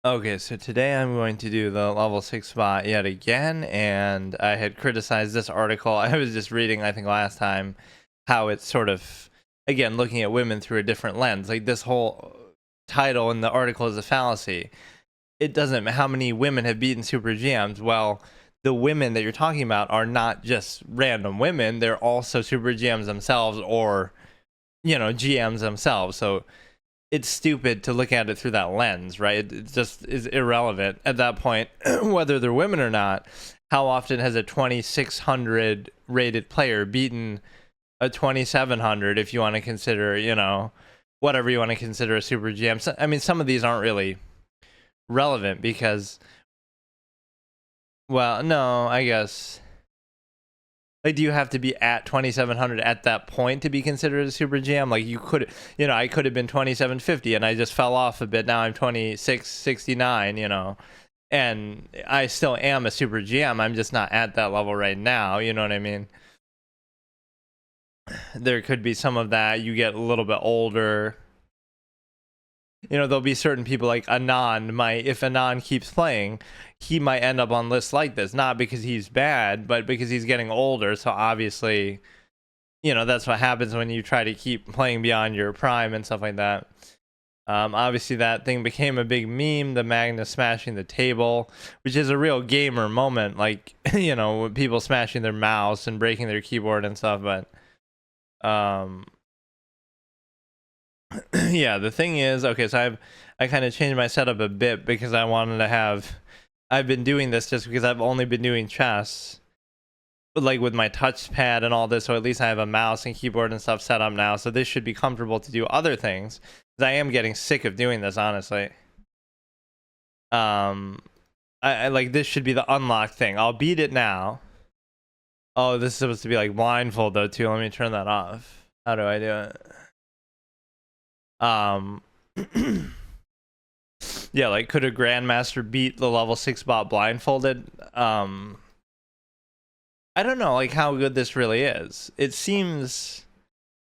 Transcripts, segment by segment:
Okay, so today I'm going to do the level 6 spot yet again, and I had criticized this article. I was just reading, I think last time, how it's sort of, again, looking at women through a different lens. Like, this whole title in the article is a fallacy. It doesn't matter how many women have beaten Super GMs. Well, the women that you're talking about are not just random women, they're also Super GMs themselves, or, GMs themselves. So it's stupid to look at it through that lens, right? It just is irrelevant at that point, whether they're women or not. How often has a 2600 rated player beaten a 2700, if you want to consider, whatever you want to consider a super GM? So, I mean, some of these aren't really relevant because, well, no, I guess. Like, do you have to be at 2700 at that point to be considered a super GM? Like, you could, I could have been 2750 and I just fell off a bit. Now I'm 2669, and I still am a super GM. I'm just not at that level right now. You know what I mean? There could be some of that. You get a little bit older. There'll be certain people like Anon if Anon keeps playing, he might end up on lists like this, not because he's bad, but because he's getting older. So obviously, that's what happens when you try to keep playing beyond your prime and stuff like that. Obviously that thing became a big meme, the Magnus smashing the table, which is a real gamer moment, like, people smashing their mouse and breaking their keyboard and stuff. But yeah, the thing is, okay, so I kind of changed my setup a bit because I wanted to I've been doing this just because I've only been doing chess, like with my touchpad and all this, so at least I have a mouse and keyboard and stuff set up now, so this should be comfortable to do other things, because I am getting sick of doing this, honestly. I like, this should be the unlock thing. I'll beat it now. Oh, this is supposed to be like blindfold though too. Let me turn that off. How do I do it? Yeah, like, could a grandmaster beat the level 6 bot blindfolded? I don't know, like, how good this really is. It seems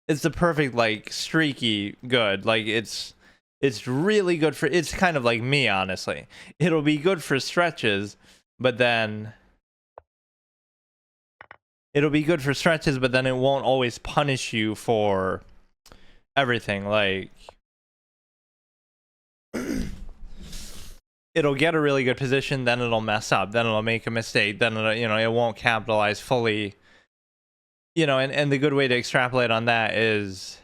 it's the perfect, like, streaky good. Like, it's really good for, it's kind of like me, honestly. It'll be good for stretches, but then it won't always punish you for everything. Like, it'll get a really good position, then it'll mess up, then it'll make a mistake, then it won't capitalize fully. And the good way to extrapolate on that is,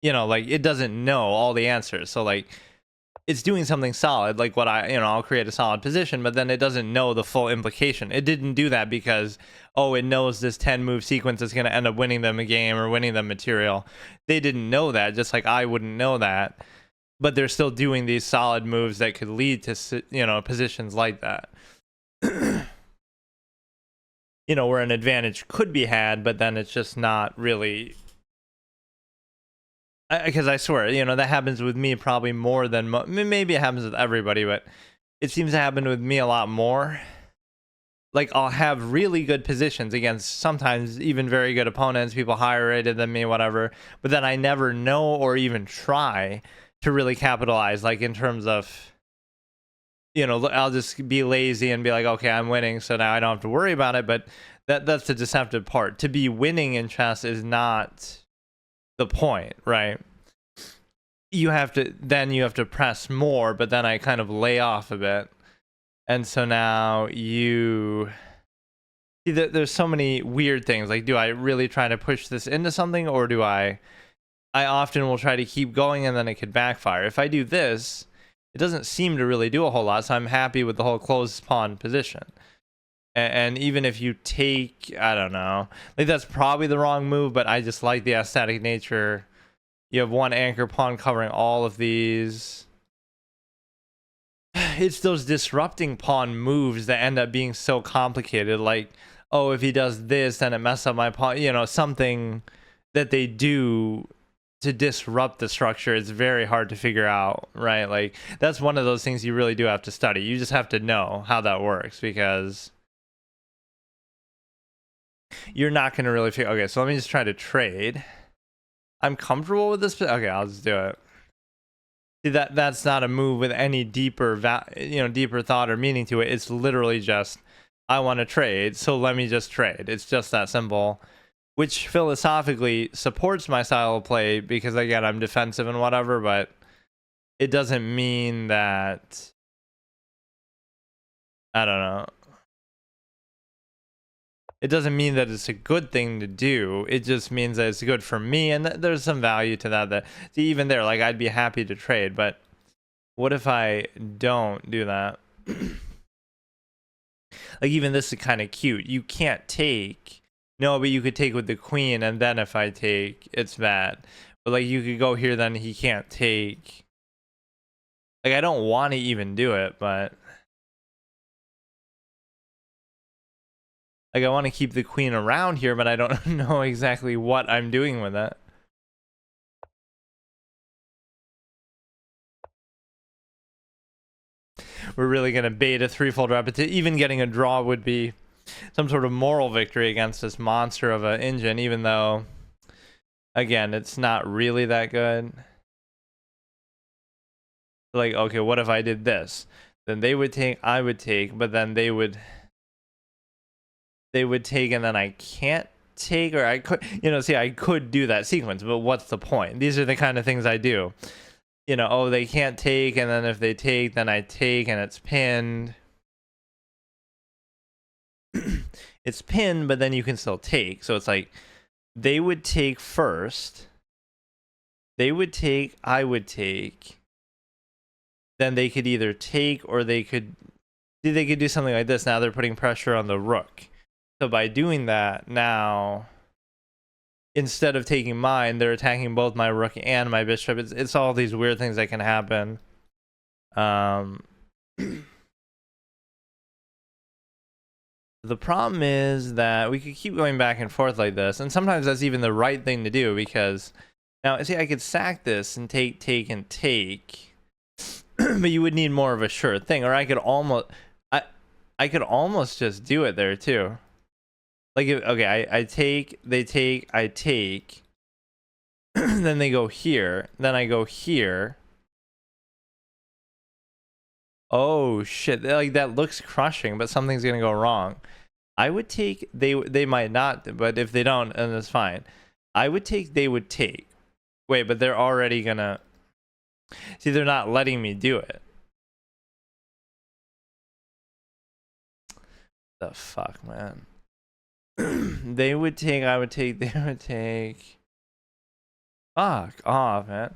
like, it doesn't know all the answers. So, like, it's doing something solid, like what I'll create a solid position, but then it doesn't know the full implication. It didn't do that because, oh, it knows this 10 move sequence is going to end up winning them a game or winning them material. They didn't know that, just like I wouldn't know that. But they're still doing these solid moves that could lead to, positions like that. Where an advantage could be had, but then it's just not really. Because I swear, that happens with me probably more than maybe it happens with everybody, but it seems to happen with me a lot more. Like, I'll have really good positions against sometimes even very good opponents, people higher rated than me, whatever, but then I never know or even try to really capitalize, like, in terms of, I'll just be lazy and be like, okay, I'm winning, so now I don't have to worry about it. But that's the deceptive part. To be winning in chess is not the point, right? You have to press more, but then I kind of lay off a bit. And so now there's so many weird things. Like, do I really try to push this into something, or do I often will try to keep going and then it could backfire. If I do this, it doesn't seem to really do a whole lot, so I'm happy with the whole closed pawn position. And even if you take, I don't know, like, that's probably the wrong move, but I just like the aesthetic nature. You have one anchor pawn covering all of these. It's those disrupting pawn moves that end up being so complicated. Like, oh, if he does this, then it messes up my pawn. Something that they do to disrupt the structure. It's very hard to figure out, right? Like, that's one of those things you really do have to study. You just have to know how that works, because you're not going to really figure. Okay, so let me just try to trade. I'm comfortable with this. Okay, I'll just do it. See, that's not a move with any deeper deeper thought or meaning to it. It's literally just, I want to trade, so let me just trade. It's just that simple, which philosophically supports my style of play because, again, I'm defensive and whatever, but it doesn't mean that, I don't know. It doesn't mean that it's a good thing to do. It just means that it's good for me, and there's some value to that. See, even there, like, I'd be happy to trade, but what if I don't do that? Like, even this is kind of cute. You can't take. No, but you could take with the queen, and then if I take, it's bad. But, like, you could go here, then he can't take. Like, I don't want to even do it, but... Like, I want to keep the queen around here, but I don't know exactly what I'm doing with it. We're really going to bait a threefold repetition. Even getting a draw would be some sort of moral victory against this monster of an engine, even though, again, it's not really that good. Like, okay, what if I did this? Then they would take, I would take, but then they would take, and then I can't take, or I could, see, I could do that sequence, but what's the point? These are the kind of things I do. Oh, they can't take, and then if they take, then I take, and it's pinned. It's pinned, but then you can still take. So it's like, they would take first. They would take, I would take. Then they could either take, or they could do something like this. Now they're putting pressure on the rook. So by doing that, now, instead of taking mine, they're attacking both my rook and my bishop. It's all these weird things that can happen. The problem is that we could keep going back and forth like this, and sometimes that's even the right thing to do, because now, see, I could sack this and take, and take, but you would need more of a sure thing, or I could almost, I could almost just do it there too. Like, okay, I take, they take, I take, then they go here, then I go here. Oh shit, like, that looks crushing, but something's gonna go wrong. I would take, they might not, but if they don't, then that's fine. I would take, they would take. Wait, but they're already gonna, see, they're not letting me do it. The fuck, man. They would take, I would take, they would take. Fuck off, man.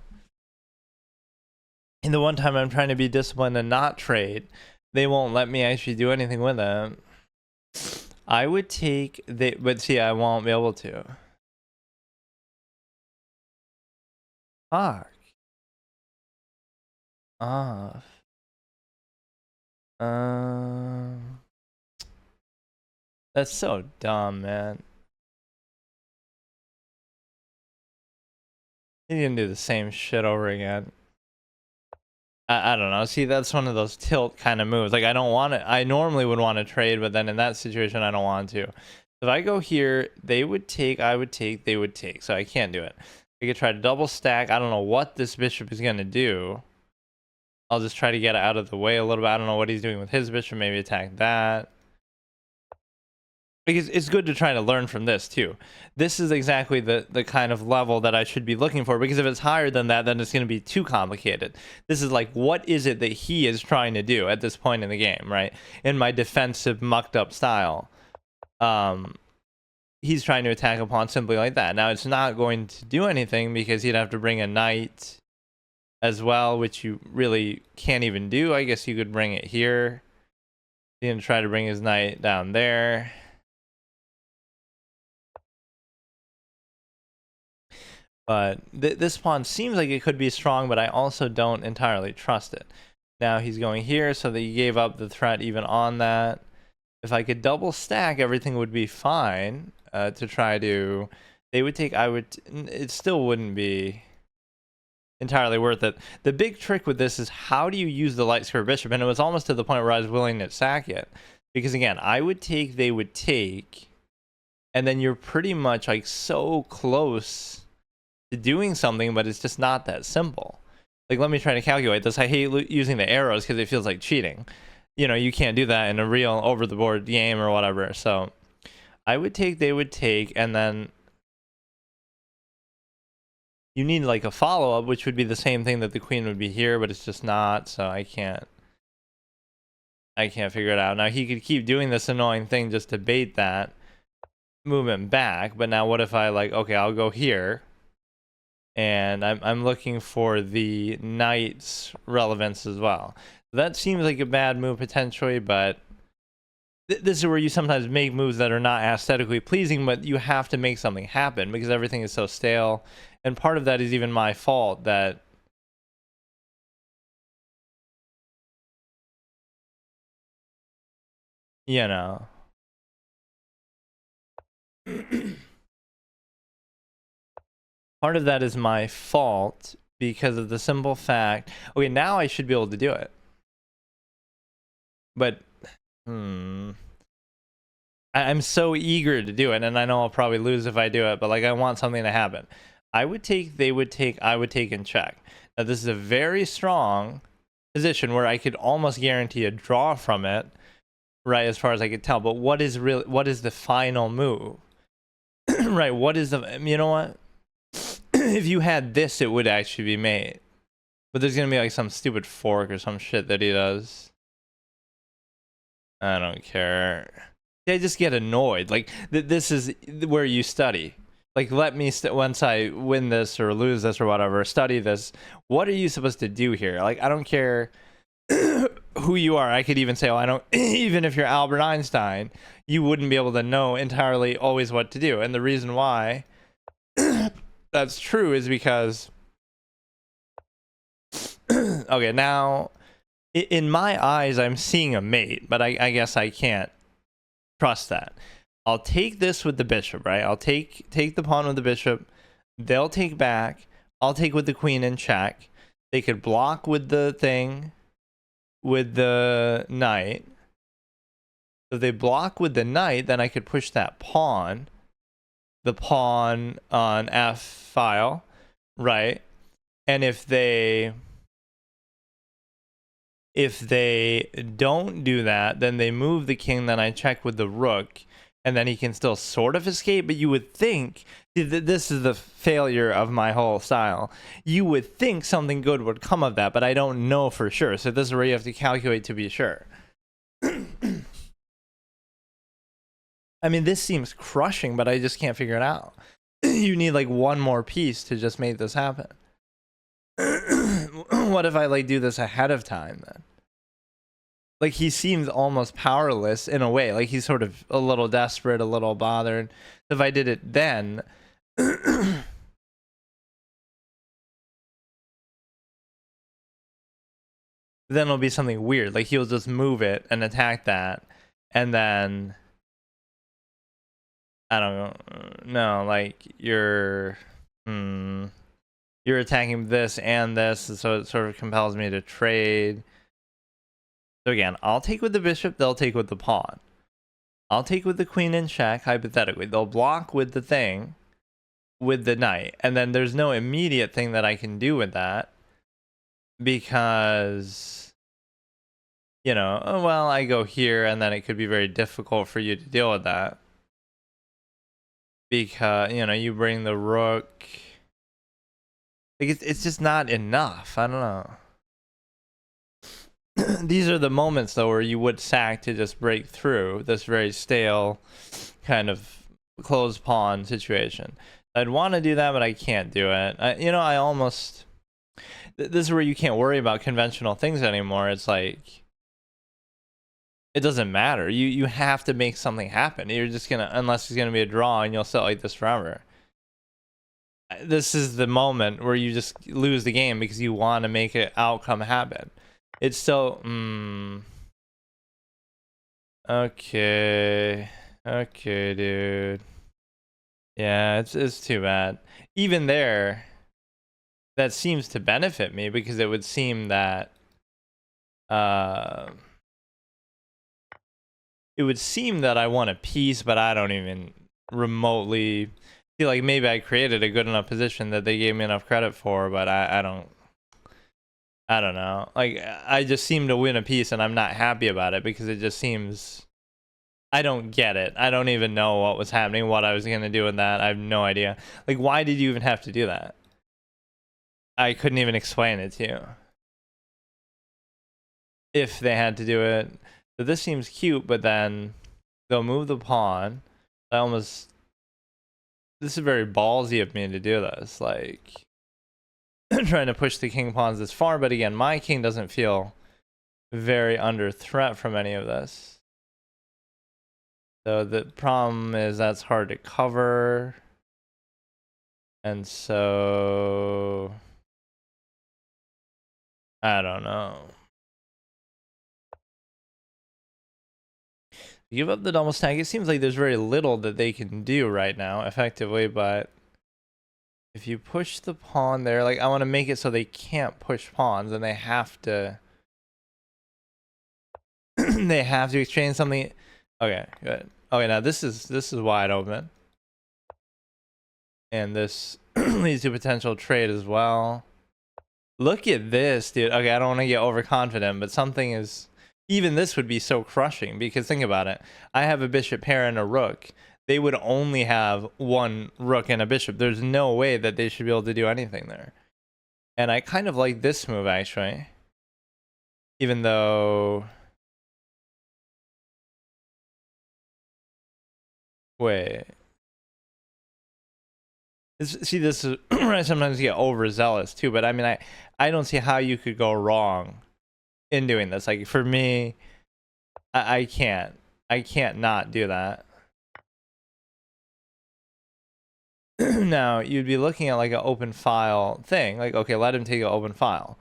And the one time I'm trying to be disciplined and not trade, they won't let me actually do anything with them. I would take, but see, I won't be able to. Fuck off. That's so dumb, man. You can do the same shit over again. I don't know. See, that's one of those tilt kind of moves. Like, I don't want to, I normally would want to trade, but then in that situation, I don't want to. If I go here, they would take, I would take, they would take. So I can't do it. I could try to double stack. I don't know what this bishop is going to do. I'll just try to get out of the way a little bit. I don't know what he's doing with his bishop. Maybe attack that. Because it's good to try to learn from this too. This is exactly the kind of level that I should be looking for, because if it's higher than that, then it's going to be too complicated. This is like, what is it that he is trying to do at this point in the game, right? In my defensive, mucked up style. He's trying to attack a pawn simply like that. Now, it's not going to do anything because he'd have to bring a knight as well, which you really can't even do. I guess you could bring it here. He's going to try to bring his knight down there. But this pawn seems like it could be strong, but I also don't entirely trust it. Now he's going here, so that he gave up the threat even on that. If I could double stack, everything would be fine to try to... They would take, I would... It still wouldn't be entirely worth it. The big trick with this is, how do you use the light square bishop? And it was almost to the point where I was willing to sack it. Because again, I would take, they would take, and then you're pretty much like so close to doing something, but it's just not that simple. Like, let me try to calculate this. I hate using the arrows because it feels like cheating. You know, you can't do that in a real over-the-board game or whatever. So I would take, they would take, and then you need like a follow-up, which would be the same thing that the queen would be here, but it's just not, so I can't figure it out. Now, he could keep doing this annoying thing just to bait that movement back, but now what if I, like, okay, I'll go here, and I'm looking for the knight's relevance as well. That seems like a bad move potentially, but this is where you sometimes make moves that are not aesthetically pleasing, but you have to make something happen because everything is so stale. And part of that is even my fault that you know. Part of that is my fault because of the simple fact, okay, now I should be able to do it. But I'm so eager to do it, and I know I'll probably lose if I do it, but like I want something to happen. I would take, they would take, I would take and check. Now this is a very strong position where I could almost guarantee a draw from it, right, as far as I could tell. But what is the final move? Right, what is the, you know what? If you had this, it would actually be mate. But there's gonna be like some stupid fork or some shit that he does. I don't care. I just get annoyed. Like, this is where you study. Like, let me, once I win this or lose this or whatever, study this. What are you supposed to do here? Like, I don't care who you are. I could even say, oh, I don't, even if you're Albert Einstein, you wouldn't be able to know entirely always what to do. And the reason why that's true is because, okay, now, in my eyes, I'm seeing a mate, but I guess I can't trust that. I'll take this with the bishop, right? I'll take the pawn with the bishop. They'll take back. I'll take with the queen in check. They could block with the thing, with the knight. If they block with the knight, then I could push that pawn, the pawn on F file, right? And if they don't do that, then they move the king, then I check with the rook, and then he can still sort of escape. But you would think, this is the failure of my whole style, you would think something good would come of that, but I don't know for sure. So this is where you have to calculate to be sure. I mean, this seems crushing, but I just can't figure it out. You need like one more piece to just make this happen. What if I like do this ahead of time then? Like, he seems almost powerless in a way. Like, he's sort of a little desperate, a little bothered. If I did it then, then it'll be something weird. Like, he'll just move it and attack that, and then I don't know. Like, you're attacking this and this, so it sort of compels me to trade. So again, I'll take with the bishop, they'll take with the pawn. I'll take with the queen in check, hypothetically. They'll block with the thing, with the knight. And then there's no immediate thing that I can do with that. Because, you know, oh, well, I go here, and then it could be very difficult for you to deal with that. Because, you know, you bring the rook. Like, it's just not enough. I don't know. These are the moments, though, where you would sack to just break through this very stale kind of closed pawn situation. I'd want to do that, but I can't do it. You know, I almost... This is where you can't worry about conventional things anymore. It's like... It doesn't matter. You have to make something happen. You're just going to... Unless it's going to be a draw, and you'll sit like this forever. This is the moment where you just lose the game because you want to make an outcome happen. It's so, okay, dude. Yeah, it's too bad. Even there, that seems to benefit me because it would seem that, it would seem that I want a piece, but I don't even remotely feel like maybe I created a good enough position that they gave me enough credit for, but I don't. I don't know. Like, I just seem to win a piece and I'm not happy about it because it just seems... I don't get it. I don't even know what was happening, what I was going to do with that. I have no idea. Like, why did you even have to do that? I couldn't even explain it to you. If they had to do it. So this seems cute, but then they'll move the pawn. I almost... This is very ballsy of me to do this. Like, trying to push the king pawns this far, but again, my king doesn't feel very under threat from any of this. So the problem is that's hard to cover. And so... I don't know. Give up the double stack. It seems like there's very little that they can do right now effectively, but if you push the pawn there, like, I want to make it so they can't push pawns and they have to they have to exchange something. Okay, good. Okay, now this is wide open. And this leads to potential trade as well. Look at this, dude. Okay, I don't want to get overconfident, but something is... Even this would be so crushing, because think about it. I have a bishop pair and a rook. They would only have one rook and a bishop. There's no way that they should be able to do anything there. And I kind of like this move, actually. Even though... Wait. See, this is where I sometimes get overzealous, too. But I mean, I don't see how you could go wrong in doing this. Like, for me, I can't not do that. Now you'd be looking at like an open file thing, like, okay, let him take an open file.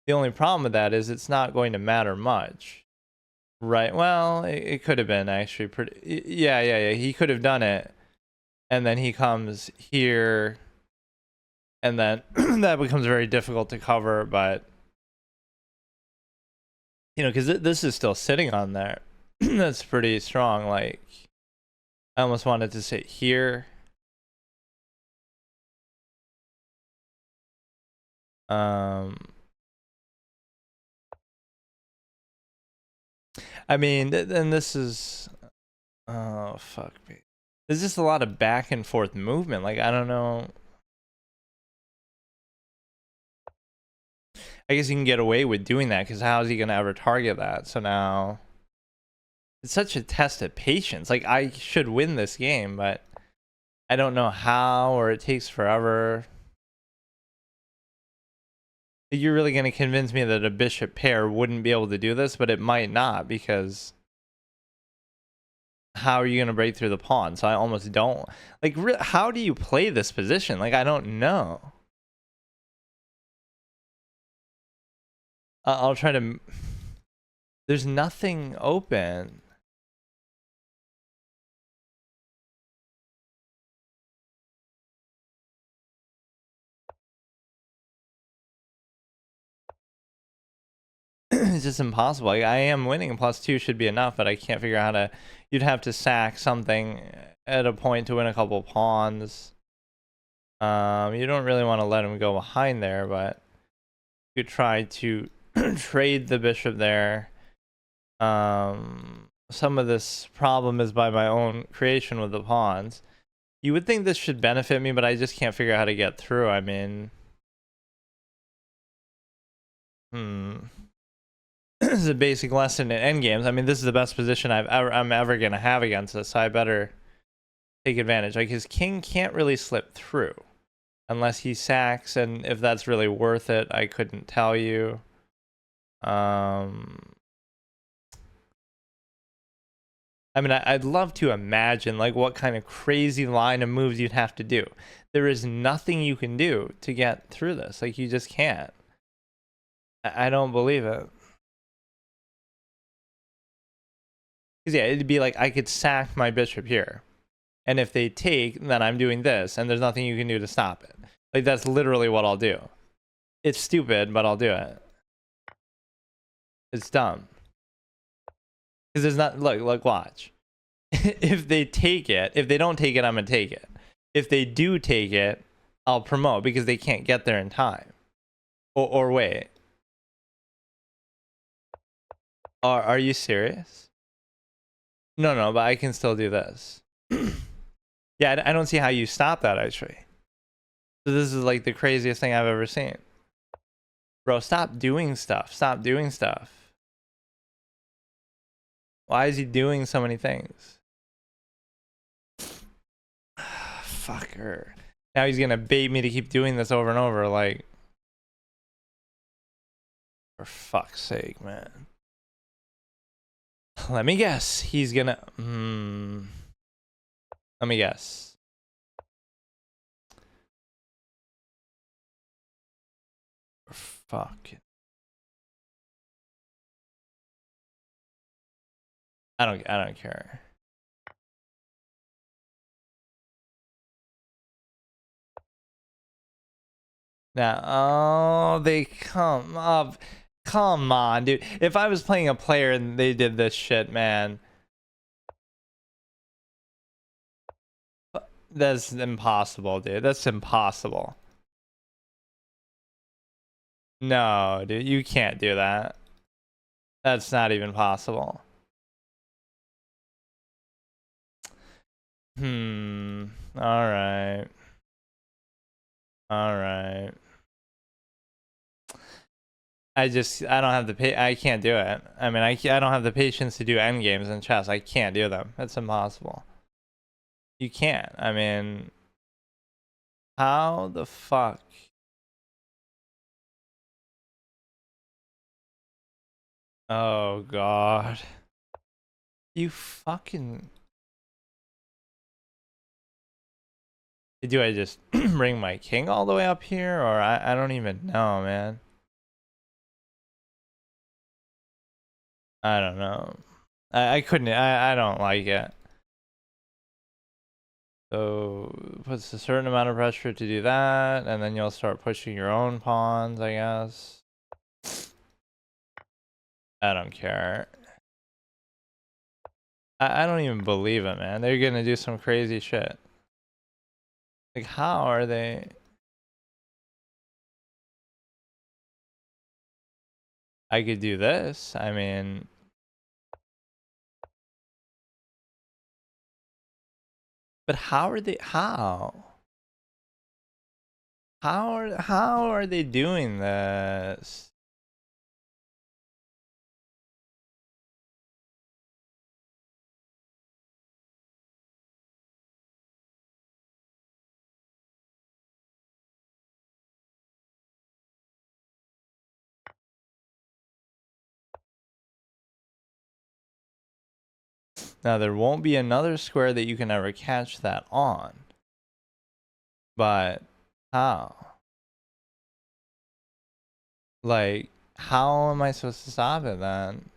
The only problem with that is it's not going to matter much, right? Well, it could have been actually pretty... Yeah, he could have done it, and then he comes here, and then that becomes very difficult to cover. But you know, because this is still sitting on there. That's pretty strong. Like, I almost wanted to sit here. I mean, and this is... Oh, fuck me. There's just a lot of back and forth movement. Like, I don't know. I guess you can get away with doing that, because how is he going to ever target that? So now... It's such a test of patience. Like, I should win this game, but I don't know how, or it takes forever. You're really going to convince me that a bishop pair wouldn't be able to do this, but it might not, because how are you going to break through the pawn? So I almost don't. Like, how do you play this position? Like, I don't know. I'll try to... There's nothing open. It's just impossible. Like, I am winning. +2 should be enough, but I can't figure out how to... You'd have to sack something at a point to win a couple pawns. You don't really want to let him go behind there, but you could try to trade the bishop there. Some of this problem is by my own creation with the pawns. You would think this should benefit me, but I just can't figure out how to get through. I mean... This is a basic lesson in endgames. I mean, this is the best position I'm ever going to have against this, so I better take advantage. Like, his king can't really slip through unless he sacks, and if that's really worth it, I couldn't tell you. I mean, I'd love to imagine, like, what kind of crazy line of moves you'd have to do. There is nothing you can do to get through this. Like, you just can't. I don't believe it. Because, yeah, it'd be like I could sack my bishop here. And if they take, then I'm doing this, and there's nothing you can do to stop it. Like, that's literally what I'll do. It's stupid, but I'll do it. It's dumb. Because there's not... Look, watch. If they take it, if they don't take it, I'm going to take it. If they do take it, I'll promote, because they can't get there in time. Or wait. Are you serious? No, but I can still do this. Yeah, I don't see how you stop that, actually. So this is like the craziest thing I've ever seen. Bro, stop doing stuff. Stop doing stuff. Why is he doing so many things? Fucker. Now he's gonna bait me to keep doing this over and over, like... For fuck's sake, man. Let me guess. He's gonna... Let me guess. Fuck. I don't care. Now, oh, they come up. Come on, dude. If I was playing a player and they did this shit, man. That's impossible, dude. That's impossible. No, dude. You can't do that. That's not even possible. Alright. Alright. I don't have the I can't do it. I mean, I don't have the patience to do end games in chess. I can't do them. It's impossible. You can't. I mean, how the fuck? Oh god. You fucking... Do I just bring my king all the way up here? Or I don't even know, man. I don't know. I couldn't... I don't like it. So, puts a certain amount of pressure to do that, and then you'll start pushing your own pawns, I guess. I don't care. I don't even believe it, man. They're gonna do some crazy shit. Like, how are they... I could do this. I mean... But how are they... How? How are they doing this? Now, there won't be another square that you can ever catch that on. But how? Like, how am I supposed to stop it then?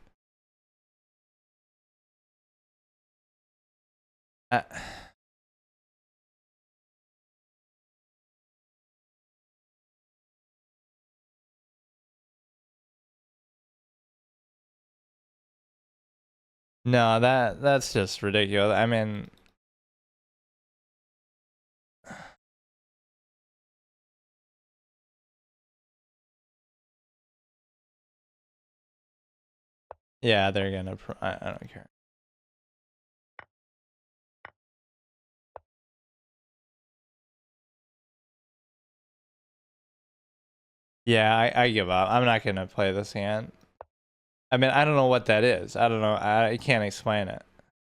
No, that's just ridiculous. I mean... Yeah, they're gonna... I don't care. Yeah, I give up. I'm not gonna play this again. I mean, I don't know what that is. I don't know. I can't explain it.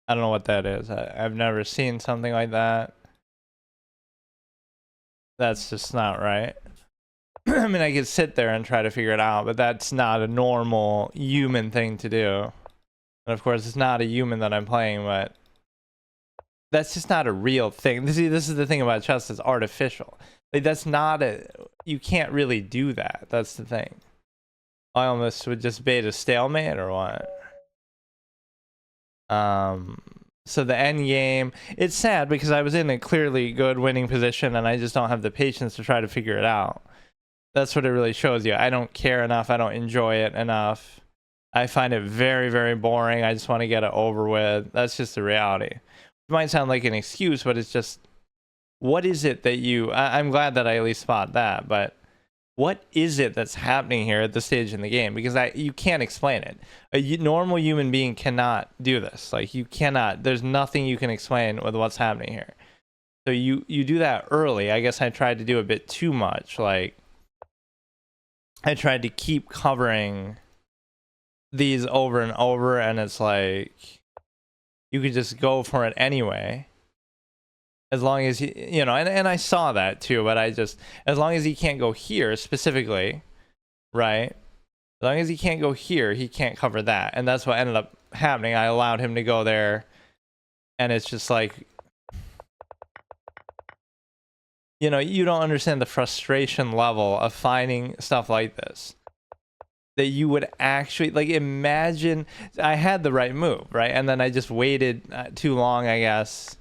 I don't know what that is. I've never seen something like that. That's just not right. I mean, I could sit there and try to figure it out, but that's not a normal human thing to do. And of course, it's not a human that I'm playing, but that's just not a real thing. This is the thing about chess, it's artificial. Like, that's not a... You can't really do that. That's the thing. I almost would just bait a stalemate or what? So the end game, it's sad because I was in a clearly good winning position and I just don't have the patience to try to figure it out. That's what it really shows you. I don't care enough. I don't enjoy it enough. I find it very, very boring. I just want to get it over with. That's just the reality. It might sound like an excuse, but it's just, what is it that you... I'm glad that I at least spot that, but what is it that's happening here at this stage in the game? Because you can't explain it. A normal human being cannot do this. Like, you cannot. There's nothing you can explain with what's happening here. So you do that early. I guess I tried to do a bit too much. Like, I tried to keep covering these over and over, and it's like you could just go for it anyway. As long as you know, and I saw that too, but as long as he can't go here specifically, right? As long as he can't go here, he can't cover that. And that's what ended up happening. I allowed him to go there, and it's just like, you know, you don't understand the frustration level of finding stuff like this. That you would actually, like, imagine I had the right move, right? And then I just waited too long, I guess.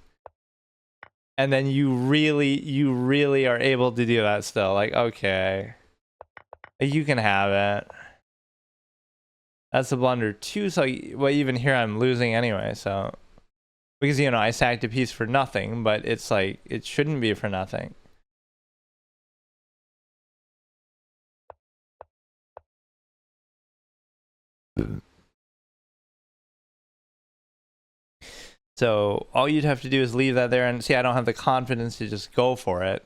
And then you really are able to do that still. Like, okay, you can have it. That's a blunder too. So, well, even here I'm losing anyway. So, because, you know, I sacked a piece for nothing, but it's like, it shouldn't be for nothing. So all you'd have to do is leave that there, and see, I don't have the confidence to just go for it.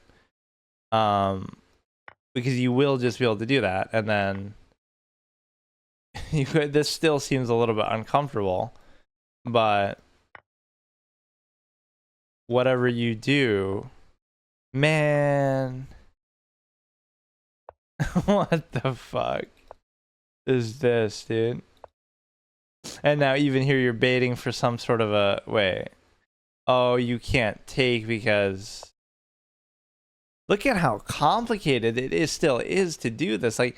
Because you will just be able to do that, and then you could, this still seems a little bit uncomfortable, but whatever you do, man, what the fuck is this, dude? And now even here you're baiting for some sort of a, wait, oh, you can't take because look at how complicated it is still is to do this. Like,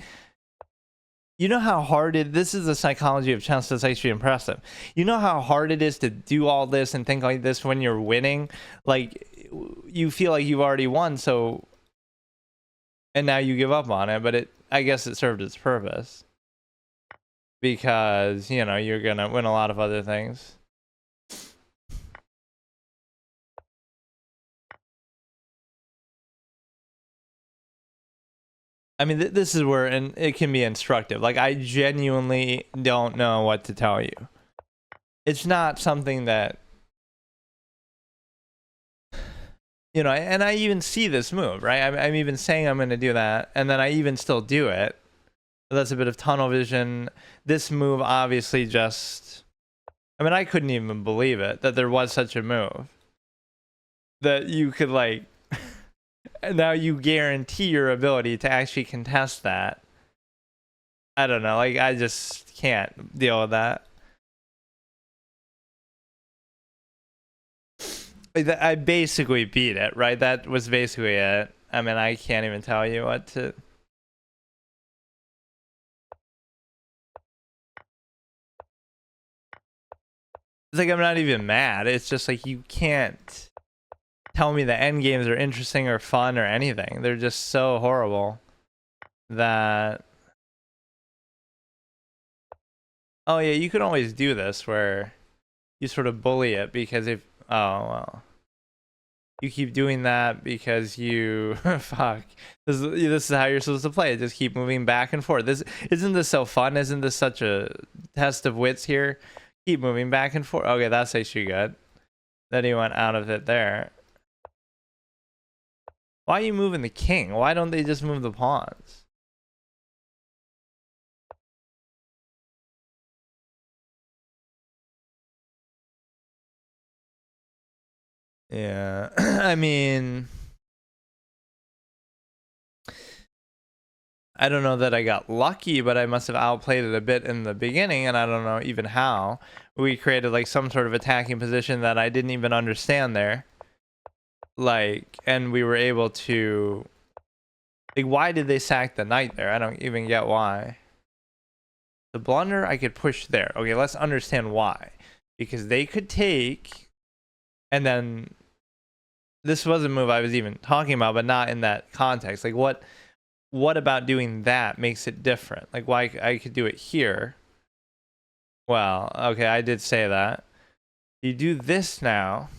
you know how hard this is the psychology of chess that's actually impressive. You know how hard it is to do all this and think like this when you're winning? Like, you feel like you've already won, so, and now you give up on it, but I guess it served its purpose. Because, you know, you're gonna win a lot of other things. I mean, this is where, and it can be instructive. Like, I genuinely don't know what to tell you. It's not something that, you know, and I even see this move, right? I'm even saying I'm going to do that, and then I even still do it. That's a bit of tunnel vision. This move obviously just, I mean, I couldn't even believe it, that there was such a move. That you could, like, now you guarantee your ability to actually contest that. I don't know, like, I just can't deal with that. I basically beat it, right? That was basically it. I mean, I can't even tell you what to... It's like, I'm not even mad. It's just like, you can't tell me the end games are interesting or fun or anything. They're just so horrible that... Oh yeah, you could always do this where you sort of bully it because if... Oh, well. You keep doing that because you... Fuck. This is how you're supposed to play it. Just keep moving back and forth. Isn't this so fun? Isn't this such a test of wits here? Keep moving back and forth. Okay, that's actually good. Then he went out of it there. Why are you moving the king? Why don't they just move the pawns? Yeah, I mean, I don't know that I got lucky, but I must have outplayed it a bit in the beginning, and I don't know even how. We created like some sort of attacking position that I didn't even understand there. Like, and we were able to... Like, why did they sack the knight there? I don't even get why. The blunder, I could push there. Okay, let's understand why. Because they could take, and then... This was a move I was even talking about, but not in that context. Like, what about doing that makes it different? Like, why I could do it here? Well, okay, I did say that. You do this now.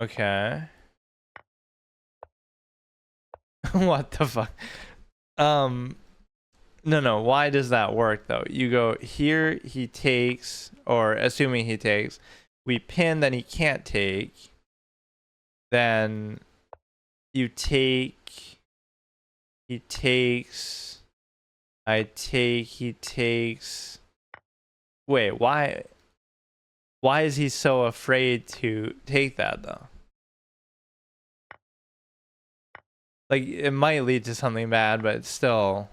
Okay. What the fuck? No, why does that work though? You go here, he takes, or assuming he takes, we pin, then he can't take, then you take, he takes, I take, he takes. Wait, why is he so afraid to take that though? Like, it might lead to something bad, but it's still,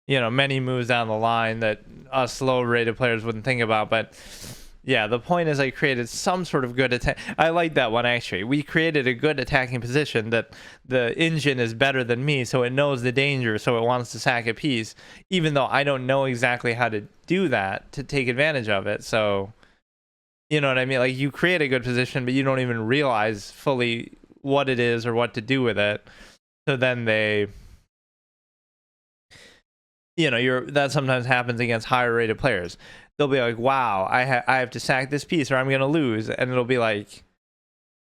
you know, many moves down the line that us low rated players wouldn't think about. But yeah, the point is I created some sort of good attack. I like that one actually. We created a good attacking position that the engine is better than me, so it knows the danger, so it wants to sack a piece, even though I don't know exactly how to do that to take advantage of it. So, you know what I mean? Like, you create a good position, but you don't even realize fully what it is or what to do with it. So then they, you know, that sometimes happens against higher rated players. They'll be like, wow, I have to sack this piece or I'm gonna lose, and it'll be like,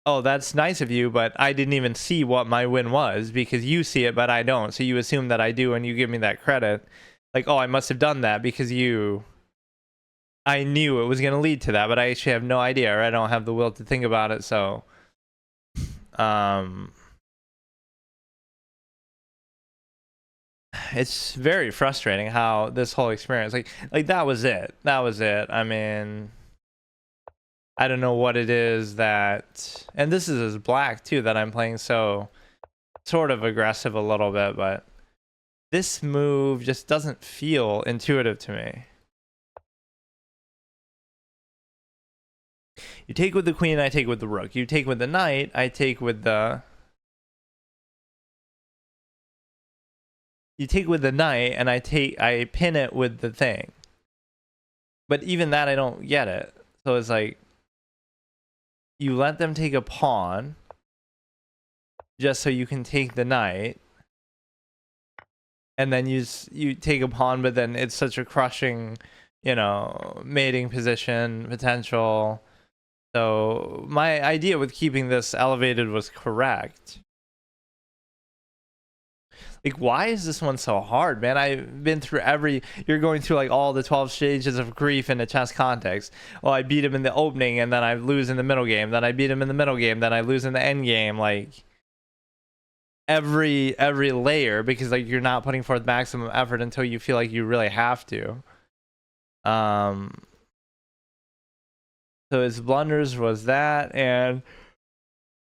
oh, that's nice of you, but I didn't even see what my win was, because you see it but I don't, so you assume that I do and you give me that credit. Like, oh, I must have done that because I knew it was gonna lead to that, but I actually have no idea, or I don't have the will to think about it. So it's very frustrating how this whole experience, like that was it. I mean, I don't know what it is that, and this is as black too, that I'm playing so sort of aggressive a little bit, but this move just doesn't feel intuitive to me. You take with the queen, I take with the rook. You take with the knight, I take with the... You take with the knight, and I pin it with the thing. But even that, I don't get it. So it's like, you let them take a pawn, just so you can take the knight. And then you take a pawn, but then it's such a crushing, you know, mating position potential. So my idea with keeping this elevated was correct. Like, why is this one so hard, man? I've been through you're going through like all the 12 stages of grief in a chess context. Well, I beat him in the opening, and then I lose in the middle game. Then I beat him in the middle game. Then I lose in the end game. Like, every layer, because like you're not putting forth maximum effort until you feel like you really have to. So his blunders was that, and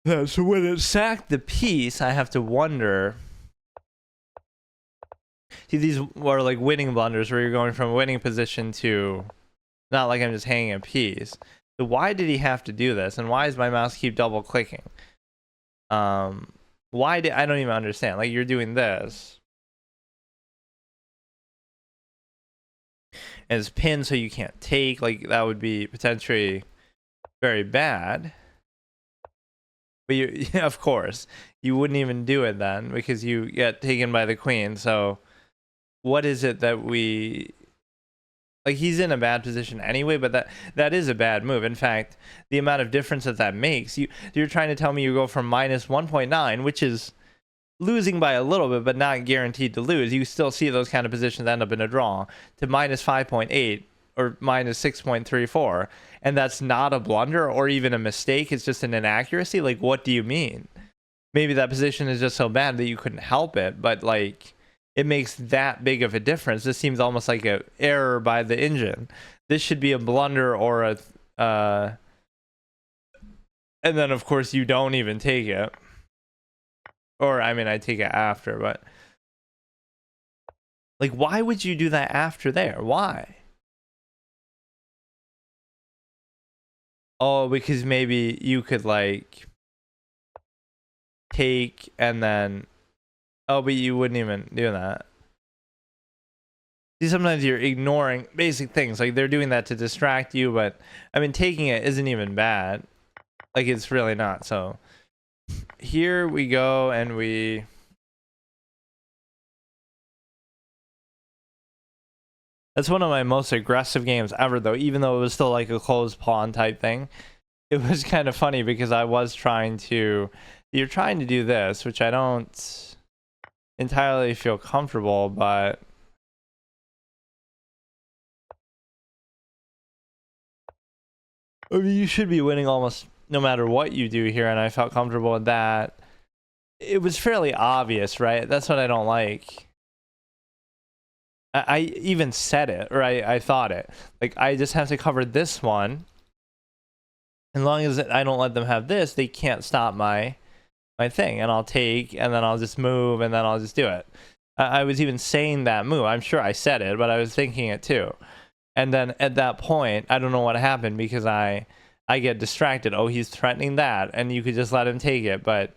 so when it sacked the piece, I have to wonder. See, these were like winning blunders where you're going from a winning position to, not like I'm just hanging a piece. So why did he have to do this? And why does my mouse keep double clicking? I don't even understand. Like, you're doing this. And it's pinned so you can't take. Like, that would be potentially very bad. But you, of course, you wouldn't even do it then, because you get taken by the queen. So what is it that we... Like, he's in a bad position anyway, but that is a bad move. In fact, the amount of difference that makes, you're trying to tell me you go from minus 1.9, which is losing by a little bit, but not guaranteed to lose. You still see those kind of positions end up in a draw, to minus 5.8 or minus 6.34. And that's not a blunder or even a mistake. It's just an inaccuracy. Like, what do you mean? Maybe that position is just so bad that you couldn't help it, but like, it makes that big of a difference. This seems almost like an error by the engine. This should be a blunder or a... and then, of course, you don't even take it. Or, I mean, I take it after, but... Like, why would you do that after there? Why? Oh, because maybe you could, like... take and then... Oh, but you wouldn't even do that. See, sometimes you're ignoring basic things. Like, they're doing that to distract you, but... I mean, taking it isn't even bad. Like, it's really not, so... Here we go, and we... That's one of my most aggressive games ever, though, even though it was still like a closed pawn type thing. It was kind of funny because I was trying to You're trying to do this, which I don't entirely feel comfortable, but I mean, you should be winning almost no matter what you do here, and I felt comfortable with that. It was fairly obvious, right? That's what I don't like. I even said it, or I thought it. Like, I just have to cover this one. As long as I don't let them have this, they can't stop my thing. And I'll take, and then I'll just move, and then I'll just do it. I was even saying that move. I'm sure I said it, but I was thinking it too. And then at that point, I don't know what happened because I get distracted. Oh, he's threatening that, and you could just let him take it. But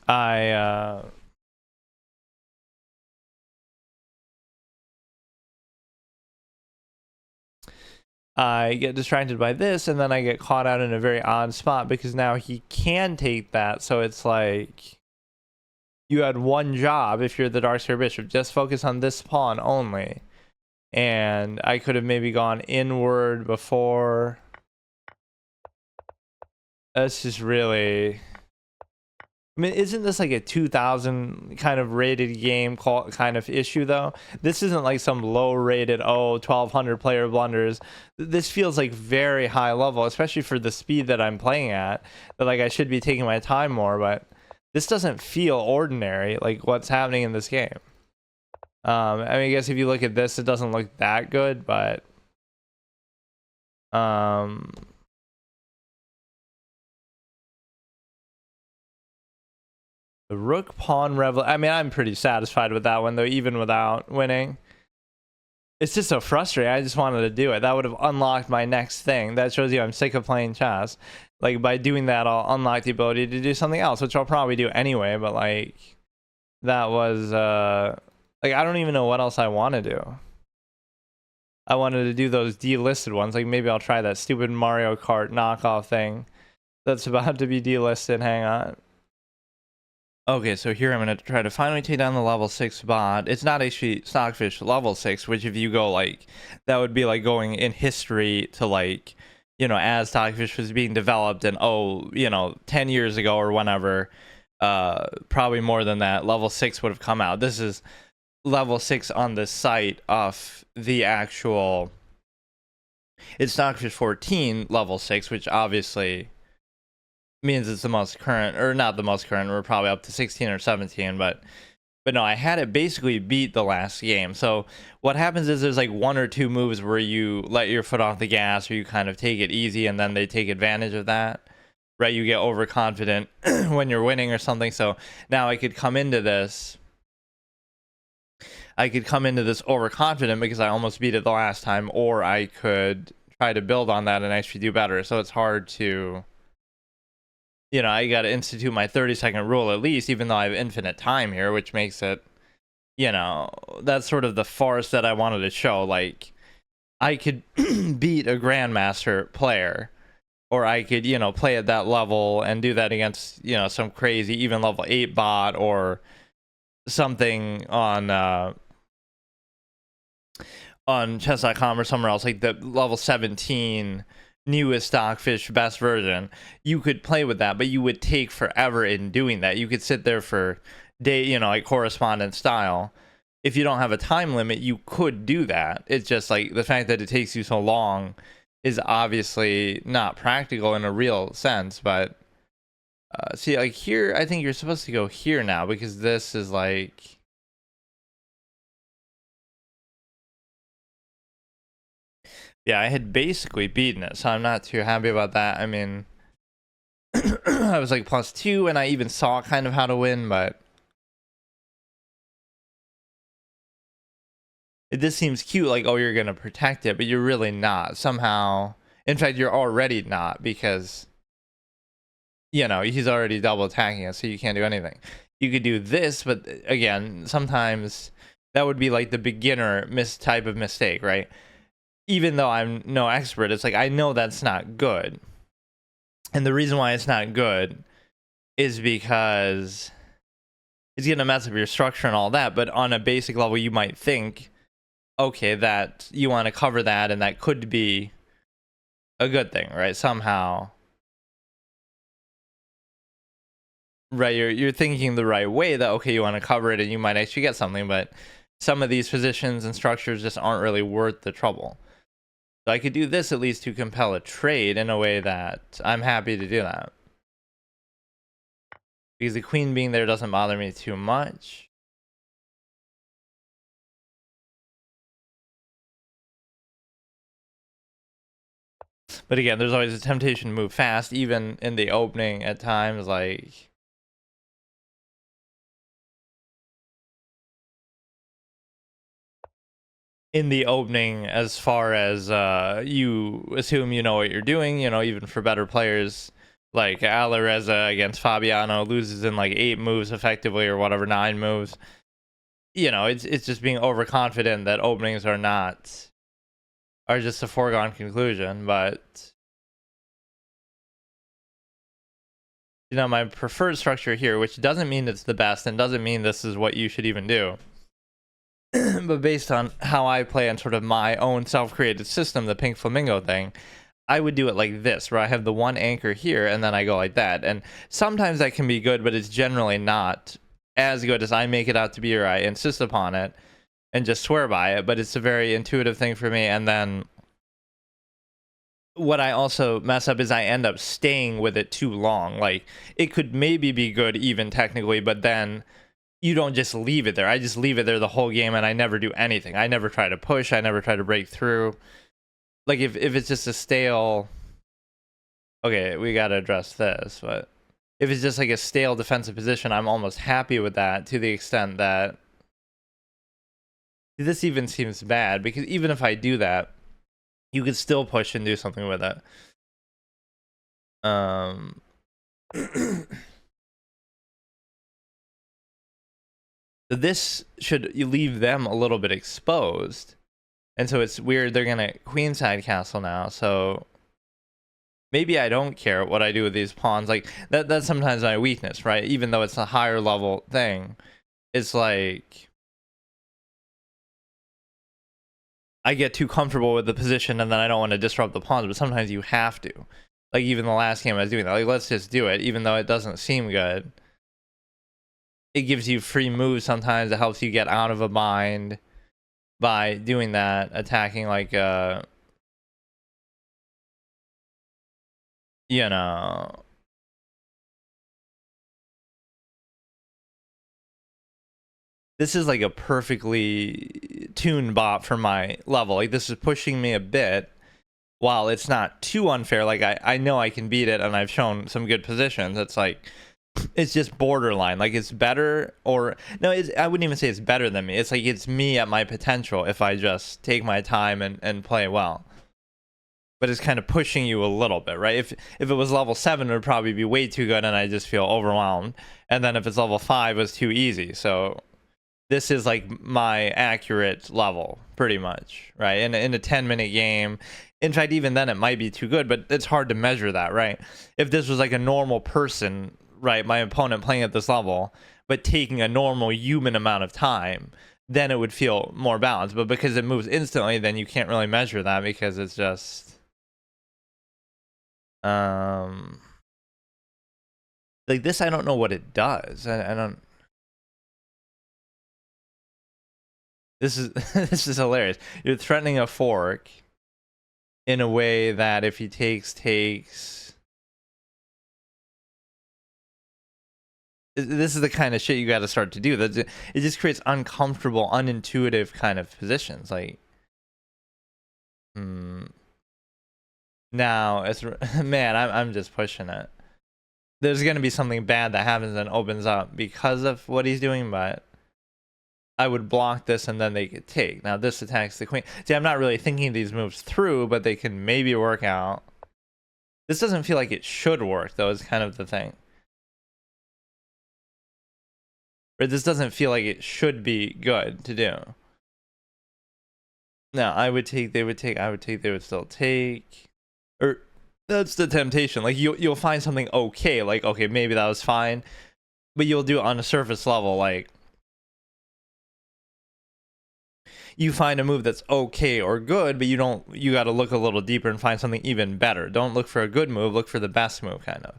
I get distracted by this, and then I get caught out in a very odd spot because now he can take that. So it's like you had one job if you're the Darkseer Bishop. Just focus on this pawn only. And I could have maybe gone inward before. That's just really... I mean, isn't this like a 2000 kind of rated game kind of issue, though? This isn't like some low-rated, 1200 player blunders. This feels like very high level, especially for the speed that I'm playing at. That like I should be taking my time more, but this doesn't feel ordinary, like what's happening in this game. I mean, I guess if you look at this, it doesn't look that good, but the rook pawn revel. I mean, I'm pretty satisfied with that one, though, even without winning. It's just so frustrating. I just wanted to do it. That would have unlocked my next thing. That shows you I'm sick of playing chess. Like, by doing that, I'll unlock the ability to do something else, which I'll probably do anyway, but, like, that was, like, I don't even know what else I want to do. I wanted to do those delisted ones. Like, maybe I'll try that stupid Mario Kart knockoff thing that's about to be delisted. Hang on. Okay, so here I'm going to try to finally take down the level 6 bot. It's not actually Stockfish level 6, which if you go, like, that would be, like, going in history to, like, you know, as Stockfish was being developed and, 10 years ago or whenever, probably more than that, level 6 would have come out. This is level 6 on the site of the actual... It's Stockfish 14 level 6, which obviously means it's the most current, or not the most current. We're probably up to 16 or 17, but no, I had it basically beat the last game. So what happens is there's like one or two moves where you let your foot off the gas, or you kind of take it easy, and then they take advantage of that, right? You get overconfident when you're winning or something. So now I could come into this overconfident because I almost beat it the last time, or I could try to build on that and actually do better. So it's hard to, you know, I got to institute my 30-second rule at least, even though I have infinite time here, which makes it, you know, that's sort of the farce that I wanted to show. Like, I could beat a grandmaster player, or I could, you know, play at that level and do that against, you know, some crazy, even level 8 bot or something on chess.com or somewhere else, like the level 17 newest Stockfish best version. You could play with that, but you would take forever in doing that. You could sit there for day, you know, like correspondence style. If you don't have a time limit, you could do that. It's just like the fact that it takes you so long is obviously not practical in a real sense. But see, like here, I think you're supposed to go here now, because this is like, yeah, I had basically beaten it, so I'm not too happy about that. I mean, I was like +2, and I even saw kind of how to win, but it just seems cute, like, oh, you're going to protect it, but you're really not. Somehow, in fact, you're already not, because, you know, he's already double attacking us, so you can't do anything. You could do this, but again, sometimes that would be like the beginner type of mistake, right? Even though I'm no expert, it's like, I know that's not good. And the reason why it's not good is because it's going to mess up your structure and all that. But on a basic level, you might think, okay, that you want to cover that, and that could be a good thing, right? Somehow. right, you're thinking the right way that, okay, you want to cover it and you might actually get something, but some of these positions and structures just aren't really worth the trouble. So I could do this at least to compel a trade in a way that I'm happy to do that. Because the queen being there doesn't bother me too much. But again, there's always a temptation to move fast, even in the opening at times, like... in the opening, as far as you assume you know what you're doing, you know, even for better players, like Alireza against Fabiano loses in like 8 moves effectively, or whatever, 9 moves. You know, it's just being overconfident that openings are just a foregone conclusion. But you know, my preferred structure here, which doesn't mean it's the best and doesn't mean this is what you should even do, but based on how I play and sort of my own self-created system, the pink flamingo thing, I would do it like this, where I have the one anchor here and then I go like that. And sometimes that can be good, but it's generally not as good as I make it out to be, or I insist upon it and just swear by it. But it's a very intuitive thing for me. And then what I also mess up is I end up staying with it too long. Like, it could maybe be good even technically, but then you don't just leave it there. I just leave it there the whole game and I never do anything. I never try to push. I never try to break through. Like, if it's just a stale... Okay, we gotta address this, but if it's just like a stale defensive position, I'm almost happy with that, to the extent that this even seems bad, because even if I do that, you could still push and do something with it. So this should leave them a little bit exposed. And so it's weird, they're gonna queenside castle now, so maybe I don't care what I do with these pawns. Like, that's sometimes my weakness, right? Even though it's a higher level thing, it's like I get too comfortable with the position and then I don't want to disrupt the pawns, but sometimes you have to. Like, even the last game I was doing that. Like, let's just do it, even though it doesn't seem good. It gives you free moves sometimes. It helps you get out of a bind by doing that, attacking like you know, this is like a perfectly tuned bot for my level. Like, this is pushing me a bit while it's not too unfair. Like, I know I can beat it and I've shown some good positions. It's like, it's just borderline. Like, it's better, or no, I wouldn't even say it's better than me. It's like, it's me at my potential if I just take my time and play well. But it's kind of pushing you a little bit, right? If it was level 7, it would probably be way too good and I just feel overwhelmed. And then if it's level 5, it's too easy. So this is like my accurate level, pretty much, right? In a 10-minute game. In fact, even then it might be too good, but it's hard to measure that, right? If this was like a normal person, right, my opponent playing at this level, but taking a normal human amount of time, then it would feel more balanced. But because it moves instantly, then you can't really measure that, because it's just like this. I don't know what it does. I don't. This is this is hilarious. You're threatening a fork in a way that if he takes. This is the kind of shit you got to start to do. That it just creates uncomfortable, unintuitive kind of positions. Like, now it's man, I'm just pushing it. There's gonna be something bad that happens and opens up because of what he's doing, but I would block this and then they could take. Now this attacks the queen. See, I'm not really thinking these moves through, but they can maybe work out. This doesn't feel like it should work, though, is kind of the thing. Or this doesn't feel like it should be good to do. No, I would take, they would take, I would take, they would still take. Or that's the temptation. Like, you'll find something okay, like, okay, maybe that was fine, but you'll do it on a surface level. Like, you find a move that's okay or good, but you got to look a little deeper and find something even better. Don't look for a good move, look for the best move, kind of.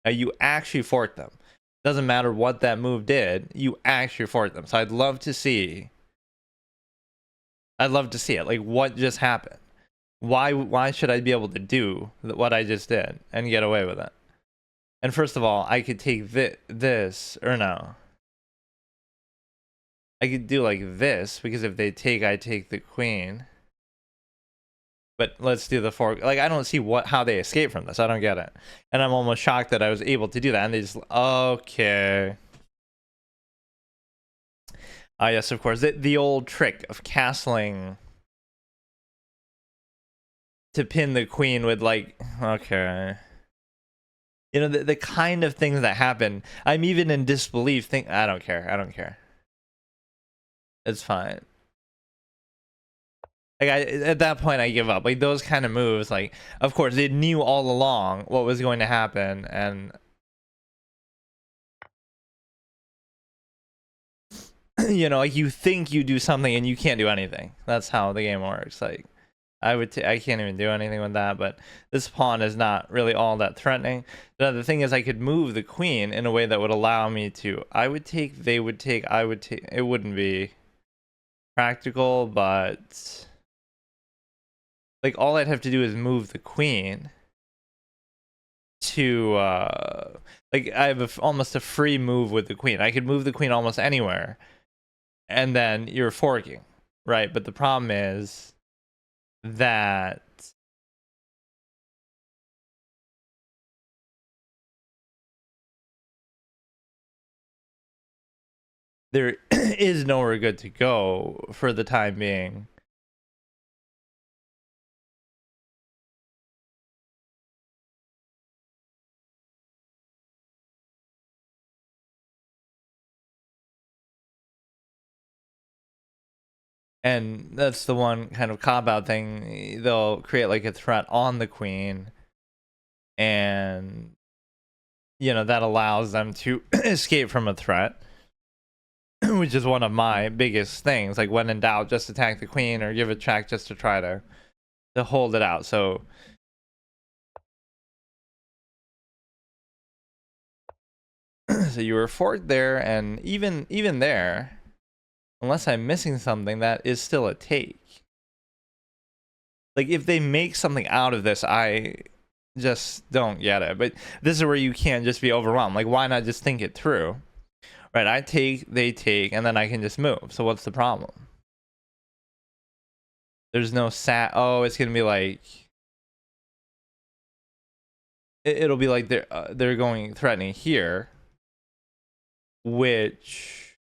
Now, you actually fork them. Doesn't matter what that move did, you actually fork them. So I'd love to see it. Like, what just happened? Why should I be able to do what I just did and get away with it? And first of all, I could take this, or no. I could do like this, because if they take, I take the queen. But let's do the fork. Like, I don't see how they escape from this. I don't get it. And I'm almost shocked that I was able to do that. And they just, okay. Ah, yes, of course. The old trick of castling to pin the queen with, like, okay. You know, the kind of things that happen. I'm even in disbelief. I don't care. I don't care. It's fine. Like, at that point, I give up. Like, those kind of moves, like, of course, they knew all along what was going to happen, and you know, like, you think you do something and you can't do anything. That's how the game works. Like, I can't even do anything with that, but this pawn is not really all that threatening. The thing is, I could move the queen in a way that would allow me to, I would take, they would take, I would take. It wouldn't be practical, but like, all I'd have to do is move the queen to like, I have almost a free move with the queen. I could move the queen almost anywhere, and then you're forking, right? But the problem is that there is nowhere good to go for the time being. And that's the one kind of cop-out thing. They'll create like a threat on the queen, and you know, that allows them to escape from a threat, which is one of my biggest things. Like, when in doubt, just attack the queen or give a check just to try to hold it out. So so you were forked there, and even there, unless I'm missing something, that is still a take. Like, if they make something out of this, I just don't get it. But this is where you can't just be overwhelmed. Like, why not just think it through? Right, I take, they take, and then I can just move. So what's the problem? There's no oh, it's gonna be like, it'll be like they're going threatening here, which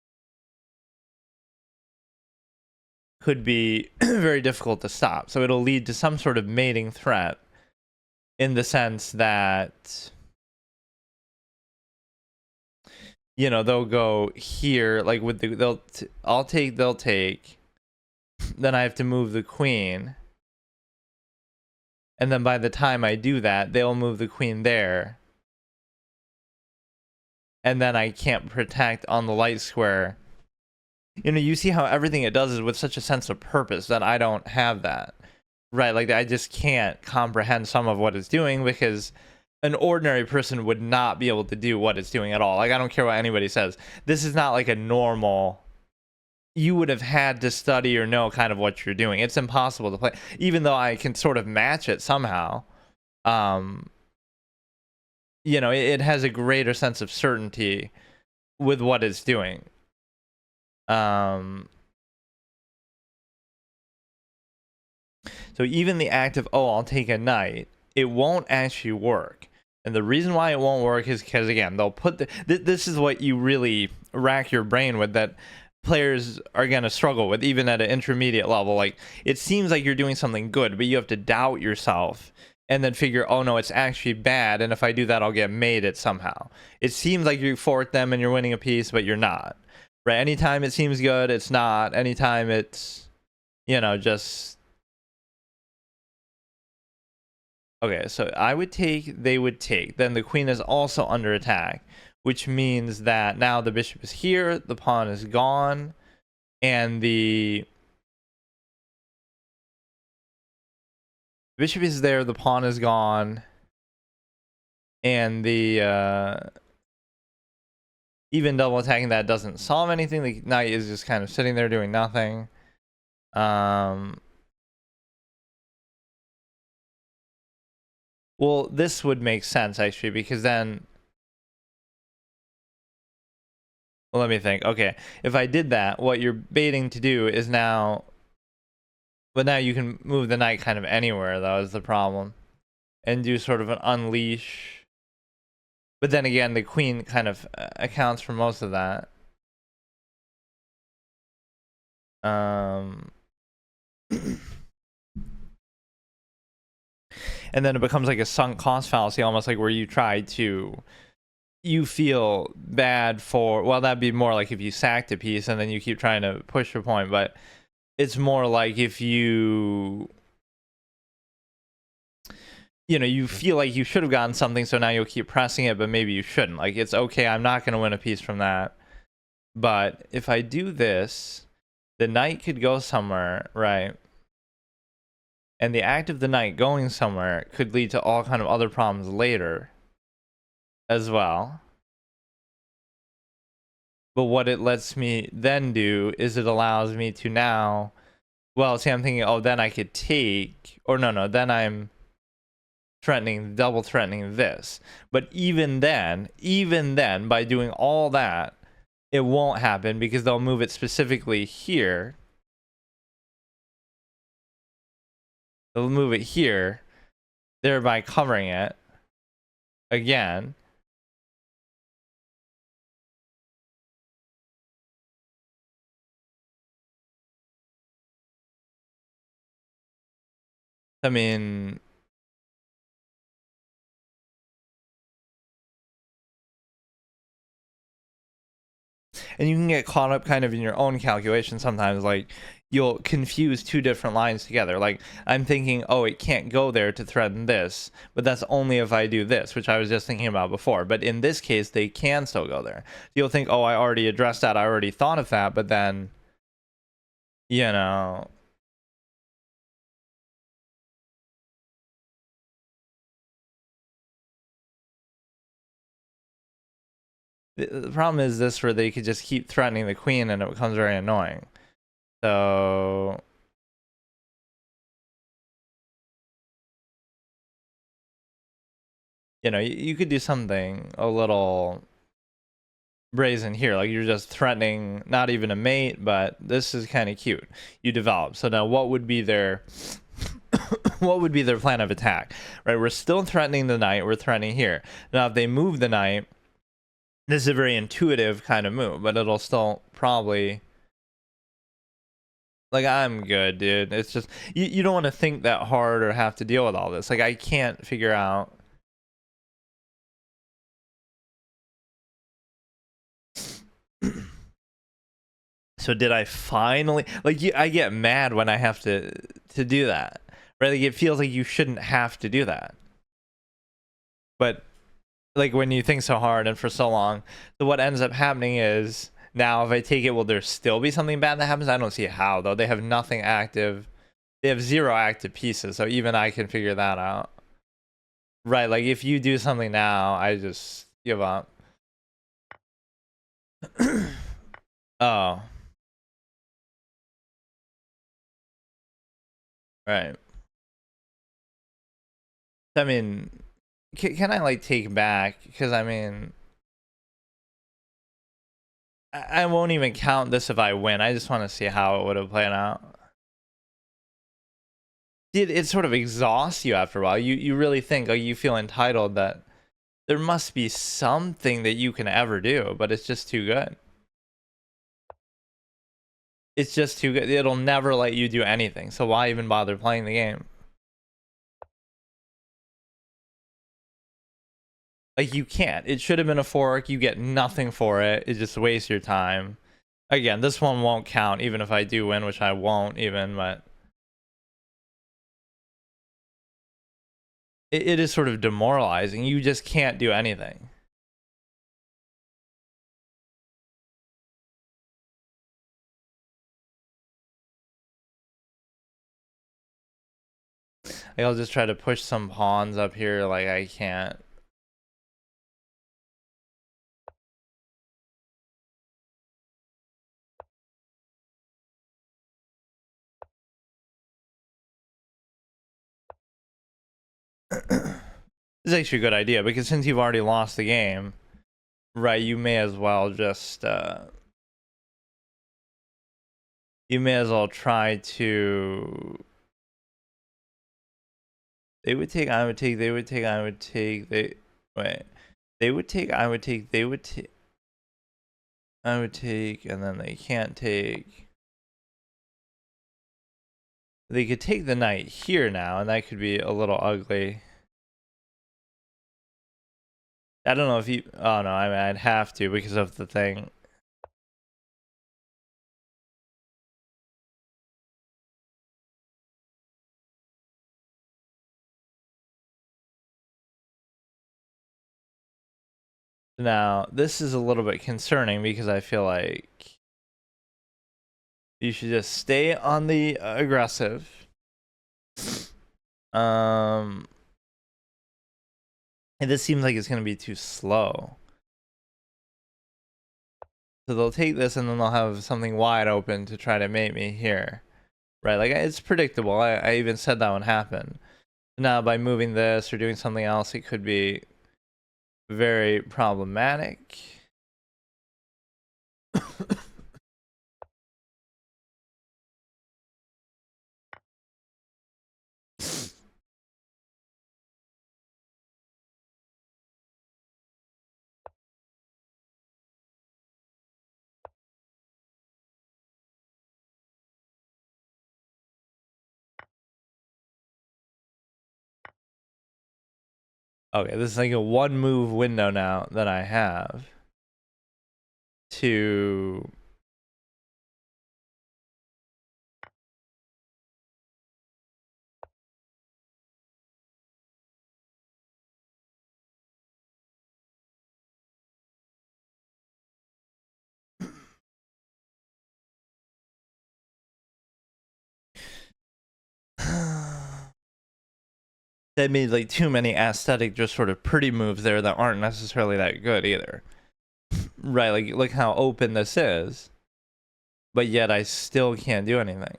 could be very difficult to stop. So it'll lead to some sort of mating threat, in the sense that, you know, they'll go here, like with the, I'll take, they'll take, then I have to move the queen, and then by the time I do that, they'll move the queen there, and then I can't protect on the light square. You know, you see how everything it does is with such a sense of purpose that I don't have that. Right, like, I just can't comprehend some of what it's doing, because an ordinary person would not be able to do what it's doing at all. Like, I don't care what anybody says. This is not like a normal... You would have had to study or know kind of what you're doing. It's impossible to play. Even though I can sort of match it somehow, you know, it has a greater sense of certainty with what it's doing. So even the act of, oh, I'll take a knight, it won't actually work. And the reason why it won't work is because, again, they'll put this is what you really rack your brain with, that players are going to struggle with, even at an intermediate level. Like, it seems like you're doing something good, but you have to doubt yourself and then figure, oh no, it's actually bad, and if I do that, I'll get mated somehow. It seems like you fork them and you're winning a piece, but you're not. Right? Anytime it seems good, it's not. Anytime it's, you know, just... Okay, so I would take, they would take. Then the queen is also under attack, which means that now the bishop is here, the pawn is gone, and the bishop is there, the pawn is gone, and the Even double attacking that doesn't solve anything. The knight is just kind of sitting there doing nothing. Well, this would make sense actually, because then, well, let me think. Okay, if I did that, what you're baiting to do is now, but now you can move the knight kind of anywhere, though, is the problem, and do sort of an unleash. But then again, the queen kind of accounts for most of that. And then it becomes like a sunk cost fallacy, almost like where you try to, you feel bad for, well, that'd be more like if you sacked a piece and then you keep trying to push your point, but it's more like if you know, you feel like you should have gotten something, so now you'll keep pressing it, but maybe you shouldn't. Like, it's okay, I'm not going to win a piece from that. But if I do this, the knight could go somewhere, right? And the act of the knight going somewhere could lead to all kind of other problems later as well. But what it lets me then do is it allows me to now, well, see, I'm thinking, oh, then I could take, or no, then I'm threatening, double threatening this. But even then, by doing all that, it won't happen because they'll move it specifically here. They'll move it here, thereby covering it again. I mean, and you can get caught up kind of in your own calculation sometimes, like you'll confuse two different lines together. Like, I'm thinking, oh, it can't go there to threaten this, but that's only if I do this, which I was just thinking about before. But in this case, they can still go there. You'll think, oh, I already addressed that, I already thought of that, but then, you know, the problem is this, where they could just keep threatening the queen and it becomes very annoying. So you know, you could do something a little brazen here, like you're just threatening not even a mate, but this is kind of cute. You develop. So now what would be their what would be their plan of attack? Right, we're still threatening the knight, we're threatening here. Now if they move the knight, this is a very intuitive kind of move, but it'll still probably, like, I'm good, dude. It's just you don't want to think that hard or have to deal with all this. Like, I can't figure out. So did I finally, like, I get mad when I have to do that, right? Like, it feels like you shouldn't have to do that, but like when you think so hard and for so long, so what ends up happening is, now if I take it, will there still be something bad that happens? I don't see how, though. They have nothing active. They have 0 active pieces, so even I can figure that out, right? Like, if you do something now, I just give up. Oh, right. I mean, can I, like, take back? Because I mean, I won't even count this if I win. I just want to see how it would have played out. It sort of exhausts you after a while. You really think, like, you feel entitled that there must be something that you can ever do, but it's just too good. It's just too good. It'll never let you do anything. So why even bother playing the game? Like, you can't. It should have been a fork. You get nothing for it. It just wastes your time. Again, this one won't count, even if I do win, which I won't even, but it is sort of demoralizing. You just can't do anything. Like, I'll just try to push some pawns up here. Like, I can't. This is actually a good idea, because since you've already lost the game, right, you may as well just you may as well try to. They would take, I would take, they would take, I would take, wait. They would take, I would take, they would take, I would take, and then they can't take. They could take the knight here now, and that could be a little ugly. I don't know if you, oh no, I mean, I'd have to because of the thing. Now, this is a little bit concerning because I feel like you should just stay on the aggressive. And this seems like it's going to be too slow. So they'll take this and then they'll have something wide open to try to mate me here. Right, like it's predictable. I even said that would happen. Now by moving this or doing something else, it could be very problematic. Okay, this is like a one move window now that I have to that made like too many aesthetic, just sort of pretty moves there that aren't necessarily that good either. Right, like look how open this is, but yet I still can't do anything.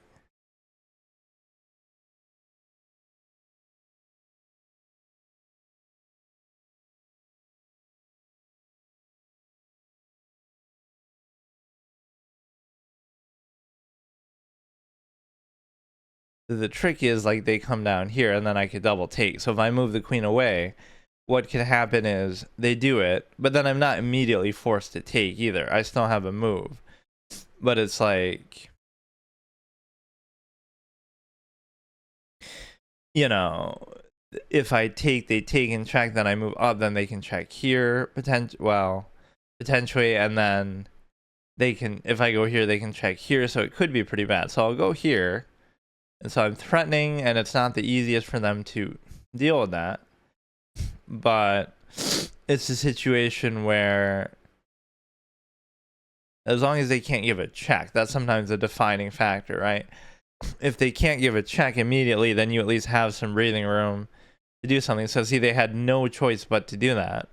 The trick is like they come down here and then I could double take. So if I move the queen away, what could happen is they do it, but then I'm not immediately forced to take either. I still have a move. But it's like, you know, if I take, they take and check, then I move up, then they can check here, potentially, and then they can, if I go here, they can check here, so it could be pretty bad. So I'll go here, and so I'm threatening, and it's not the easiest for them to deal with that. But it's a situation where as long as they can't give a check, that's sometimes a defining factor, right? If they can't give a check immediately, then you at least have some breathing room to do something. So see, they had no choice but to do that.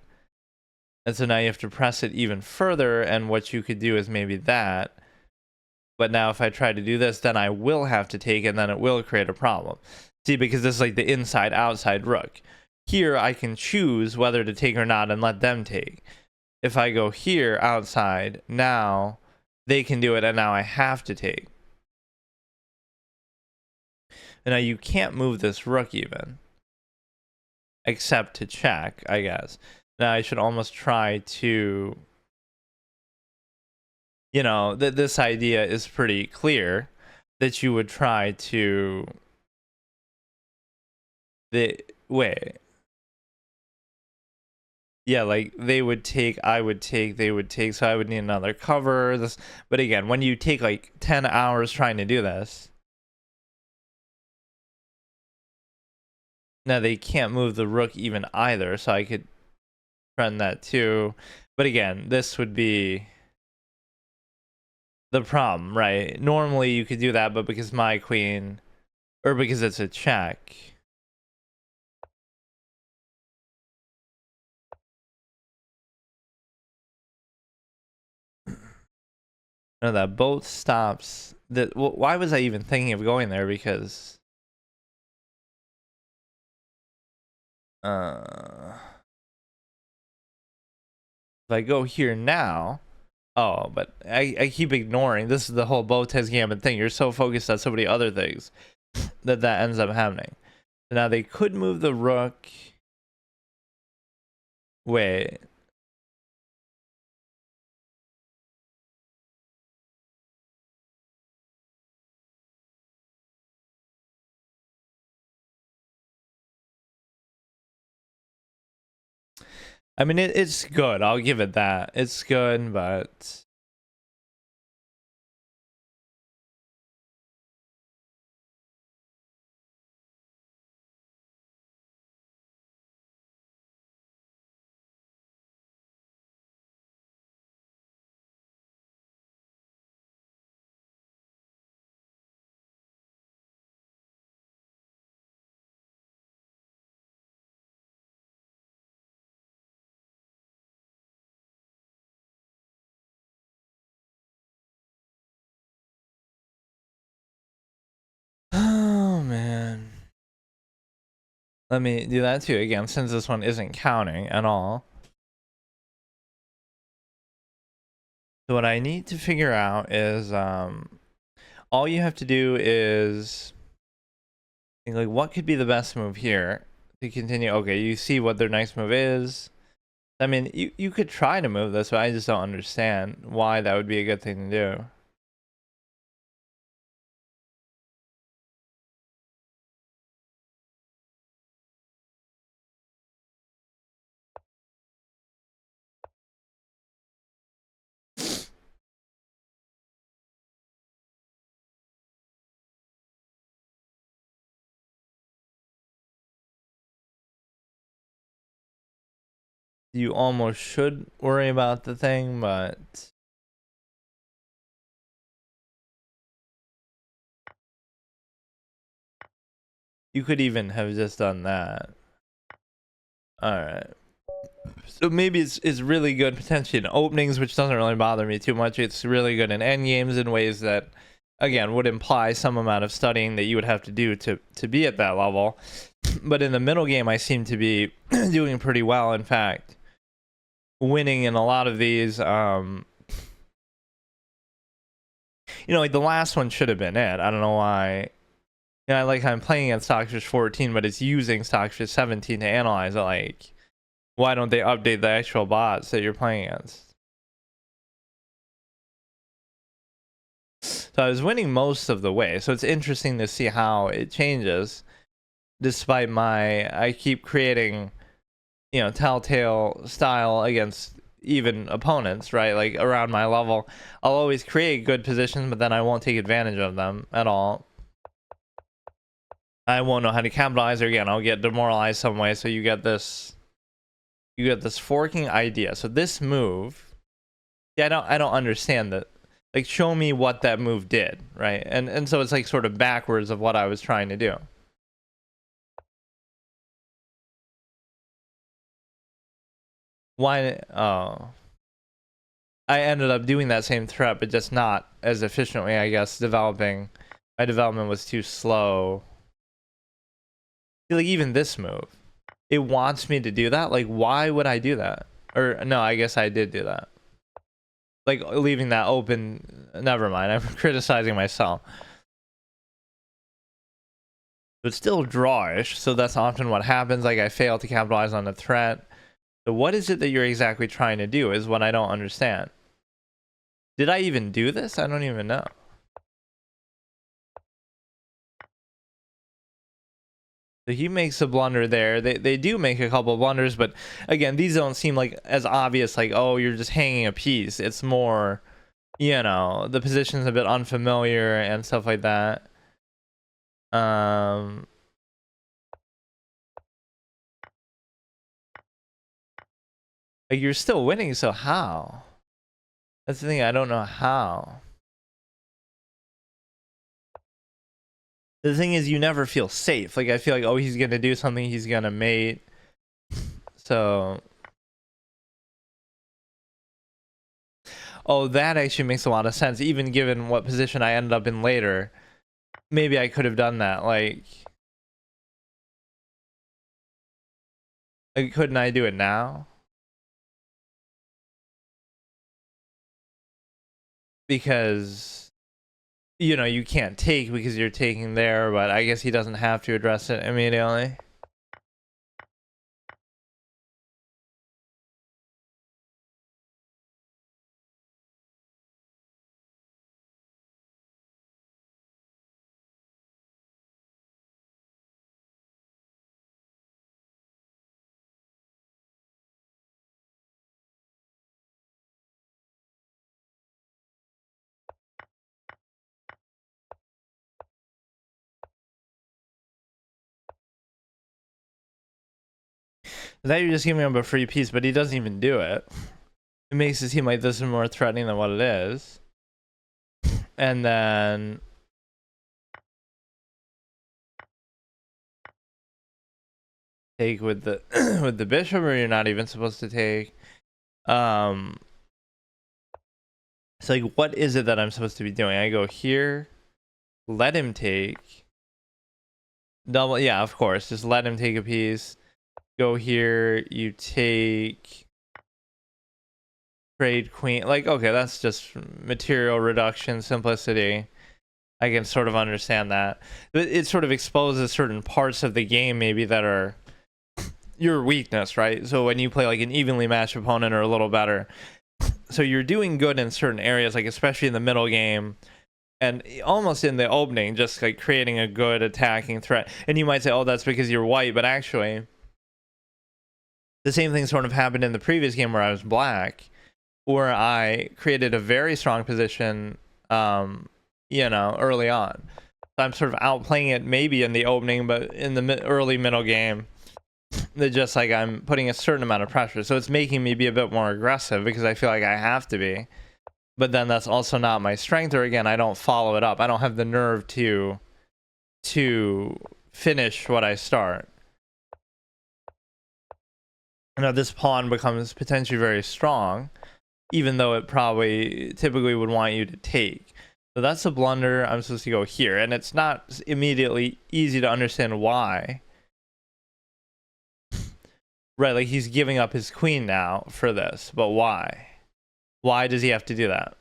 And so now you have to press it even further, and what you could do is maybe that. But now if I try to do this, then I will have to take, and then it will create a problem. See, because this is like the inside-outside rook. Here, I can choose whether to take or not and let them take. If I go here, outside, now they can do it, and now I have to take. And now you can't move this rook even. Except to check, I guess. Now I should almost try to... You know, this idea is pretty clear. That you would try to... Wait. Yeah, like they would take, I would take, they would take, so I would need another cover. But again, when you take like 10 hours trying to do this, now they can't move the rook even either, so I could run that too. But again, this would be the problem, right? Normally you could do that, but because my queen, or because it's a check. No, that boat stops. Why was I even thinking of going there? Because If I go here now, oh, but I keep ignoring. This is the whole Botez Gambit thing. You're so focused on so many other things that ends up happening. So now they could move the rook. Wait. I mean, it's good. I'll give it that. It's good, but... Oh, man. Let me do that too again, since this one isn't counting at all. So what I need to figure out is, all you have to do is think, like, what could be the best move here to continue? Okay, you see what their next move is. I mean, you could try to move this, but I just don't understand why that would be a good thing to do. You almost should worry about the thing, but... You could even have just done that. Alright. So maybe it's really good potentially in openings, which doesn't really bother me too much. It's really good in endgames in ways that, again, would imply some amount of studying that you would have to do to be at that level. But in the middle game, I seem to be doing pretty well. In fact, winning in a lot of these, you know, like the last one should have been it. I don't know why. You know, I like how I'm playing against Stockfish 14, but it's using Stockfish 17 to analyze it. Like, why don't they update the actual bots that you're playing against? So I was winning most of the way. So it's interesting to see how it changes, despite I keep creating, you know, telltale style against even opponents, right? Like around my level, I'll always create good positions, but then I won't take advantage of them at all. I won't know how to capitalize, or again, I'll get demoralized some way. So you get this forking idea. So this move, yeah, I don't understand that. Like, show me what that move did, right? And so it's like sort of backwards of what I was trying to do. Why? Oh, I ended up doing that same threat, but just not as efficiently, I guess. My development was too slow. Like even this move, it wants me to do that. Like, why would I do that? Or no, I guess I did do that. Like leaving that open. Never mind. I'm criticizing myself. But still drawish, so that's often what happens. Like I fail to capitalize on the threat. So what is it that you're exactly trying to do is what I don't understand. Did I even do this? I don't even know. So he makes a blunder there. They do make a couple of blunders, but again, these don't seem like as obvious, like, oh, you're just hanging a piece. It's more, you know, the position's a bit unfamiliar and stuff like that. Like you're still winning, so how? That's the thing, I don't know how. The thing is, you never feel safe. Like I feel like, oh, he's gonna do something, he's gonna mate. So, oh, that actually makes a lot of sense. Even given what position I ended up in later, maybe I could have done that. Like, Like, couldn't I do it now? Because, you know, you can't take because you're taking there, but I guess he doesn't have to address it immediately. Now you're just giving him a free piece, but he doesn't even do it. It makes it seem like this is more threatening than what it is. And then take with the with the bishop, or you're not even supposed to take. So like, what is it that I'm supposed to be doing? I go here, let him take. Double, yeah, of course. Just let him take a piece. Go here, you take. Trade queen. Like, okay, that's just material reduction, simplicity. I can sort of understand that. It sort of exposes certain parts of the game maybe that are your weakness, right? So when you play like an evenly matched opponent or a little better, so you're doing good in certain areas, like especially in the middle game and almost in the opening, just like creating a good attacking threat. And you might say, oh, that's because you're white, but actually the same thing sort of happened in the previous game where I was black, where I created a very strong position, you know, early on. So I'm sort of outplaying it maybe in the opening, but in the early middle game, they're just like I'm putting a certain amount of pressure. So it's making me be a bit more aggressive because I feel like I have to be. But then that's also not my strength, or again, I don't follow it up. I don't have the nerve to finish what I start. Now this pawn becomes potentially very strong, even though it probably typically would want you to take. So that's a blunder. I'm supposed to go here, and it's not immediately easy to understand why. Right, like he's giving up his queen now for this, but why? Why does he have to do that?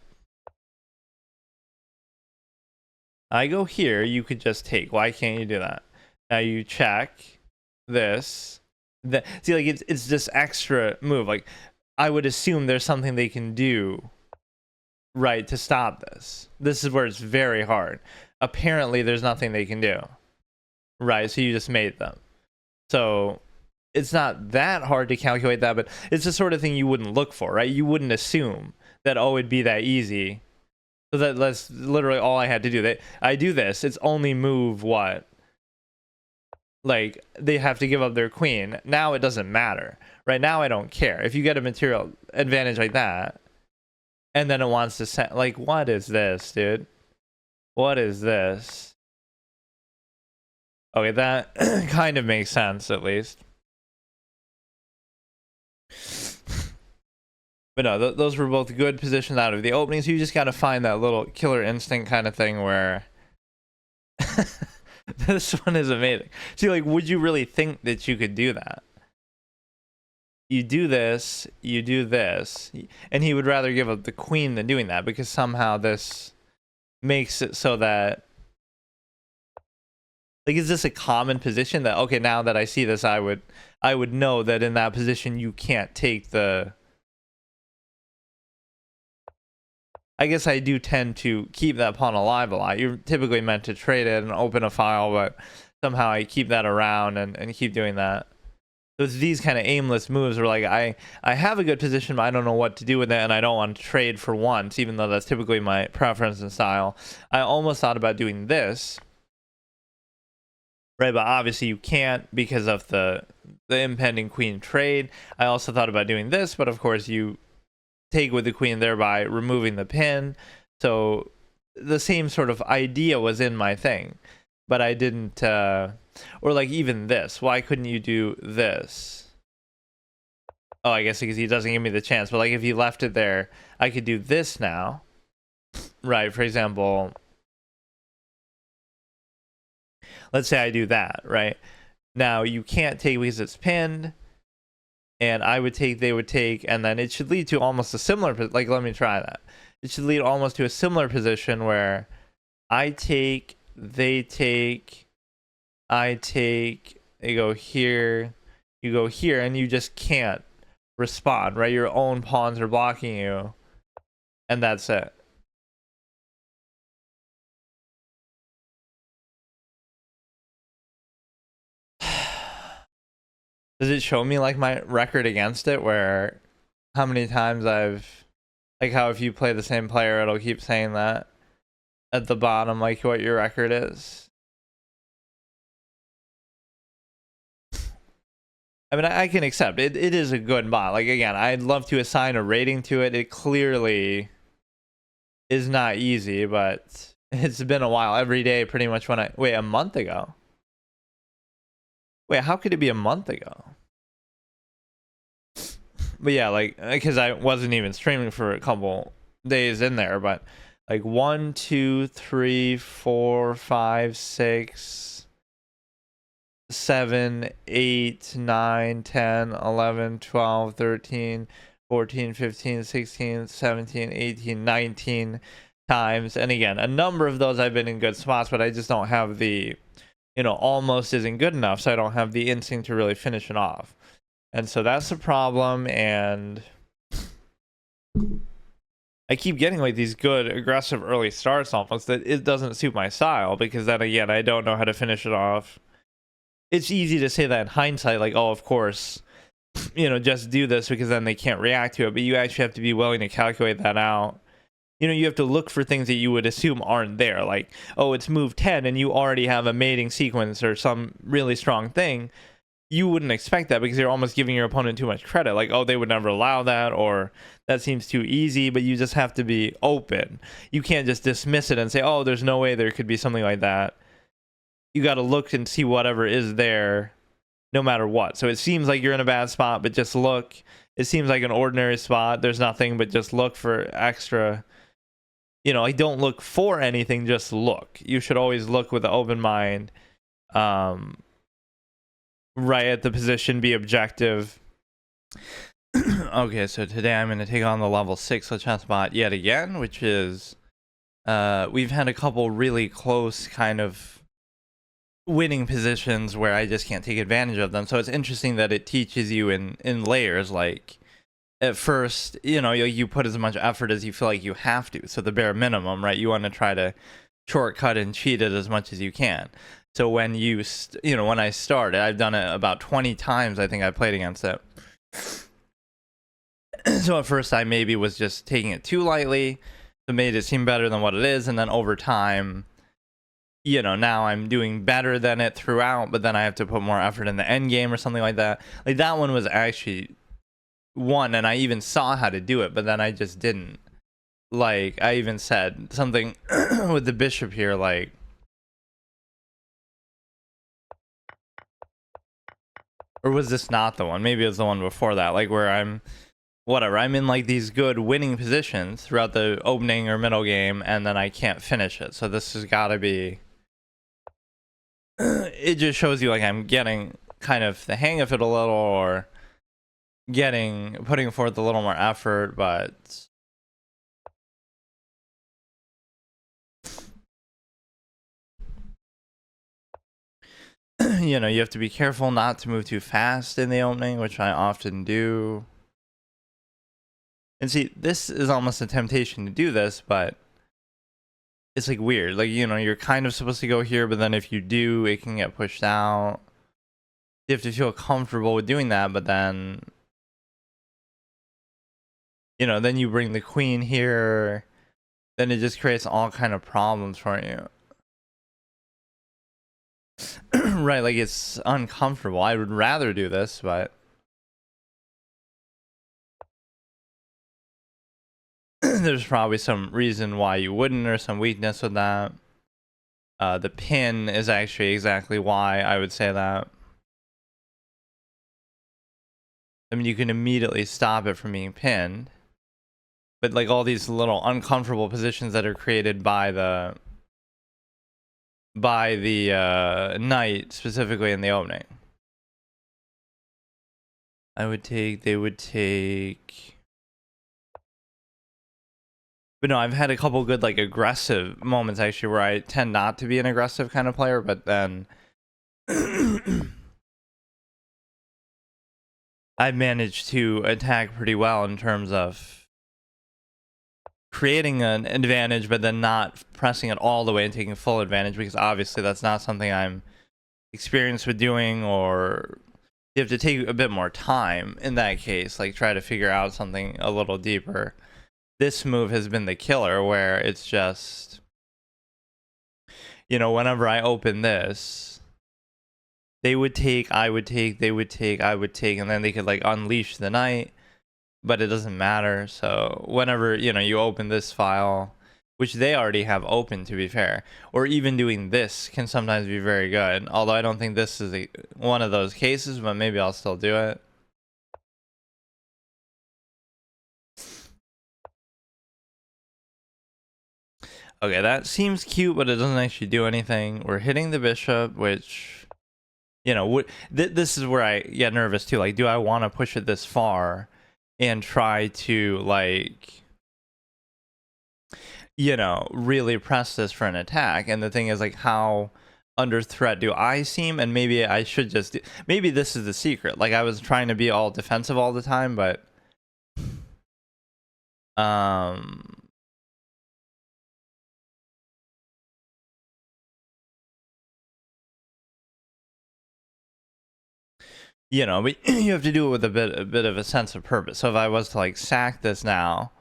I go here, you could just take. Why can't you do that? Now you check this. See, like it's this extra move. Like I would assume there's something they can do, right, to stop this. This is where it's very hard. Apparently, there's nothing they can do, right? So you just made them. So it's not that hard to calculate that, but it's the sort of thing you wouldn't look for, right? You wouldn't assume that, oh, it'd be that easy. So that's literally all I had to do. I do this. It's only move what? Like, they have to give up their queen. Now it doesn't matter. Right now I don't care. If you get a material advantage like that, and then it wants to send, like, what is this, dude? What is this? Okay, that kind of makes sense, at least. But no, those were both good positions out of the opening, so you just gotta find that little killer instinct kind of thing where... This one is amazing. See, like, would you really think that you could do that? You do this, and he would rather give up the queen than doing that, because somehow this makes it so that... Like, is this a common position that, okay, now that I see this, I would know that in that position you can't take the... I guess I do tend to keep that pawn alive a lot. You're typically meant to trade it and open a file, but somehow I keep that around and keep doing that. So it's these kind of aimless moves where, like, I have a good position, but I don't know what to do with it, and I don't want to trade for once, even though that's typically my preference and style. I almost thought about doing this, right? But obviously you can't because of the impending queen trade. I also thought about doing this, but of course you take with the queen, thereby removing the pin. So the same sort of idea was in my thing, but I didn't, or like even this, why couldn't you do this? Oh, I guess because he doesn't give me the chance, but like if he left it there, I could do this now, right? For example, let's say I do that, right? Now you can't take because it's pinned, and I would take, they would take, and then it should lead to almost a similar, like, let me try that. It should lead almost to a similar position where I take, they take, I take, they go here, you go here, and you just can't respond, right? Your own pawns are blocking you, and that's it. Does it show me like my record against it, where how many times I've, like how if you play the same player, it'll keep saying that at the bottom, like what your record is? I mean, I can accept it. It is a good bot. Like, again, I'd love to assign a rating to it. It clearly is not easy, but it's been a while. Every day, pretty much when I... Wait, a month ago? Wait, how could it be a month ago? But yeah, like, because I wasn't even streaming for a couple days in there, but like 1, 2, 3, 4, 5, 6, 7, 8, 9, 10, 11, 12, 13, 14, 15, 16, 17, 18, 19 times. And again, a number of those I've been in good spots, but I just don't have the, you know, almost isn't good enough, so I don't have the instinct to really finish it off. And so that's the problem, and I keep getting like these good aggressive early starts almost that it doesn't suit my style, because then again, I don't know how to finish it off. It's easy to say that in hindsight, like, oh, of course, you know, just do this because then they can't react to it, but you actually have to be willing to calculate that out. You know, you have to look for things that you would assume aren't there, like, oh, it's move 10 and you already have a mating sequence or some really strong thing. You wouldn't expect that because you're almost giving your opponent too much credit, like, oh, they would never allow that, or that seems too easy. But you just have to be open. You can't just dismiss it and say, oh, there's no way there could be something like that. You got to look and see whatever is there no matter what. So it seems like you're in a bad spot, but just look. It seems like an ordinary spot, there's nothing, but just look for extra. You know, like, don't look for anything, just look. You should always look with an open mind. Right at the position, be objective. Okay, so today I'm going to take on the level 6 Chesscapade yet again, which is, we've had a couple really close kind of winning positions where I just can't take advantage of them. So it's interesting that it teaches you in layers. Like, at first, you know, you put as much effort as you feel like you have to. So the bare minimum, right? You want to try to shortcut and cheat it as much as you can. So when you know, when I started, I've done it about 20 times, I think I played against it. So at first I maybe was just taking it too lightly, so made it seem better than what it is, and then over time, you know, now I'm doing better than it throughout, but then I have to put more effort in the end game or something like that. Like, that one was actually one, and I even saw how to do it, but then I just didn't. Like, I even said something with the bishop here, like, or was this not the one? Maybe it was the one before that, like, where I'm in like these good winning positions throughout the opening or middle game, and then I can't finish it. So this has got to be, it just shows you like I'm getting kind of the hang of it a little, or putting forth a little more effort, but you know, you have to be careful not to move too fast in the opening, which I often do. And see, this is almost a temptation to do this, but it's like weird. Like, you know, you're kind of supposed to go here, but then if you do, it can get pushed out. You have to feel comfortable with doing that, but then, you know, then you bring the queen here, then it just creates all kind of problems for you. Right, like, it's uncomfortable. I would rather do this, but there's probably some reason why you wouldn't, or some weakness with that. The pin is actually exactly why I would say that. I mean, you can immediately stop it from being pinned, but like all these little uncomfortable positions that are created by the knight, specifically in the opening. I would take, they would take. But no, I've had a couple good like aggressive moments actually where I tend not to be an aggressive kind of player, but then I've managed to attack pretty well in terms of creating an advantage, but then not pressing it all the way and taking full advantage, because obviously that's not something I'm experienced with doing, or you have to take a bit more time in that case, like try to figure out something a little deeper. This move has been the killer, where it's just, you know, whenever I open this, they would take, I would take, they would take, I would take, and then they could like unleash the knight, but it doesn't matter. So whenever, you know, you open this file, which they already have open, to be fair, or even doing this can sometimes be very good, although I don't think this is one of those cases, but maybe I'll still do it. Okay, that seems cute, but it doesn't actually do anything. We're hitting the bishop, which, you know, this is where I get nervous too. Like, do I want to push it this far and try to, like, you know, really press this for an attack? And the thing is, like, how under threat do I seem? And maybe I should just maybe this is the secret. Like, I was trying to be all defensive all the time, but you know, but you have to do it with a bit of a sense of purpose. So if I was to like sack this now,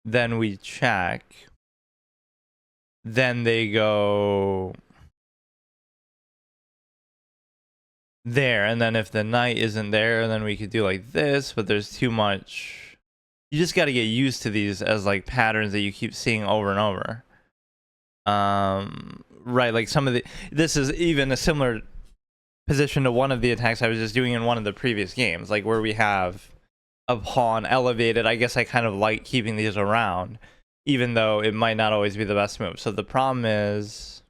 then we check, then they go there, and then if the knight isn't there, then we could do like this, but there's too much. You just got to get used to these as like patterns that you keep seeing over and over. Right, like some of the, this is even a similar position to one of the attacks I was just doing in one of the previous games, like where we have a pawn elevated. I guess I kind of like keeping these around, even though it might not always be the best move. So the problem is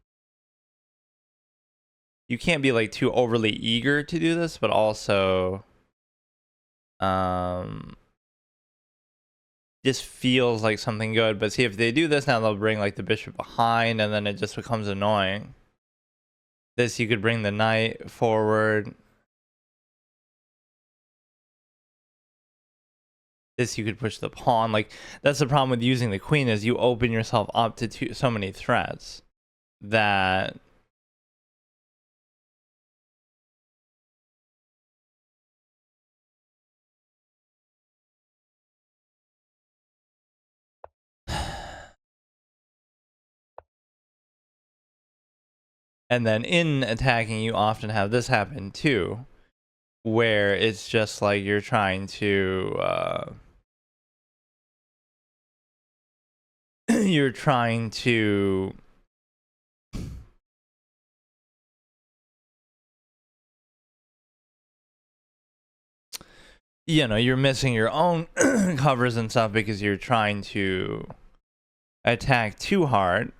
you can't be like too overly eager to do this, but also just feels like something good. But see, if they do this now, they'll bring like the bishop behind, and then it just becomes annoying. This, you could bring the knight forward. This, you could push the pawn. Like, that's the problem with using the queen, is you open yourself up to so many threats that and then in attacking, you often have this happen too, where it's just like you're trying to you're trying to you know, you're missing your own covers and stuff because you're trying to attack too hard.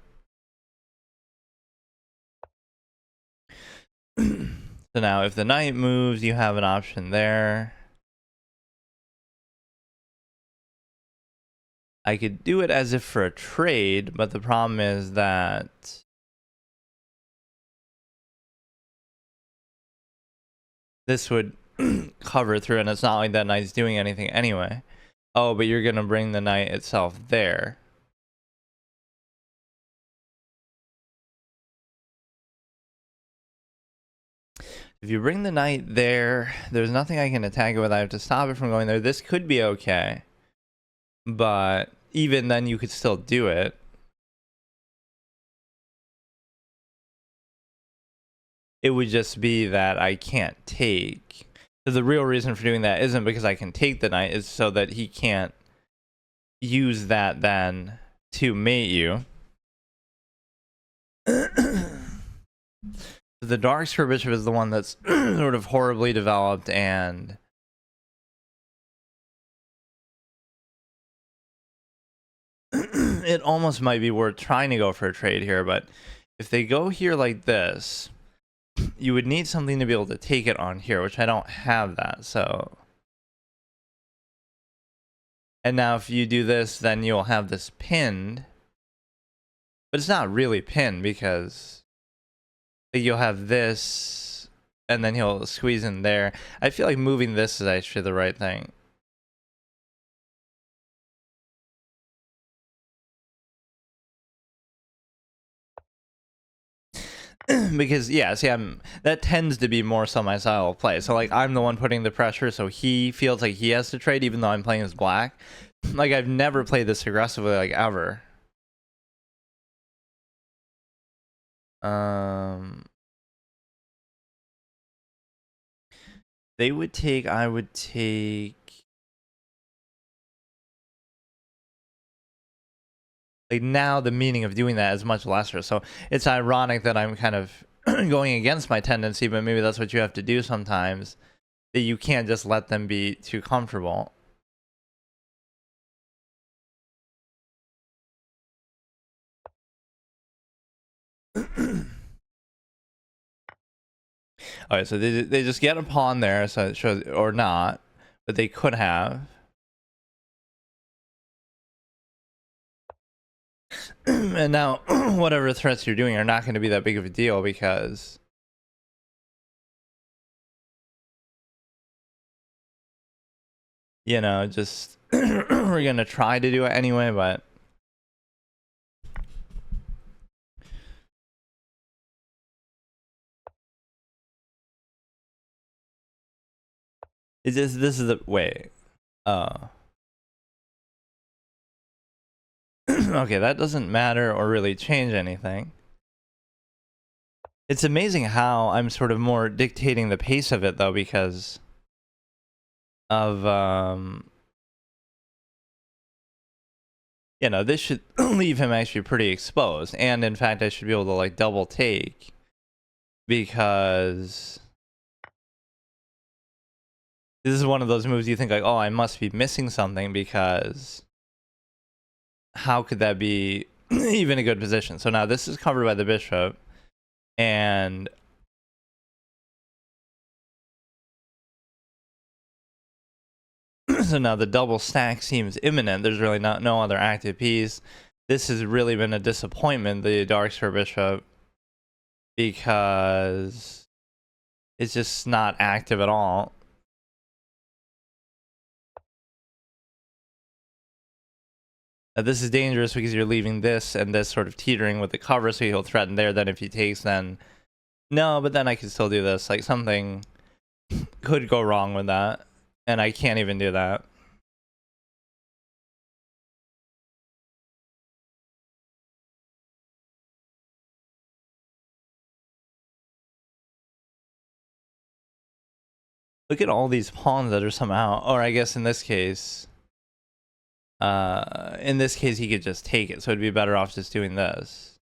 So now if the knight moves, you have an option there. I could do it as if for a trade, but the problem is that this would cover through, and it's not like that knight's doing anything anyway. Oh, but you're gonna bring the knight itself there. If you bring the knight there, there's nothing I can attack it with. I have to stop it from going there. This could be okay, but even then you could still do it. It would just be that I can't take. So the real reason for doing that isn't because I can take the knight, it's so that he can't use that then to mate you. The dark square bishop is the one that's sort of horribly developed, and it almost might be worth trying to go for a trade here. But if they go here like this, you would need something to be able to take it on here, which I don't have that. So And now if you do this, then you'll have this pinned. But it's not really pinned because you'll have this, and then he'll squeeze in there. I feel like moving this is actually the right thing. Because yeah, see, that tends to be more so my style of play. So like I'm the one putting the pressure, so he feels like he has to trade even though I'm playing as black. Like I've never played this aggressively, like ever. They would take, I would take. Like now the meaning of doing that is much lesser. So it's ironic that I'm kind of going against my tendency, but maybe that's what you have to do sometimes. That you can't just let them be too comfortable. Alright, so they just get a pawn there, so it shows, or not, but they could have. And now, whatever threats you're doing are not going to be that big of a deal because, you know, just we're going to try to do it anyway, but it's just, this is the way. Okay, that doesn't matter or really change anything. It's amazing how I'm sort of more dictating the pace of it though, because of you know, this should leave him actually pretty exposed, and in fact I should be able to like double take, because this is one of those moves you think like, oh, I must be missing something, because how could that be even a good position? So now this is covered by the bishop, and so now the double stack seems imminent. There's really no other active piece. This has really been a disappointment, the dark square bishop, because it's just not active at all. This is dangerous because you're leaving this and this sort of teetering with the cover, so he'll threaten there. Then if he takes, then no, but then I can still do this. Like something could go wrong with that, and I can't even do that. Look at all these pawns that are somehow, or I guess in this case he could just take it, so it'd be better off just doing this.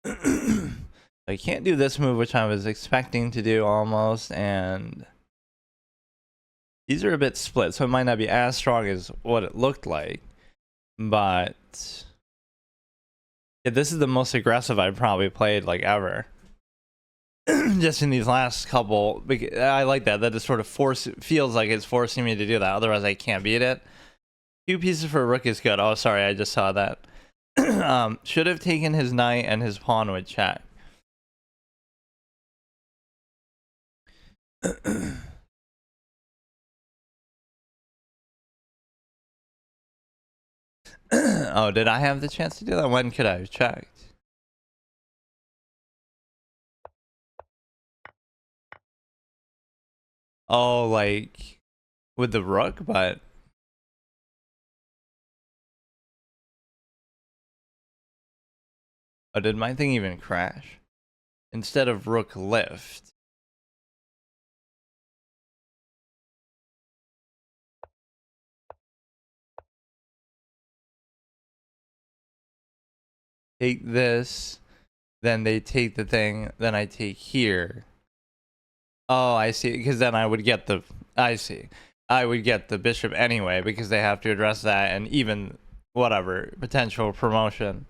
I can't do this move, which I was expecting to do almost, and these are a bit split, so it might not be as strong as what it looked like, but yeah, this is the most aggressive I've probably played like ever. Just in these last couple, I like that it sort of feels like it's forcing me to do that, otherwise I can't beat it. 2 pieces for a rook is good. Oh, sorry, I just saw that. Should have taken his knight and his pawn would check. Oh, did I have the chance to do that? When could I have checked? Oh, like with the rook, but oh, did my thing even crash? Instead of rook lift. Take this, then they take the thing, then I take here. Oh, I see, because then I would get the, I see. I would get the bishop anyway, because they have to address that, and even, whatever, potential promotion.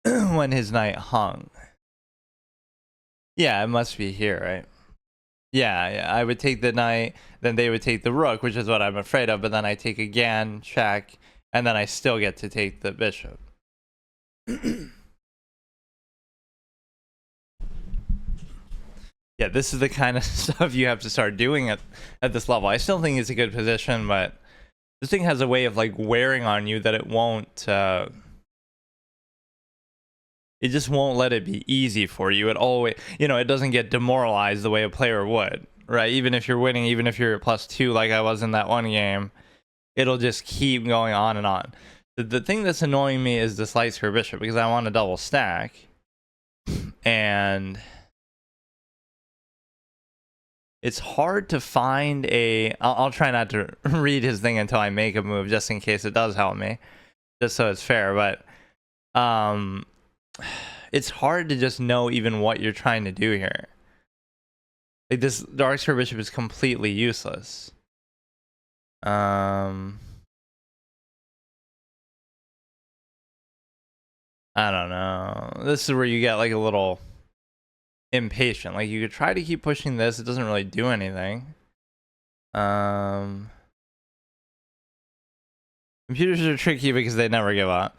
When his knight hung. Yeah, it must be here, right? Yeah, I would take the knight, then they would take the rook, which is what I'm afraid of, but then I take again, check, and then I still get to take the bishop. Yeah, this is the kind of stuff you have to start doing at this level. I still think it's a good position, but this thing has a way of like wearing on you that it won't it just won't let it be easy for you. It always, it doesn't get demoralized the way a player would, right? Even if you're winning, even if you're at +2 like I was in that one game, it'll just keep going on and on. The thing that's annoying me is this light square bishop, because I want a double stack, and it's hard to find a... I'll try not to read his thing until I make a move, just in case it does help me, just so it's fair, but it's hard to just know even what you're trying to do here. Like, this dark square bishop is completely useless. I don't know. This is where you get like a little impatient. Like, you could try to keep pushing this, it doesn't really do anything. Computers are tricky because they never give up.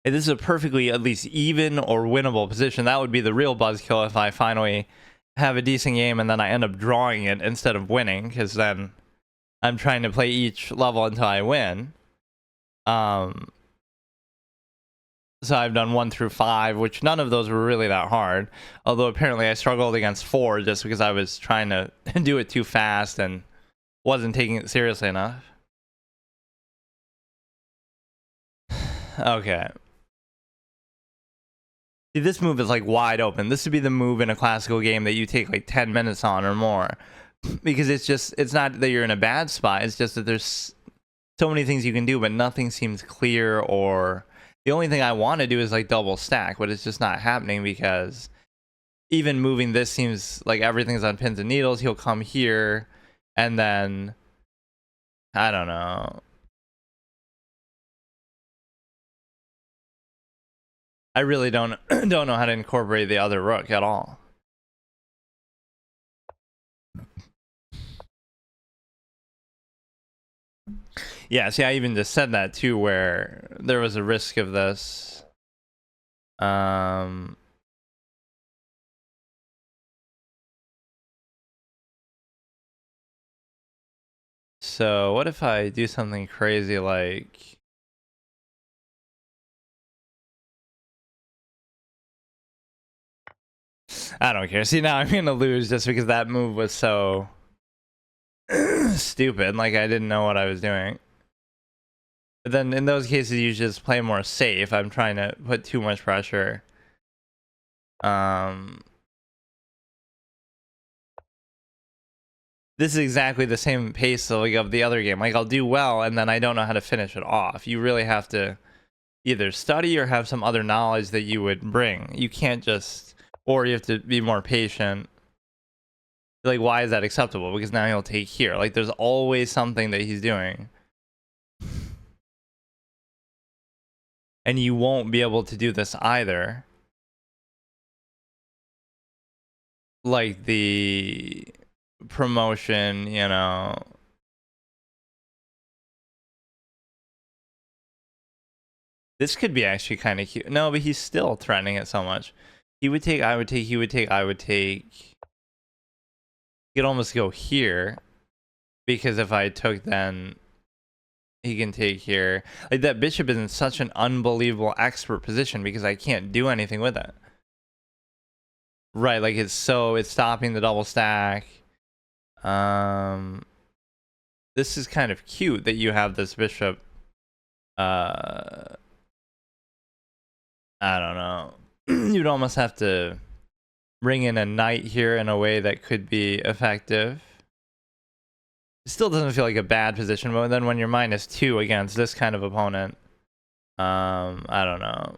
This is a perfectly at least even or winnable position. That would be the real buzzkill if I finally have a decent game and then I end up drawing it instead of winning, because then I'm trying to play each level until I win. So I've done 1 through 5, which none of those were really that hard. Although apparently I struggled against 4 just because I was trying to do it too fast and wasn't taking it seriously enough. Okay. See, this move is like wide open. This would be the move in a classical game that you take like 10 minutes on or more. Because it's not that you're in a bad spot. It's just that there's so many things you can do, but nothing seems clear, or the only thing I want to do is like double stack, but it's just not happening because even moving this seems like everything's on pins and needles. He'll come here and then I don't know. I really don't know how to incorporate the other rook at all. Yeah, see, I even just said that too, where there was a risk of this. So what if I do something crazy like... I don't care. See, now I'm gonna lose just because that move was so stupid. Like, I didn't know what I was doing. But then in those cases, you just play more safe. I'm trying to put too much pressure. This is exactly the same pace of the other game. Like, I'll do well, and then I don't know how to finish it off. You really have to either study or have some other knowledge that you would bring. You can't just... Or you have to be more patient. Like, why is that acceptable? Because now he'll take here. Like, there's always something that he's doing. And you won't be able to do this either. Like the promotion, This could be actually kind of cute. No, but he's still threatening it so much. He would take, I would take, he would take, I would take. He could almost go here. Because if I took, then he can take here. Like, that bishop is in such an unbelievable expert position because I can't do anything with it. Right, like it's stopping the double stack. This is kind of cute that you have this bishop. I don't know. You'd almost have to bring in a knight here in a way that could be effective. It still doesn't feel like a bad position, but then when you're -2 against this kind of opponent, I don't know.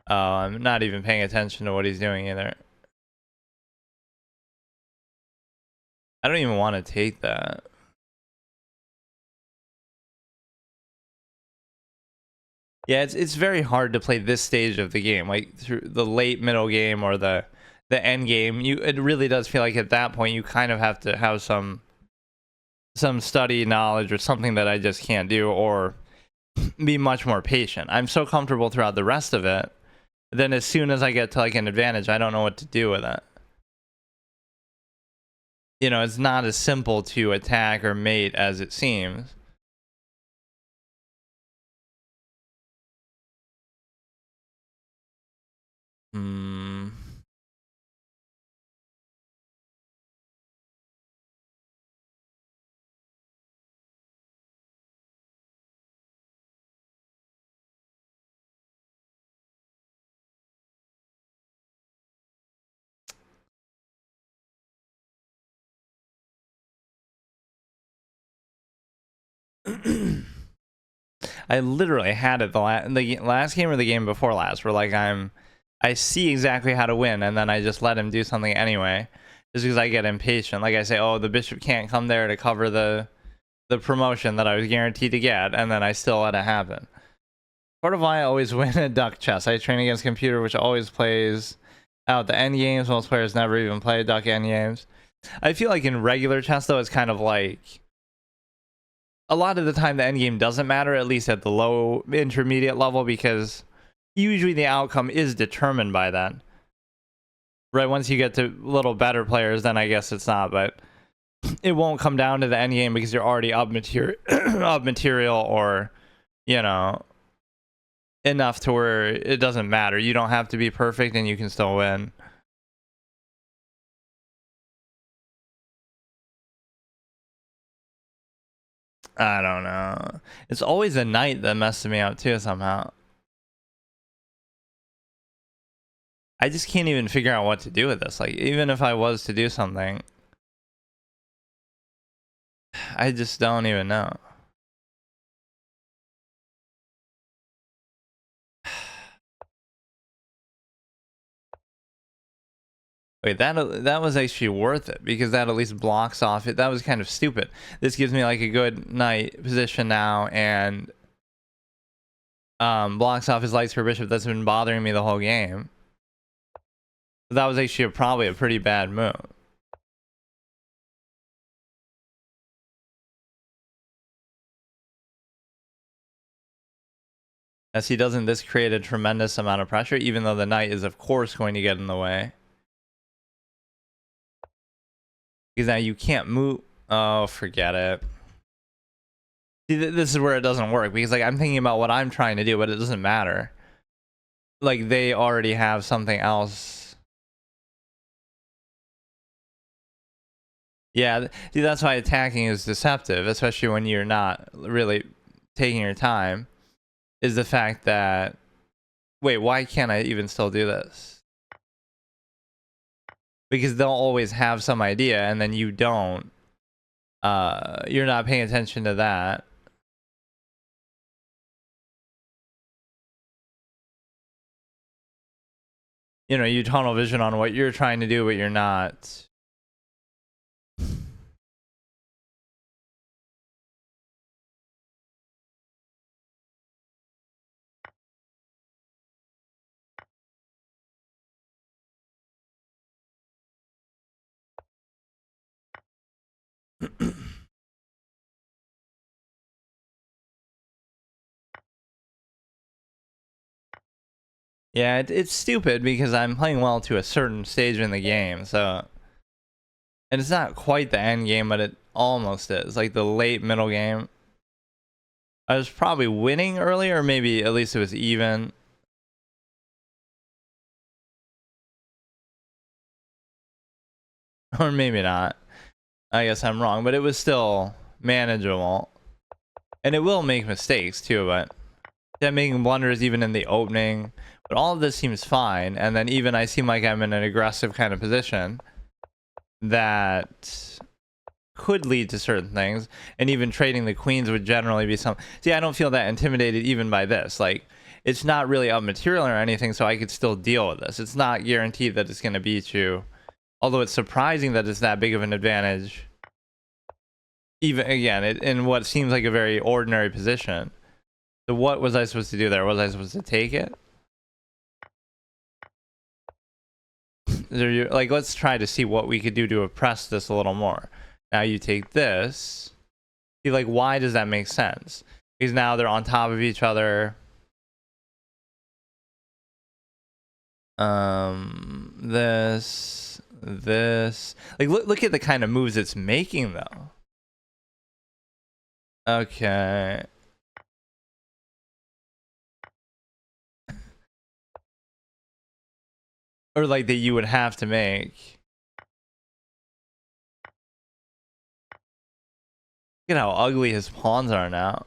Oh, I'm not even paying attention to what he's doing either. I don't even want to take that. Yeah, it's very hard to play this stage of the game, like through the late middle game or the end game. It really does feel like at that point you kind of have to have some study knowledge or something that I just can't do, or be much more patient. I'm so comfortable throughout the rest of it. Then as soon as I get to like an advantage, I don't know what to do with it. You know, it's not as simple to attack or mate as it seems. Hmm. I literally had it the last game or the game before last, where like I see exactly how to win, and then I just let him do something anyway, just because I get impatient. Like I say, oh, the bishop can't come there to cover the promotion that I was guaranteed to get, and then I still let it happen. Part of why I always win at duck chess. I train against a computer which always plays out the end games. Most players never even play duck end games. I feel like in regular chess though, it's kind of like a lot of the time the end game doesn't matter, at least at the low intermediate level, because usually the outcome is determined by that. Right, once you get to little better players, then I guess it's not, but it won't come down to the end game because you're already up material or, you know, enough to where it doesn't matter. You don't have to be perfect and you can still win. I don't know. It's always a knight that messes me up too somehow. I just can't even figure out what to do with this. Like, even if I was to do something, I just don't even know. Wait, that was actually worth it, because that at least blocks off it. That was kind of stupid. This gives me like a good knight position now, and blocks off his light square bishop that's been bothering me the whole game. That was actually probably a pretty bad move. As he doesn't this create a tremendous amount of pressure, even though the knight is of course going to get in the way. Because now you can't move. Oh, forget it. See, this is where it doesn't work, because like I'm thinking about what I'm trying to do, but it doesn't matter. Like they already have something else. Yeah, see, that's why attacking is deceptive, especially when you're not really taking your time. Is the fact that, wait, why can't I even still do this? Because they'll always have some idea, and then you don't. You're not paying attention to that. You know, you tunnel vision on what you're trying to do, but you're not. Yeah, it's stupid because I'm playing well to a certain stage in the game, so, and it's not quite the end game, but it almost is. Like the late middle game, I was probably winning earlier, or maybe at least it was even. Or maybe not. I guess I'm wrong, but it was still manageable. And it will make mistakes too, but yeah, making blunders even in the opening. But all of this seems fine, and then even I seem like I'm in an aggressive kind of position that could lead to certain things, and even trading the queens would generally be some. See, I don't feel that intimidated even by this. Like, it's not really up material or anything, so I could still deal with this. It's not guaranteed that it's going to beat you, although it's surprising that it's that big of an advantage, even again in what seems like a very ordinary position. So what was I supposed to do there? Was I supposed to take it? Like, let's try to see what we could do to oppress this a little more. Now you take this. See, like, why does that make sense? Because now they're on top of each other. This. Like, look at the kind of moves it's making, though. Okay. Or, like, that you would have to make. Look at how ugly his pawns are now.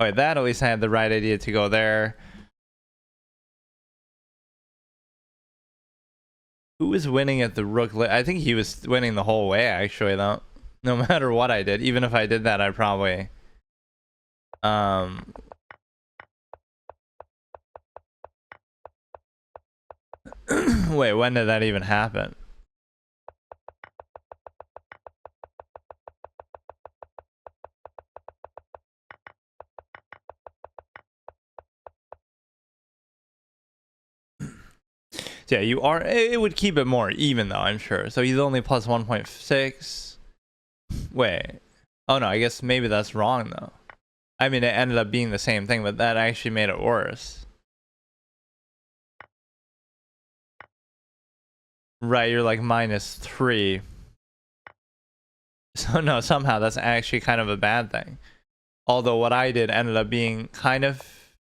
Okay, that at least I had the right idea to go there. Who was winning at the rook? I think he was winning the whole way, actually, though. No matter what I did. Even if I did that, I'd probably... Wait, when did that even happen? So yeah, you are. It would keep it more even, though, I'm sure. So he's only plus 1.6. Wait. Oh, no, I guess maybe that's wrong, though. I mean, it ended up being the same thing, but that actually made it worse. Right, you're like -3. So no, somehow that's actually kind of a bad thing. Although what I did ended up being kind of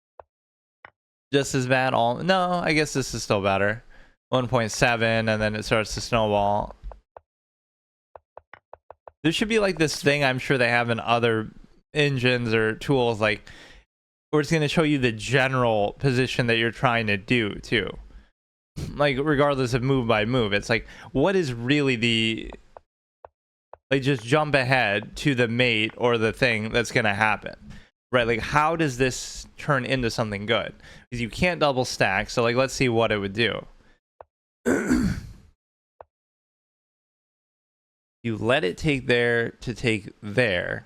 just as bad. No, I guess this is still better. 1.7, and then it starts to snowball. There should be like this thing I'm sure they have in other engines or tools, like where it's going to show you the general position that you're trying to do too. Like regardless of move by move, it's like what is really the, like, just jump ahead to the mate or the thing that's going to happen, right? Like how does this turn into something good? Because you can't double stack, so like let's see what it would do. You let it take there to take there,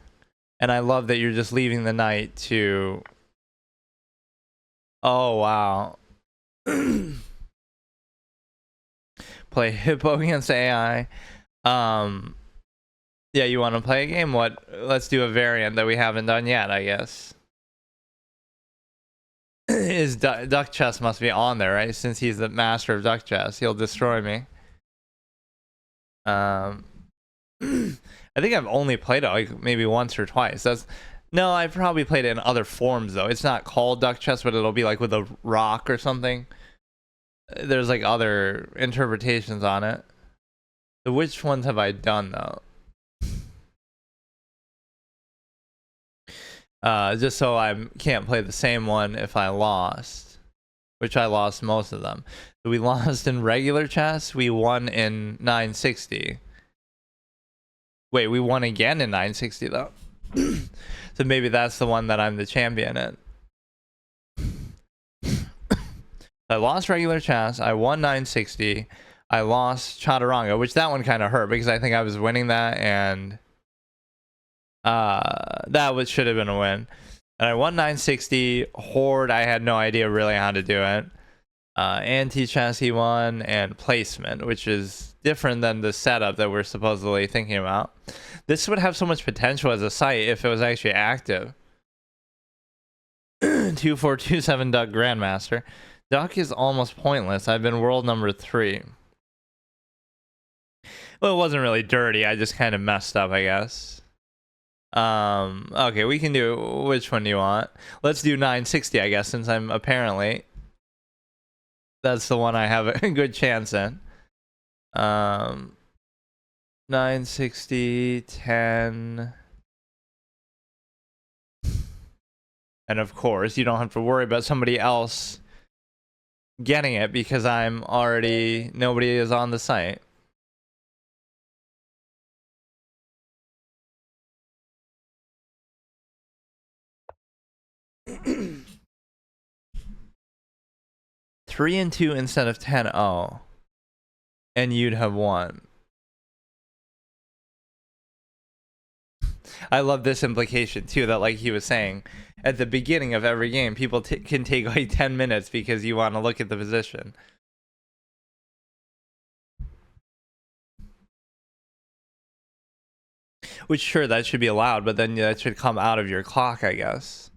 and I love that you're just leaving the knight to... Oh wow. Play hippo against AI. Yeah, you want to play a game? What? Let's do a variant that we haven't done yet, I guess. His duck chess must be on there, right? Since he's the master of duck chess, he'll destroy me. I think I've only played it like maybe once or twice. No, I've probably played it in other forms though. It's not called duck chess, but it'll be like with a rock or something. There's like other interpretations on it. So which ones have I done though? Just so I can't play the same one if I lost, which I lost most of them. So we lost in regular chess. We won in 960. Wait, we won again in 960 though. So maybe that's the one that I'm the champion in. I lost regular chess. I won 960. I lost Chaturanga, which that one kind of hurt because I think I was winning that, and that should have been a win. And I won 960. Horde, I had no idea really how to do it. Anti-chess he won, and placement, which is different than the setup that we're supposedly thinking about. This would have so much potential as a site if it was actually active. 2427 Duck Grandmaster. Duck is almost pointless. I've been world number 3. Well, it wasn't really dirty. I just kind of messed up, I guess. Okay, we can do... Which one do you want? Let's do 960, I guess, since I'm apparently... That's the one I have a good chance in. 960, 10... And of course, you don't have to worry about somebody else getting it because I'm already... Nobody is on the site. Three and 2 instead of 10-0. And you'd have won. I love this implication too, that like he was saying, at the beginning of every game, people can take like 10 minutes because you want to look at the position. Which, sure, that should be allowed, but then that should come out of your clock, I guess.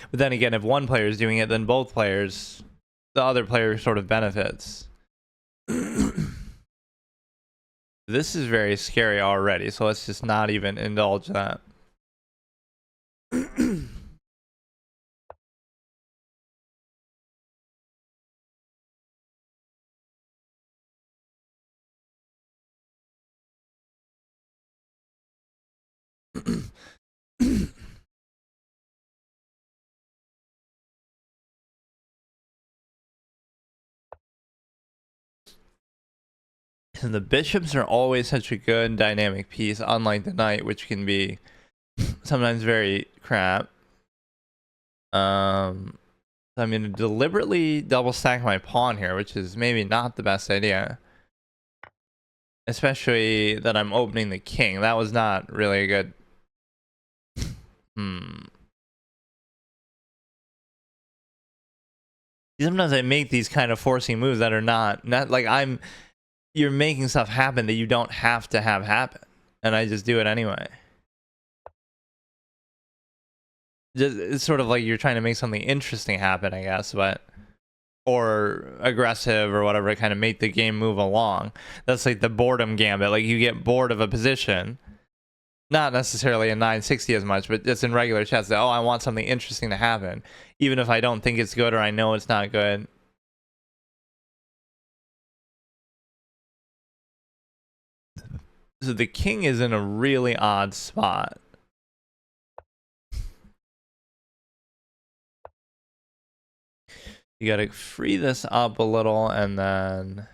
But then again, if one player is doing it, then both players, the other player sort of benefits. This is very scary already, so let's just not even indulge that. And the bishops are always such a good dynamic piece, unlike the knight, which can be sometimes very crap. I'm going to deliberately double stack my pawn here, which is maybe not the best idea. Especially that I'm opening the king. That was not really a good... Sometimes I make these kind of forcing moves that are not like you're making stuff happen that you don't have to have happen, and I just do it anyway. It's sort of like you're trying to make something interesting happen, I guess, but or aggressive or whatever, kind of make the game move along. That's like the boredom gambit. Like you get bored of a position, not necessarily in 960 as much, but just in regular chess. That, oh, I want something interesting to happen, even if I don't think it's good or I know it's not good. So the king is in a really odd spot. You gotta free this up a little and then...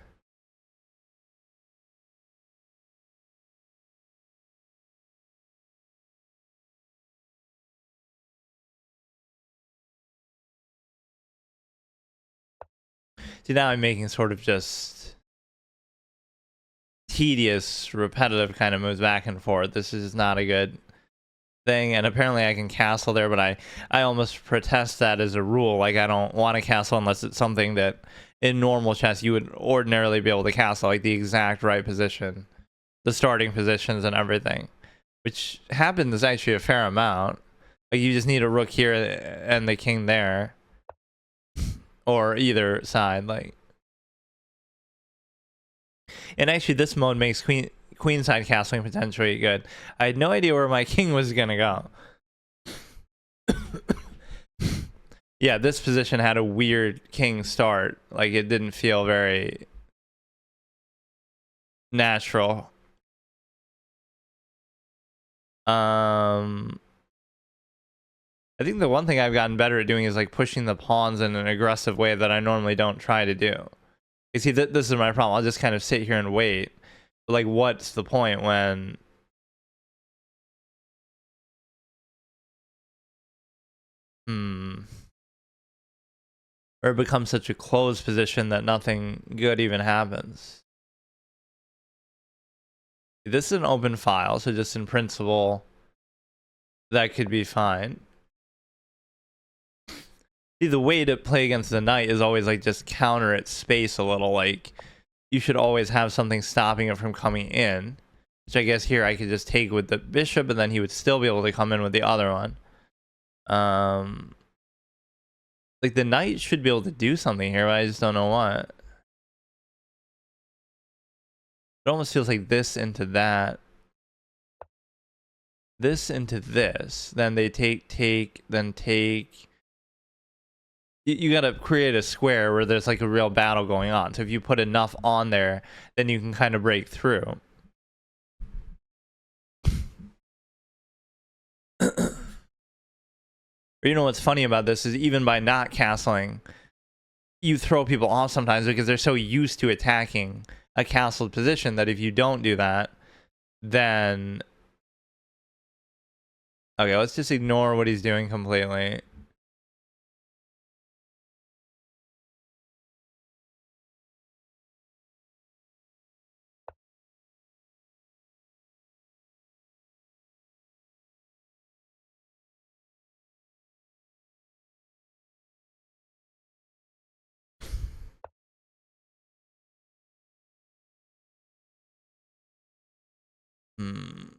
See, now I'm making sort of just tedious, repetitive kind of moves back and forth. This is not a good thing, and apparently I can castle there, but I almost protest that as a rule. Like, I don't want to castle unless it's something that in normal chess you would ordinarily be able to castle, like the exact right position, the starting positions and everything, which happens actually a fair amount. Like, you just need a rook here and the king there, or either side, like. And actually, this mode makes queenside castling potentially good. I had no idea where my king was gonna go. Yeah, this position had a weird king start. Like, it didn't feel very natural. I think the one thing I've gotten better at doing is like pushing the pawns in an aggressive way that I normally don't try to do. You see, this is my problem. I'll just kind of sit here and wait. But like, what's the point when... Or it becomes such a closed position that nothing good even happens. This is an open file, so just in principle, that could be fine. See, the way to play against the knight is always like just counter its space a little. Like, you should always have something stopping it from coming in, which I guess here I could just take with the bishop, and then he would still be able to come in with the other one. Like, the knight should be able to do something here, but I just don't know what. It almost feels like this into that, this into this, then they take, then take. You got to create a square where there's like a real battle going on. So if you put enough on there, then you can kind of break through. You know what's funny about this is even by not castling, you throw people off sometimes because they're so used to attacking a castled position that if you don't do that, then... Okay, let's just ignore what he's doing completely. Hmm.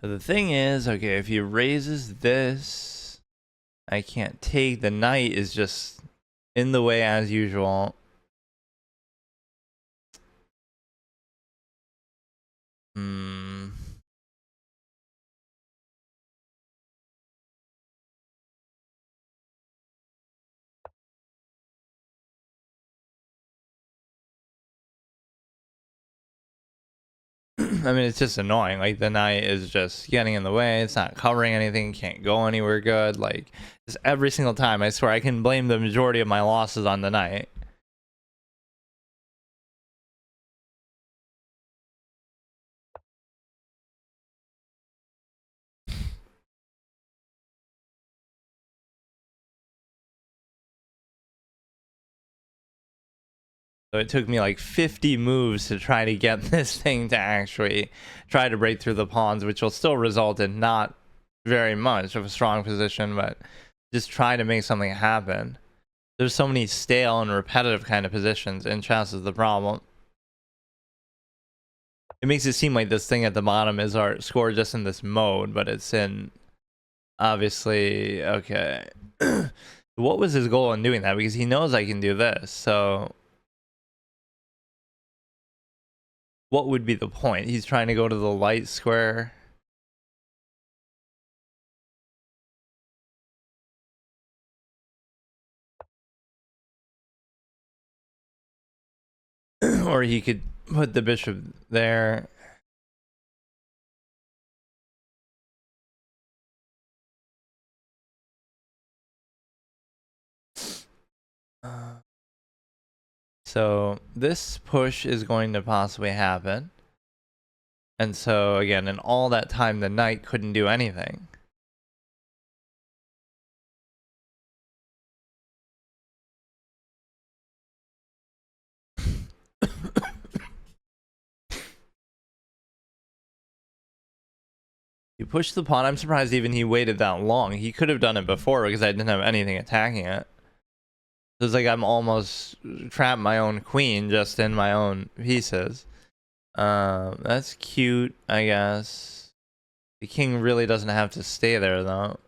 So the thing is, okay, if he raises this, I can't take. The knight is just in the way as usual. Hmm. I mean, it's just annoying. Like, the knight is just getting in the way. It's not covering anything. Can't go anywhere good. Like, just every single time, I swear, I can blame the majority of my losses on the knight. So it took me like 50 moves to try to get this thing to actually try to break through the pawns, which will still result in not very much of a strong position, but just try to make something happen. There's so many stale and repetitive kind of positions in chess is the problem. It makes it seem like this thing at the bottom is our score just in this mode, but it's in, obviously, okay. What was his goal in doing that? Because he knows I can do this, so what would be the point? He's trying to go to the light square. Or he could put the bishop there. So this push is going to possibly happen. And so again, in all that time, the knight couldn't do anything. You push the pawn. I'm surprised even he waited that long. He could have done it before because I didn't have anything attacking it. So it's like I'm almost trapped my own queen just in my own pieces. That's cute, I guess. The king really doesn't have to stay there though.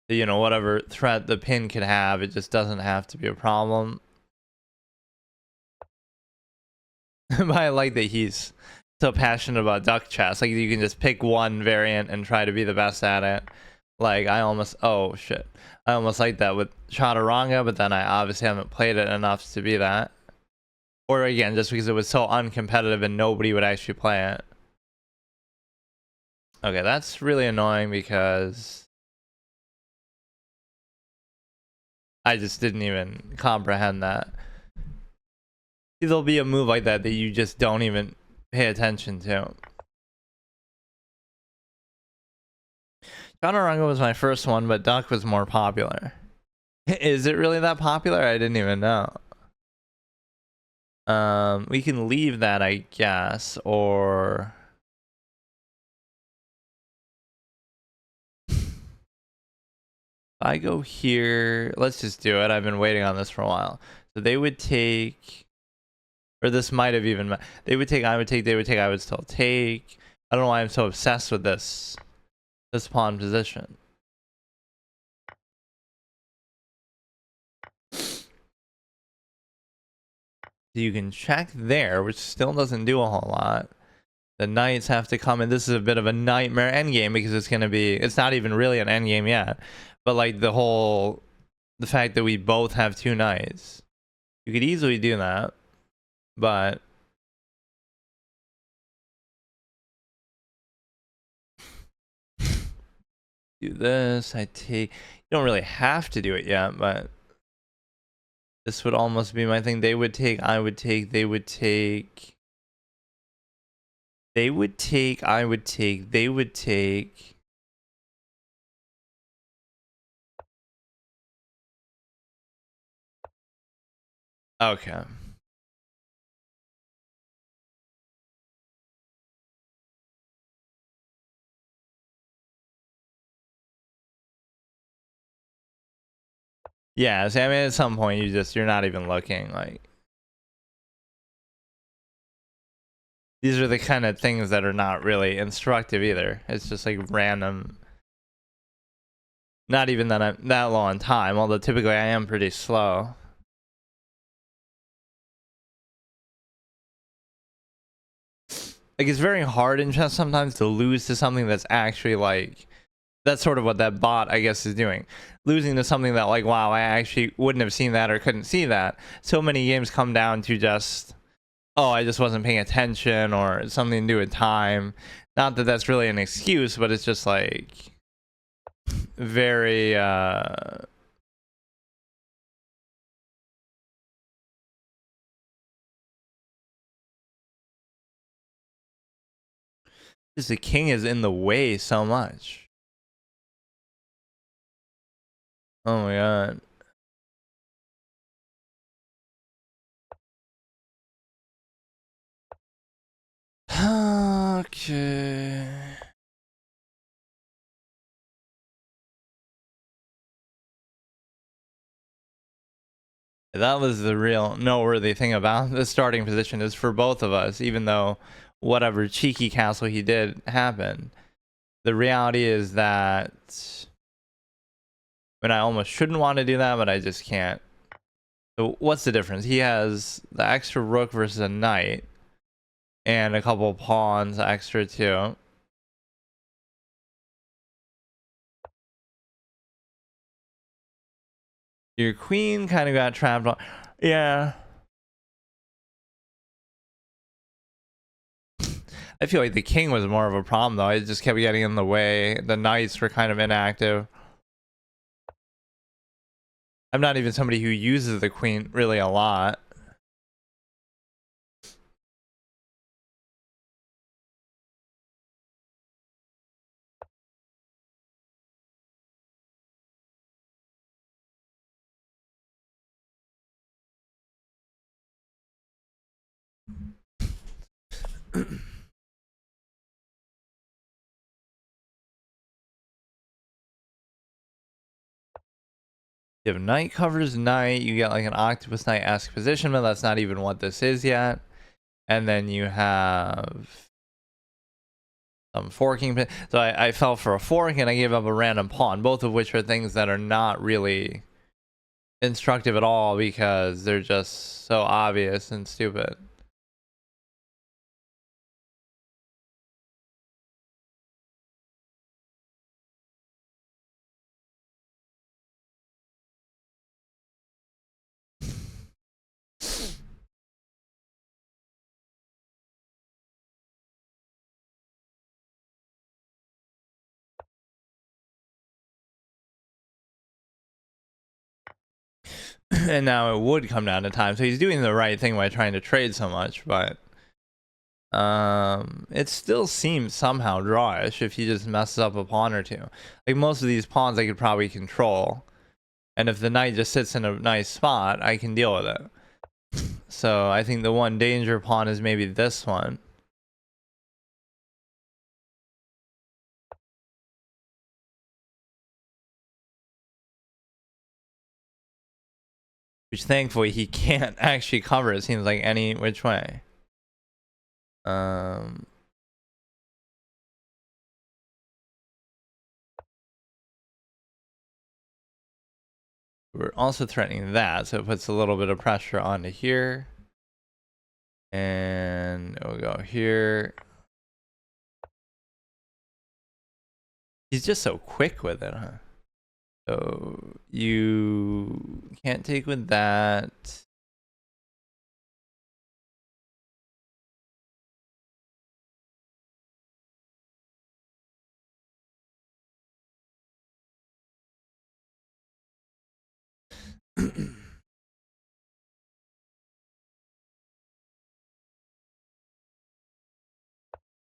You know, whatever threat the pin could have, it just doesn't have to be a problem. But I like that he's so passionate about duck chess. Like, you can just pick one variant and try to be the best at it. Like, I almost, oh shit, I almost like that with chaturanga, but then I obviously haven't played it enough to be that. Or again, just because it was so uncompetitive and nobody would actually play it. Okay, that's really annoying because I just didn't even comprehend that. There'll be a move like that that you just don't even pay attention to. Chaturanga was my first one, but duck was more popular. Is it really that popular? I didn't even know. We can leave that, I guess, or I go here. Let's just do it. I've been waiting on this for a while. So they would take, or this might have even, they would take, I would take, they would take, I would still take. I don't know why I'm so obsessed with this pawn position. So you can check there, which still doesn't do a whole lot. The knights have to come in. This is a bit of a nightmare endgame because it's going to be, it's not even really an endgame yet. But like the fact that we both have two knights. You could easily do that. But do this, I take, you don't really have to do it yet, but this would almost be my thing. They would take, I would take, they would take. They would take, I would take, they would take. Okay. Yeah, so I mean, at some point you're not even looking. Like, these are the kind of things that are not really instructive either. It's just like random. Not even that I'm that low on time, although typically I am pretty slow. Like, it's very hard in chess sometimes to lose to something that's actually like, that's sort of what that bot, I guess, is doing. Losing to something that, like, wow, I actually wouldn't have seen that or couldn't see that. So many games come down to just, oh, I just wasn't paying attention or something to do with time. Not that that's really an excuse, but it's just like very just the king is in the way so much. Oh my god. Okay. That was the real noteworthy thing about the starting position, is for both of us, even though whatever cheeky castle he did happened. The reality is that, I mean, I almost shouldn't want to do that, but I just can't. So what's the difference? He has the extra rook versus a knight, and a couple pawns extra too. Your queen kind of got trapped on. Yeah. I feel like the king was more of a problem though. It just kept getting in the way. The knights were kind of inactive. I'm not even somebody who uses the queen really a lot. You have knight covers knight. You get like an octopus knight-esque position, but that's not even what this is yet. And then you have some forking. So I fell for a fork and I gave up a random pawn, both of which are things that are not really instructive at all because they're just so obvious and stupid. And now it would come down to time. So he's doing the right thing by trying to trade so much, but it still seems somehow drawish if he just messes up a pawn or two. Like, most of these pawns I could probably control, and if the knight just sits in a nice spot, I can deal with it. So I think the one danger pawn is maybe this one. Which thankfully he can't actually cover, it seems like, any which way. We're also threatening that, so it puts a little bit of pressure onto here. And we'll go here. He's just so quick with it, huh? So you can't take with that.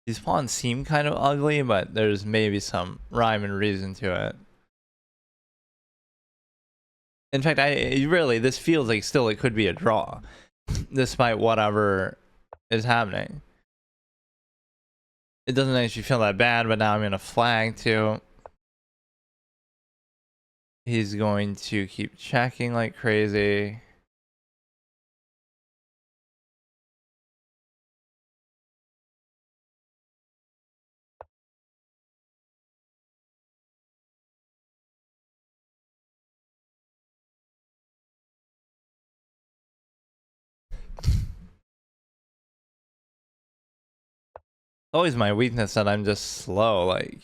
These pawns seem kind of ugly, but there's maybe some rhyme and reason to it. In fact, this feels like still it could be a draw, despite whatever is happening. It doesn't actually feel that bad, but now I'm gonna flag too. He's going to keep checking like crazy. Always my weakness that I'm just slow, like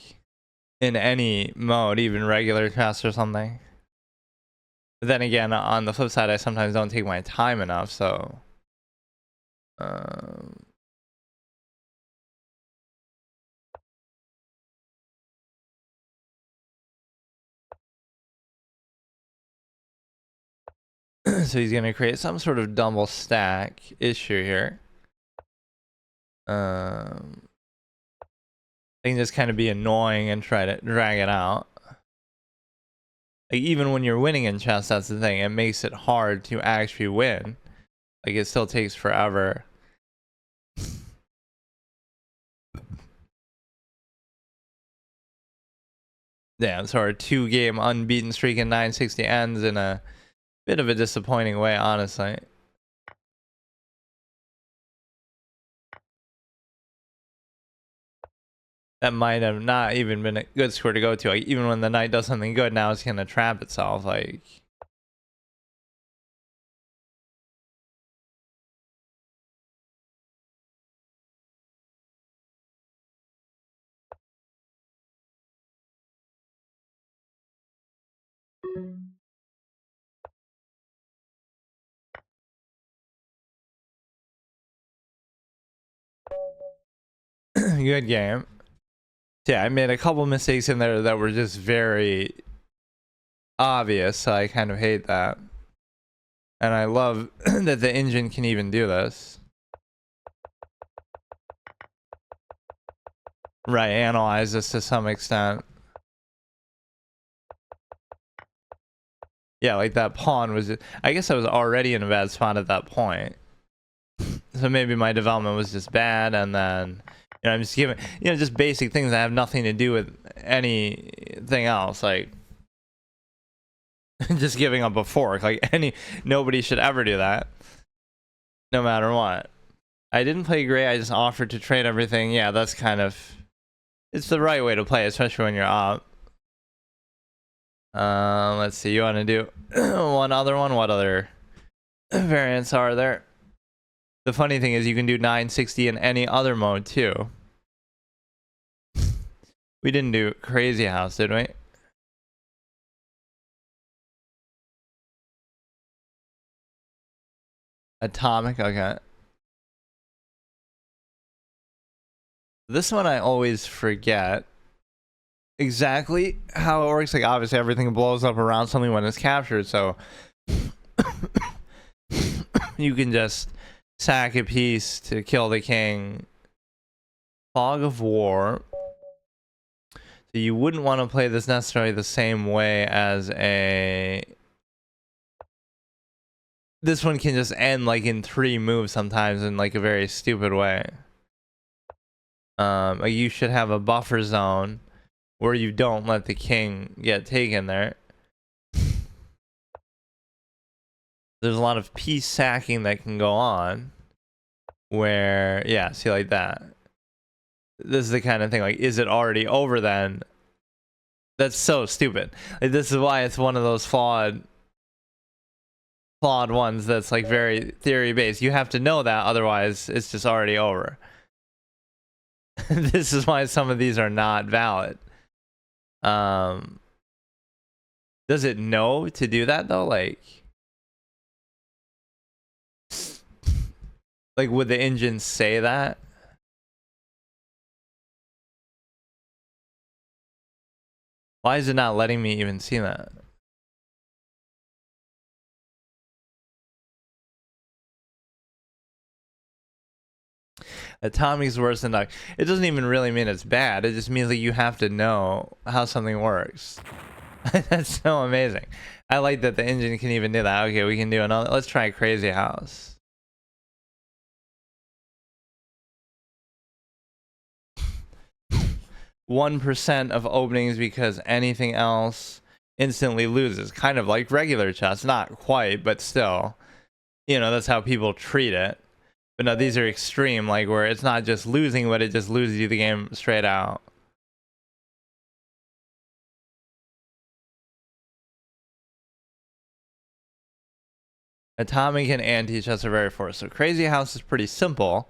in any mode, even regular chess or something. But then again, on the flip side, I sometimes don't take my time enough, so so he's gonna create some sort of double stack issue here. I can just kind of be annoying and try to drag it out. Like, even when you're winning in chess, that's the thing. It makes it hard to actually win. Like, it still takes forever. Damn, so our 2-game unbeaten streak in 960 ends in a bit of a disappointing way, honestly. That might have not even been a good score to go to. Like, even when the knight does something good, now it's gonna trap itself. Like, good game. Yeah, I made a couple mistakes in there that were just very obvious, so I kind of hate that. And I love that the engine can even do this. Right, analyze this to some extent. Yeah, like that pawn was... I guess I was already in a bad spot at that point. So maybe my development was just bad, and then... You know, I'm just giving... You know, just basic things that have nothing to do with anything else. Like... just giving up a fork. Like, nobody should ever do that. No matter what. I didn't play great, I just offered to trade everything. Yeah, that's kind of... It's the right way to play, especially when you're up. Let's see, you want to do one other one? What other variants are there? The funny thing is you can do 960 in any other mode too. We didn't do Crazy House, did we? Atomic, okay. This one I always forget exactly how it works. Like, obviously everything blows up around something when it's captured, so you can just sack a piece to kill the king. Fog of War. So you wouldn't want to play this necessarily the same way as a... This one can just end like in 3 moves sometimes in like a very stupid way. Like, you should have a buffer zone where you don't let the king get taken there. There's a lot of piece sacking that can go on where, yeah, see, like that. This is the kind of thing, like, is it already over then? That's so stupid. Like, this is why it's one of those flawed ones that's like very theory based. You have to know that, otherwise it's just already over. This is why some of these are not valid. Does it know to do that though? Like would the engine say that? Why is it not letting me even see that? Atomic's worse than duck. It doesn't even really mean it's bad. It just means that you have to know how something works. That's so amazing. I like that the engine can even do that. Okay, we can do another. Let's try Crazy House. %1 of openings because anything else instantly loses. Kind of like regular chess. Not quite, but still. You know, that's how people treat it. But no, these are extreme, like where it's not just losing, but it just loses you the game straight out. Atomic and anti-chess are very forced. So Crazy House is pretty simple.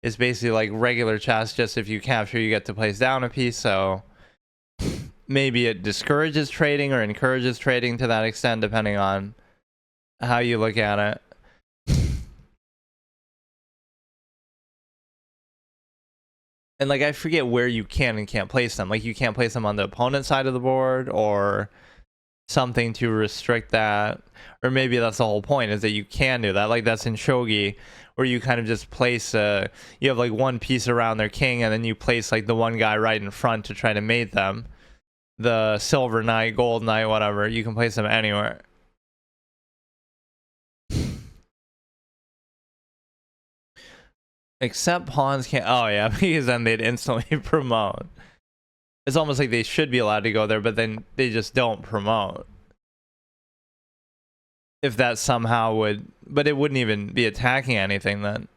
It's basically like regular chess, just if you capture, you get to place down a piece. So maybe it discourages trading or encourages trading to that extent, depending on how you look at it. And like, I forget where you can and can't place them. Like, you can't place them on the opponent's side of the board or something to restrict that. Or maybe that's the whole point, is that you can do that. Like, that's in shogi, where you kind of just place you have like one piece around their king, and then you place like the one guy right in front to try to mate them. The silver knight, gold knight, whatever. You can place them anywhere. Except pawns can't. Oh yeah, because then they'd instantly promote. It's almost like they should be allowed to go there, but then they just don't promote. If that somehow would, but it wouldn't even be attacking anything then.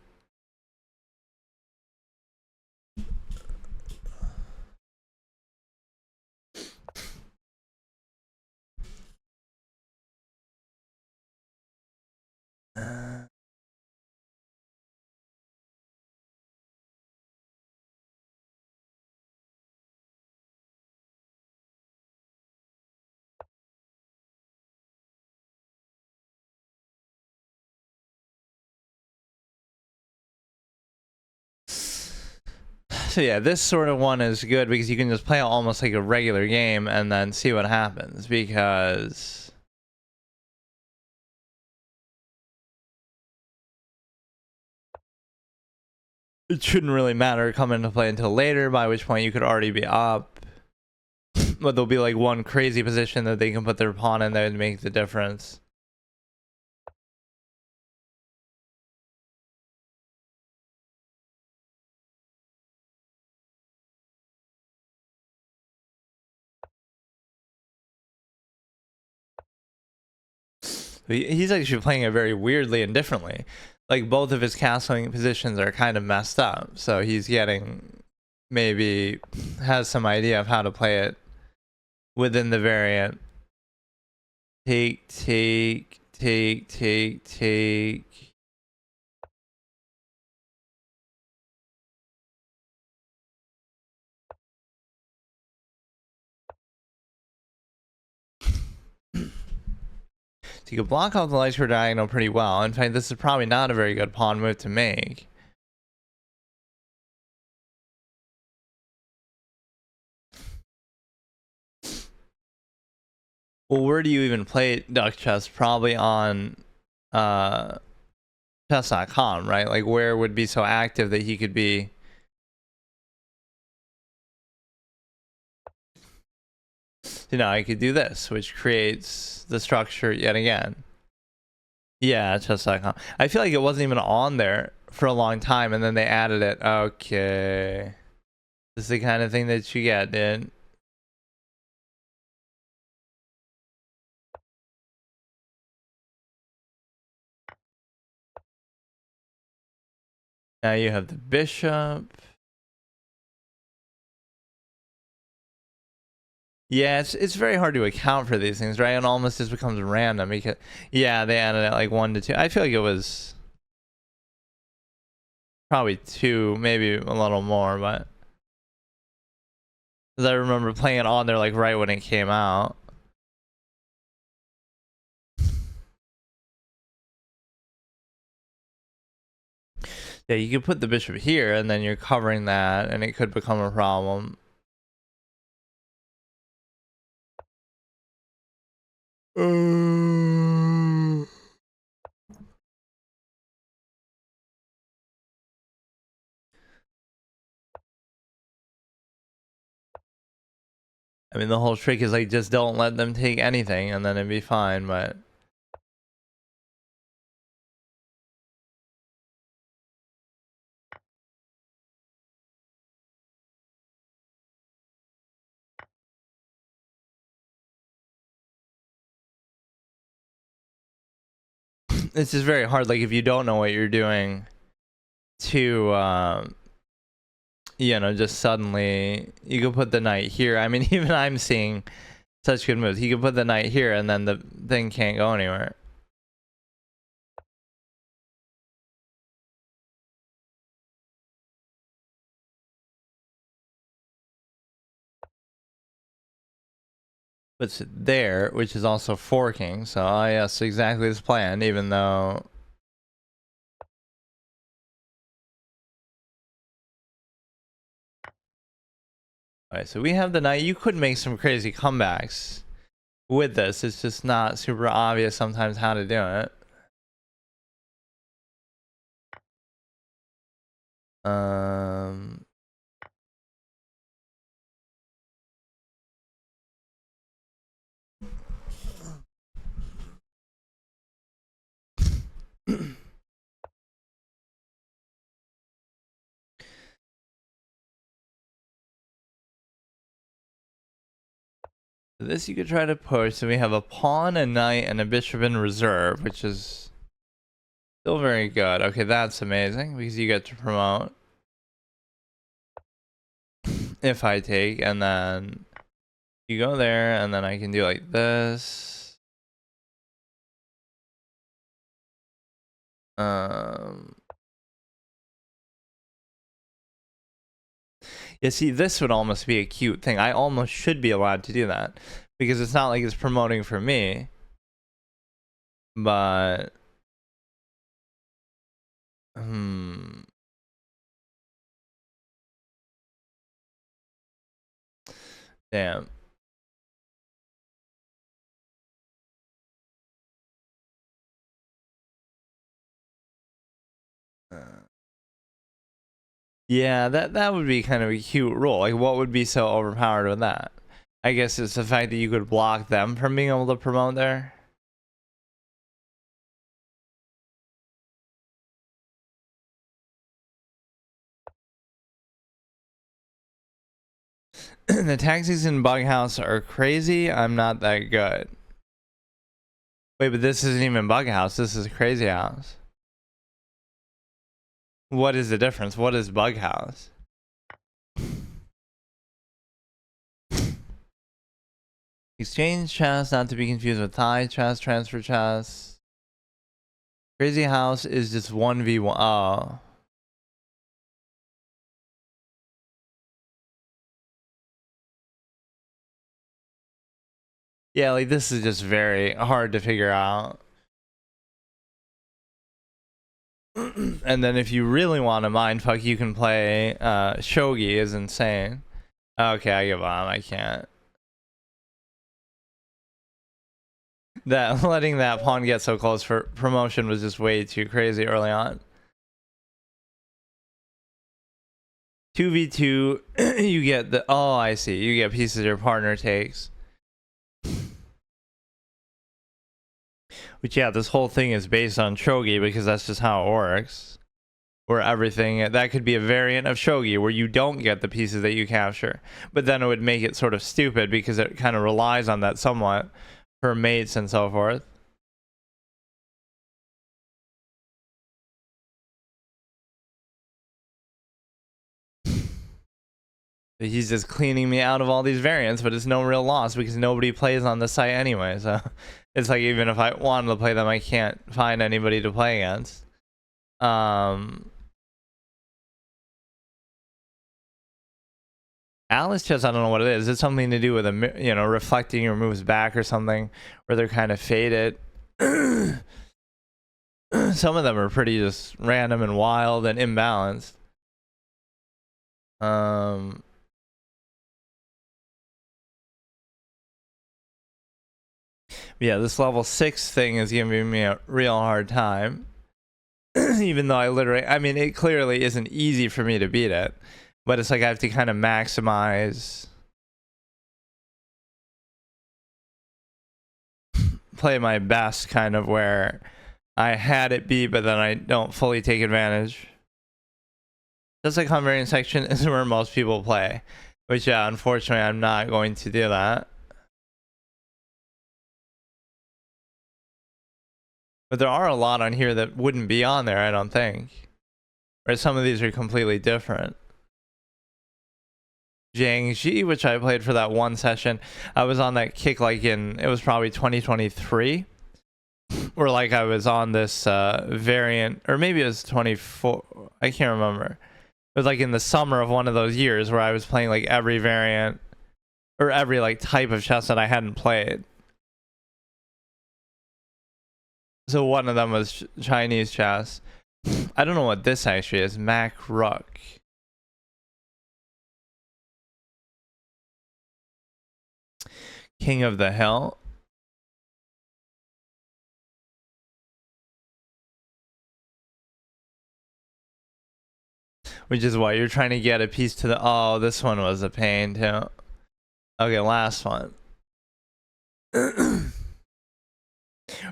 So yeah, this sort of one is good because you can just play almost like a regular game and then see what happens, because it shouldn't really matter come into play until later, by which point you could already be up. But there'll be like one crazy position that they can put their pawn in that would make the difference. He's actually playing it very weirdly and differently. Like, both of his castling positions are kind of messed up, so he's getting, maybe has some idea of how to play it within the variant. Take, take, take, take, take. So you can block off the light square diagonal pretty well. In fact, this is probably not a very good pawn move to make. Well, where do you even play duck chess? Probably on chess.com, right? Like, where would be so active that he could be? You know, I could do this, which creates the structure yet again. Yeah, chess.com. I feel like it wasn't even on there for a long time, and then they added it. Okay. This is the kind of thing that you get, dude. Now you have the bishop. Yeah, it's very hard to account for these things, right? It almost just becomes random because, yeah, they added it like 1 to 2. I feel like it was probably 2, maybe a little more, but because I remember playing it on there like right when it came out. Yeah, you could put the bishop here, and then you're covering that, and it could become a problem. I mean, the whole trick is like just don't let them take anything and then it'd be fine, but it's just very hard, like if you don't know what you're doing, to you know, just suddenly you could put the knight here. I mean, even I'm seeing such good moves. He could put the knight here and then the thing can't go anywhere. Puts it there, which is also forking, so yes, exactly as planned, even though alright, so we have the knight. You could make some crazy comebacks with this. It's just not super obvious sometimes how to do it. This you could try to push. So we have a pawn, a knight, and a bishop in reserve, which is still very good. Okay, that's amazing because you get to promote if I take, and then you go there, and then I can do like this. Yeah, see, this would almost be a cute thing. I almost should be allowed to do that because it's not like it's promoting for me, but damn. Yeah, that would be kind of a cute rule. Like, what would be so overpowered with that? I guess it's the fact that you could block them from being able to promote there. The taxis in Bughouse are crazy. I'm not that good. Wait, but this isn't even Bughouse. This is Crazy House. What is the difference? What is Bughouse? Exchange chess, not to be confused with Thai chess, transfer chess. Crazy House is just 1v1. Oh. Yeah, like this is just very hard to figure out. And then if you really want to mindfuck, you can play Shogi is insane. Okay, I give up. I can't. That letting that pawn get so close for promotion was just way too crazy early on. 2v2, you get the, oh, I see. You get pieces your partner takes. Which, yeah, this whole thing is based on shogi because that's just how it works. Where everything, that could be a variant of shogi where you don't get the pieces that you capture. But then it would make it sort of stupid because it kind of relies on that somewhat for mates and so forth. He's just cleaning me out of all these variants, but it's no real loss because nobody plays on the site anyway. So it's like even if I wanted to play them, I can't find anybody to play against. Alice chess, I don't know what it is. It's something to do with a, you know, reflecting your moves back or something, where they're kind of faded. Some of them are pretty just random and wild and imbalanced. Yeah, this level 6 thing is giving me a real hard time. Even though I mean, it clearly isn't easy for me to beat it. But it's like I have to kind of maximize play my best, kind of where I had it be, but then I don't fully take advantage. Just like variant section is where most people play, which yeah, unfortunately I'm not going to do that. But there are a lot on here that wouldn't be on there, I don't think. Or some of these are completely different. Jiangxi, which I played for that one session. I was on that kick like it was probably 2023. Or like I was on this variant, or maybe it was 24. I can't remember. It was like in the summer of one of those years where I was playing like every variant or every like type of chess that I hadn't played. So one of them was Chinese chess. I don't know what this actually is. Mac Ruck. King of the Hill. Which is what you're trying to get a piece to the. Oh, this one was a pain too. Okay, last one.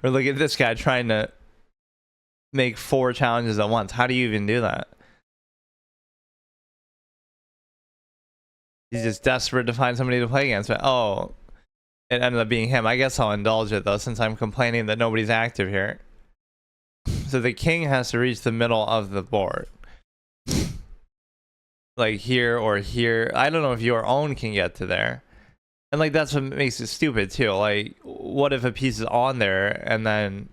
Or look at this guy trying to make 4 challenges at once. How do you even do that? He's just desperate to find somebody to play against. But oh, it ended up being him. I guess I'll indulge it though, since I'm complaining that nobody's active here. So the king has to reach the middle of the board. Like here or here. I don't know if your own can get to there. And like that's what makes it stupid too. Like what if a piece is on there and then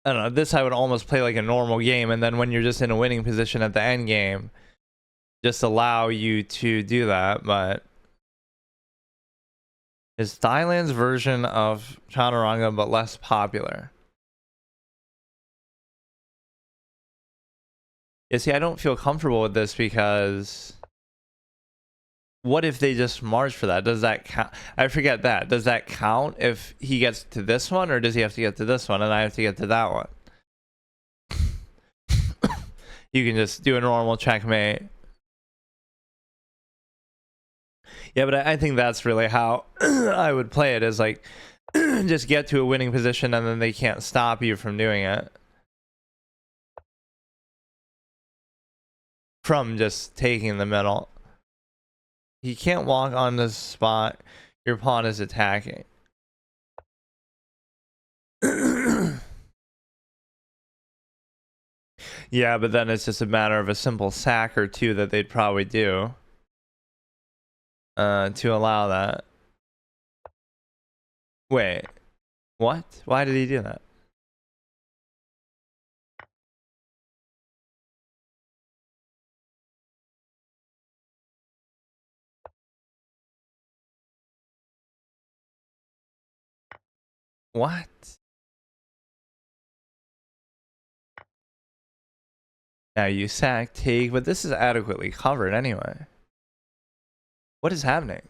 I don't know, this I would almost play like a normal game, and then when you're just in a winning position at the end game, just allow you to do that. But it's Thailand's version of Chaturanga but less popular. Yeah, see, I don't feel comfortable with this because what if they just march for that? Does that count? I forget that. Does that count if he gets to this one, or does he have to get to this one and I have to get to that one? You can just do a normal checkmate. Yeah, but I think that's really how I would play it, is like just get to a winning position and then they can't stop you from doing it. From just taking the middle. He can't walk on the spot your pawn is attacking. Yeah, but then it's just a matter of a simple sack or two that they'd probably do to allow that. Wait, what? Why did he do that? What? Now you sack, take, but this is adequately covered anyway. What is happening?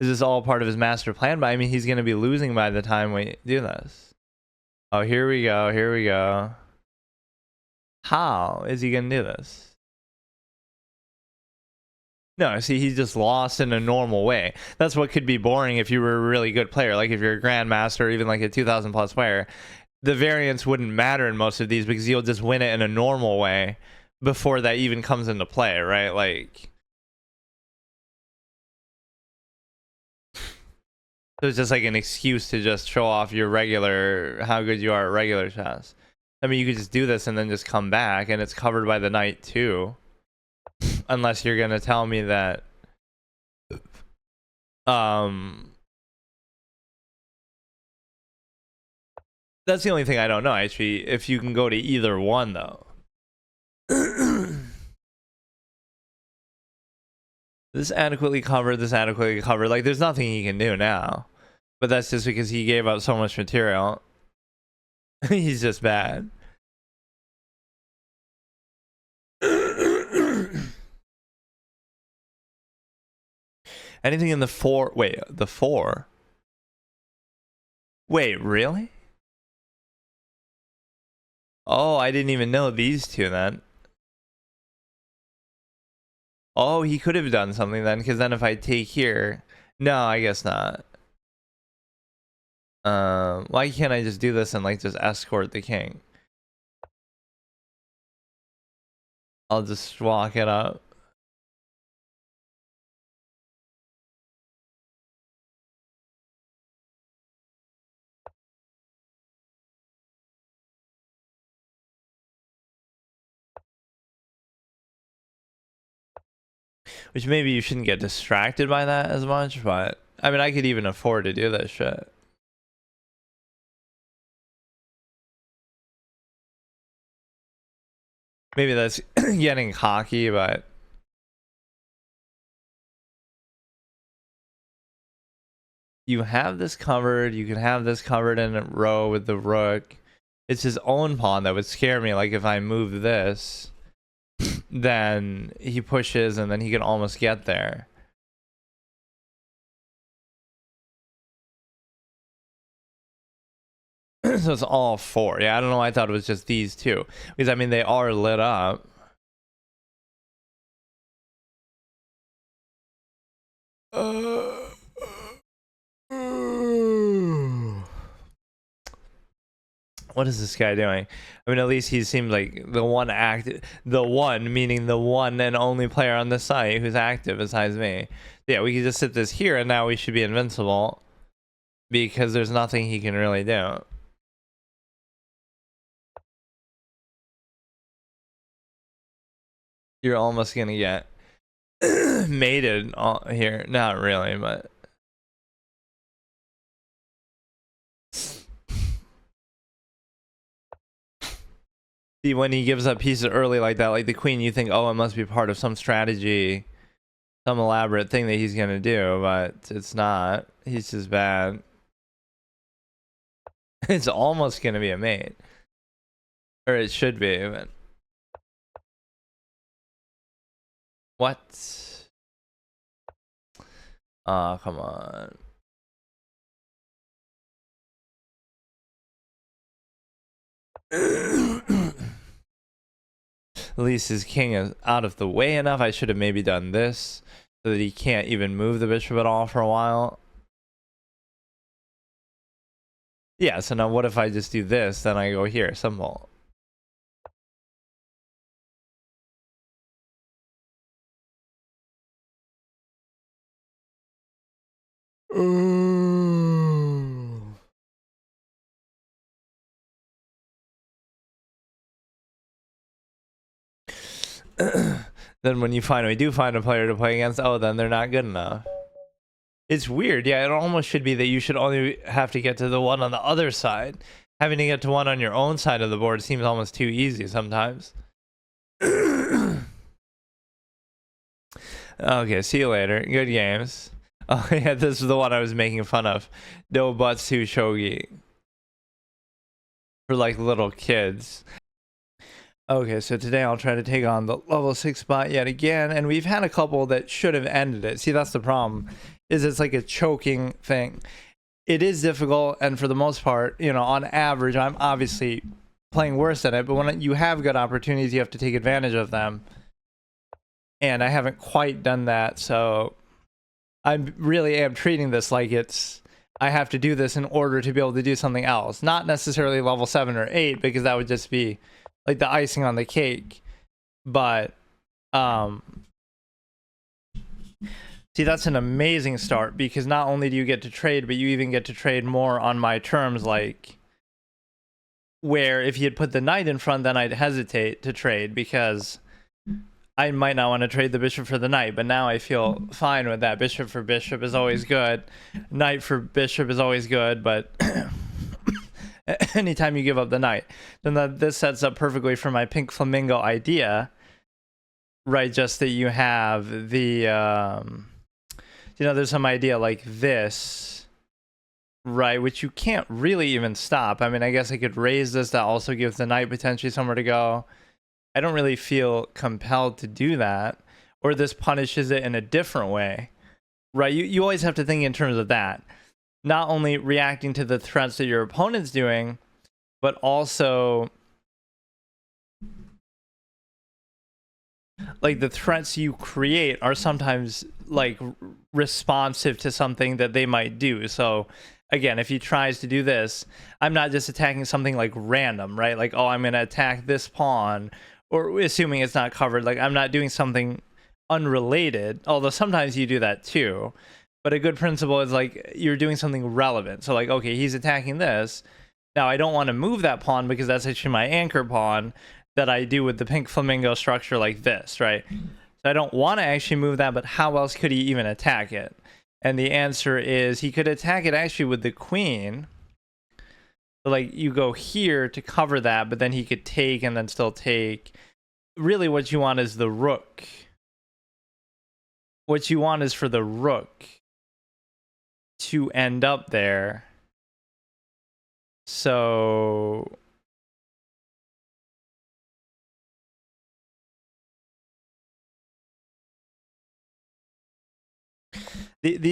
Is this all part of his master plan? But I mean, he's going to be losing by the time we do this. Oh, here we go. Here we go. How is he going to do this? No, see, he's just lost in a normal way. That's what could be boring if you were a really good player. Like if you're a grandmaster or even like a 2,000 plus player. The variance wouldn't matter in most of these because you'll just win it in a normal way before that even comes into play, right? Like, so it's just like an excuse to just show off your regular, how good you are at regular chess. I mean, you could just do this and then just come back and it's covered by the knight too. Unless you're going to tell me that, that's the only thing I don't know, actually, if you can go to either one, though. This adequately covered, this adequately covered. Like, there's nothing he can do now. But that's just because he gave up so much material. He's just bad. Anything in the 4? Wait, the 4? Wait, really? Oh, I didn't even know these two then. Oh, he could have done something then, because then if I take here... No, I guess not. Why can't I just do this and like just escort the king? I'll just walk it up. Which maybe you shouldn't get distracted by that as much, but I mean, I could even afford to do this shit. Maybe that's getting cocky, but you have this covered. You can have this covered in a row with the rook. It's his own pawn that would scare me. Like if I move this, then he pushes and then he can almost get there. So it's all four. Yeah, I don't know why I thought it was just these two. Because, I mean, they are lit up. What is this guy doing? I mean, at least he seemed like the one meaning the one and only player on the site who's active besides me. Yeah, we could just sit this here and now we should be invincible. Because there's nothing he can really do. You're almost gonna get mated here. Not really, but see, when he gives up pieces early like that, like the queen, you think, oh, it must be part of some strategy, some elaborate thing that he's gonna do, but it's not. He's just bad. It's almost gonna be a mate, or it should be even. What? Oh, come on. At least his king is out of the way enough. I should have maybe done this so that he can't even move the bishop at all for a while. Yeah, so now what if I just do this, then I go here, simple. Then when you finally do find a player to play against, oh, then they're not good enough. It's weird. Yeah, it almost should be that you should only have to get to the one on the other side. Having to get to one on your own side of the board seems almost too easy sometimes. Okay, see you later. Good games. Oh yeah, this is the one I was making fun of. No buts to shogi. For like little kids. Okay, so today I'll try to take on the level 6 spot yet again, and we've had a couple that should have ended it. See, that's the problem, is it's like a choking thing. It is difficult, and for the most part, you know, on average, I'm obviously playing worse at it, but when you have good opportunities, you have to take advantage of them. And I haven't quite done that, so I really am treating this like I have to do this in order to be able to do something else. Not necessarily level 7 or 8, because that would just be like the icing on the cake. But see, that's an amazing start, because not only do you get to trade, but you even get to trade more on my terms, like where if you had put the knight in front, then I'd hesitate to trade because I might not want to trade the bishop for the knight, but now I feel fine with that. Bishop for bishop is always good. Knight for bishop is always good, but anytime you give up the knight, then this sets up perfectly for my pink flamingo idea, right? Just that you have the, you know, there's some idea like this, right? Which you can't really even stop. I mean, I guess I could raise this. That also gives the knight potentially somewhere to go. I don't really feel compelled to do that, or this punishes it in a different way, right? You always have to think in terms of that. Not only reacting to the threats that your opponent's doing, but also like the threats you create are sometimes like responsive to something that they might do. So again, if he tries to do this, I'm not just attacking something like random, right? Like, oh, I'm going to attack this pawn, or assuming it's not covered, like I'm not doing something unrelated, although sometimes you do that too. But a good principle is like you're doing something relevant. So like, okay, he's attacking this. Now I don't want to move that pawn because that's actually my anchor pawn that I do with the pink flamingo structure like this, right? So I don't want to actually move that, but how else could he even attack it? And the answer is he could attack it actually with the queen. So like you go here to cover that, but then he could take and then still take. Really what you want is the rook. What you want is for the rook to end up there. So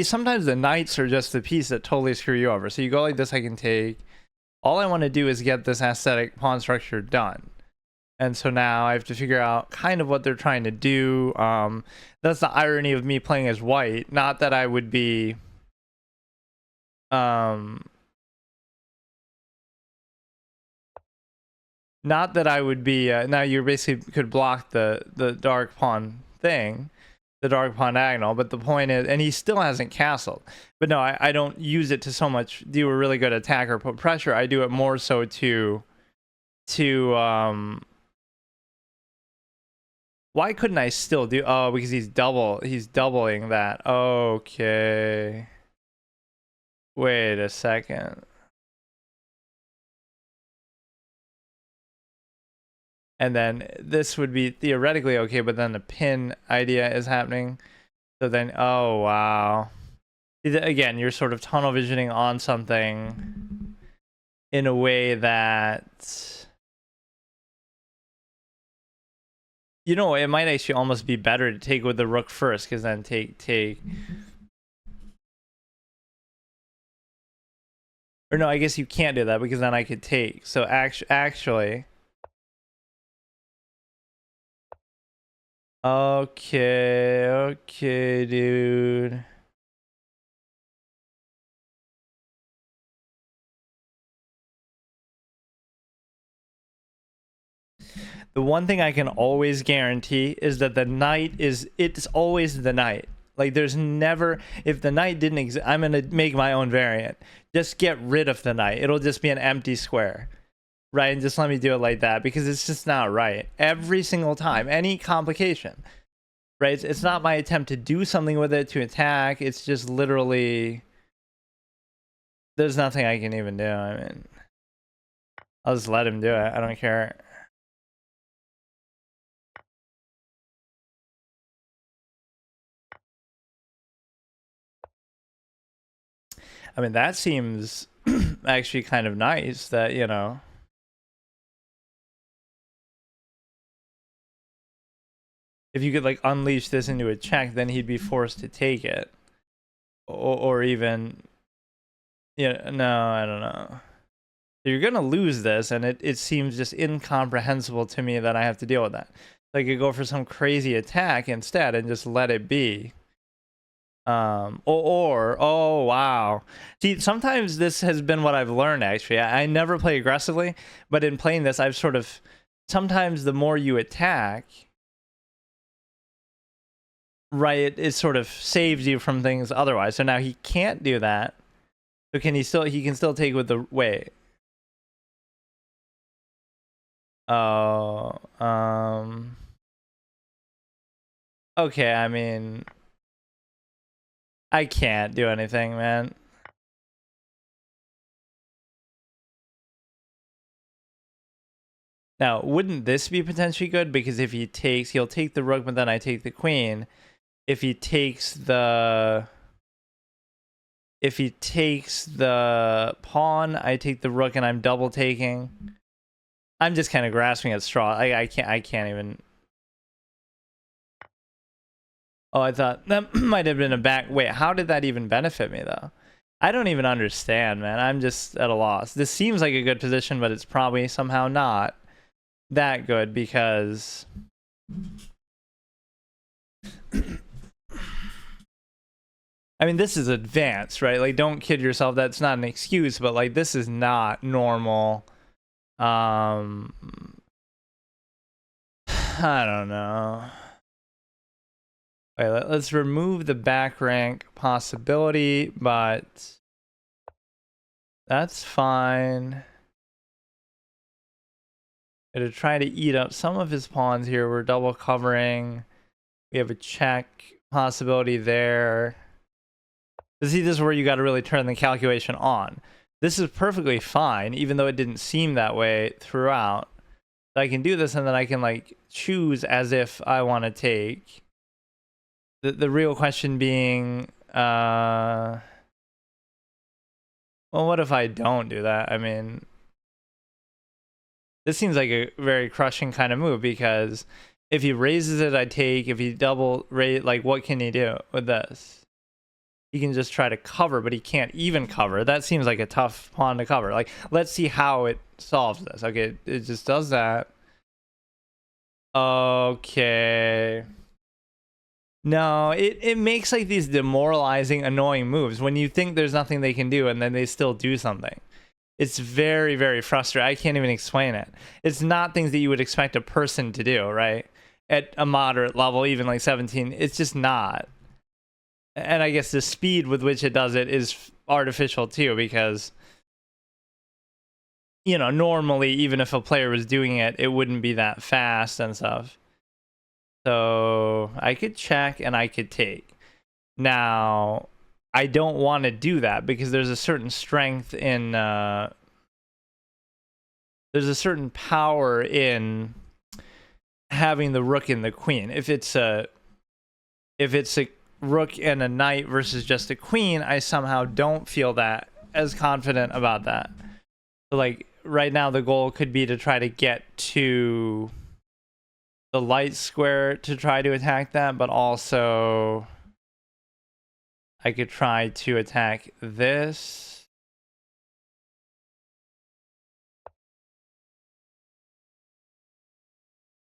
sometimes the knights are just the piece that totally screw you over. So you go like this, I can take. All I want to do is get this aesthetic pawn structure done. And so now I have to figure out kind of what they're trying to do. That's the irony of me playing as white. Not that I would be... not that I would be... now you basically could block the dark pawn thing. The dark pawn diagonal. But the point is... And he still hasn't castled. But no, I don't use it to so much do a really good attack or put pressure. I do it more so to why couldn't I still do... Oh, because he's doubling that. Okay. Wait a second. And then this would be theoretically okay, but then the pin idea is happening. So then, oh, wow. Again, you're sort of tunnel visioning on something in a way that... You know, it might actually almost be better to take with the rook first, because then take. Or no, I guess you can't do that, because then I could take. So actually... Okay, dude. The one thing I can always guarantee is that the knight it's always the knight. Like there's never, if the knight didn't exist, I'm going to make my own variant. Just get rid of the knight. It'll just be an empty square. Right? And just let me do it like that because it's just not right. Every single time, any complication. Right? It's not my attempt to do something with it, to attack. It's just literally, there's nothing I can even do. I mean, I'll just let him do it. I don't care. I mean, that seems actually kind of nice that, you know. If you could like unleash this into a check, then he'd be forced to take it. Or even, yeah, no, I don't know. You're going to lose this, and it seems just incomprehensible to me that I have to deal with that. I could go for some crazy attack instead and just let it be. Oh wow. See, sometimes this has been what I've learned actually. I never play aggressively, but in playing this, I've sort of, sometimes the more you attack, right, it sort of saves you from things otherwise. So now he can't do that. So can he can still take with the, wait. Oh, okay, I mean, I can't do anything, man. Now, wouldn't this be potentially good? Because if he takes, he'll take the rook, but then I take the queen. If he takes the pawn, I take the rook, and I'm double taking. I'm just kind of grasping at straw. I can't even. Oh, I thought that might have been a back. Wait, how did that even benefit me, though? I don't even understand, man. I'm just at a loss. This seems like a good position, but it's probably somehow not that good because I mean, this is advanced, right? Like, don't kid yourself. That's not an excuse, but like, this is not normal. I don't know. Wait, let's remove the back rank possibility, but that's fine. To try to eat up some of his pawns here. We're double covering. We have a check possibility there. See, this is where you got to really turn the calculation on. This is perfectly fine, even though it didn't seem that way throughout. I can do this, and then I can like choose as if I want to take. The real question being, well, what if I don't do that? I mean, this seems like a very crushing kind of move, because if he raises it, I take. If he double raise, like, what can he do with this? He can just try to cover, but he can't even cover. That seems like a tough pawn to cover. Like, let's see how it solves this. Okay, it just does that. Okay. No, it makes like these demoralizing, annoying moves when you think there's nothing they can do, and then they still do something. It's very, very frustrating. I can't even explain it. It's not things that you would expect a person to do, right? At a moderate level, even like 17, it's just not. And I guess the speed with which it does it is artificial too, because, you know, normally, even if a player was doing it, it wouldn't be that fast and stuff. So I could check and I could take. Now, I don't want to do that because there's a certain strength in, there's a certain power in having the rook and the queen. If it's a rook and a knight versus just a queen, I somehow don't feel that as confident about that. So like right now, the goal could be to try to get to the light square to try to attack that, but also I could try to attack this.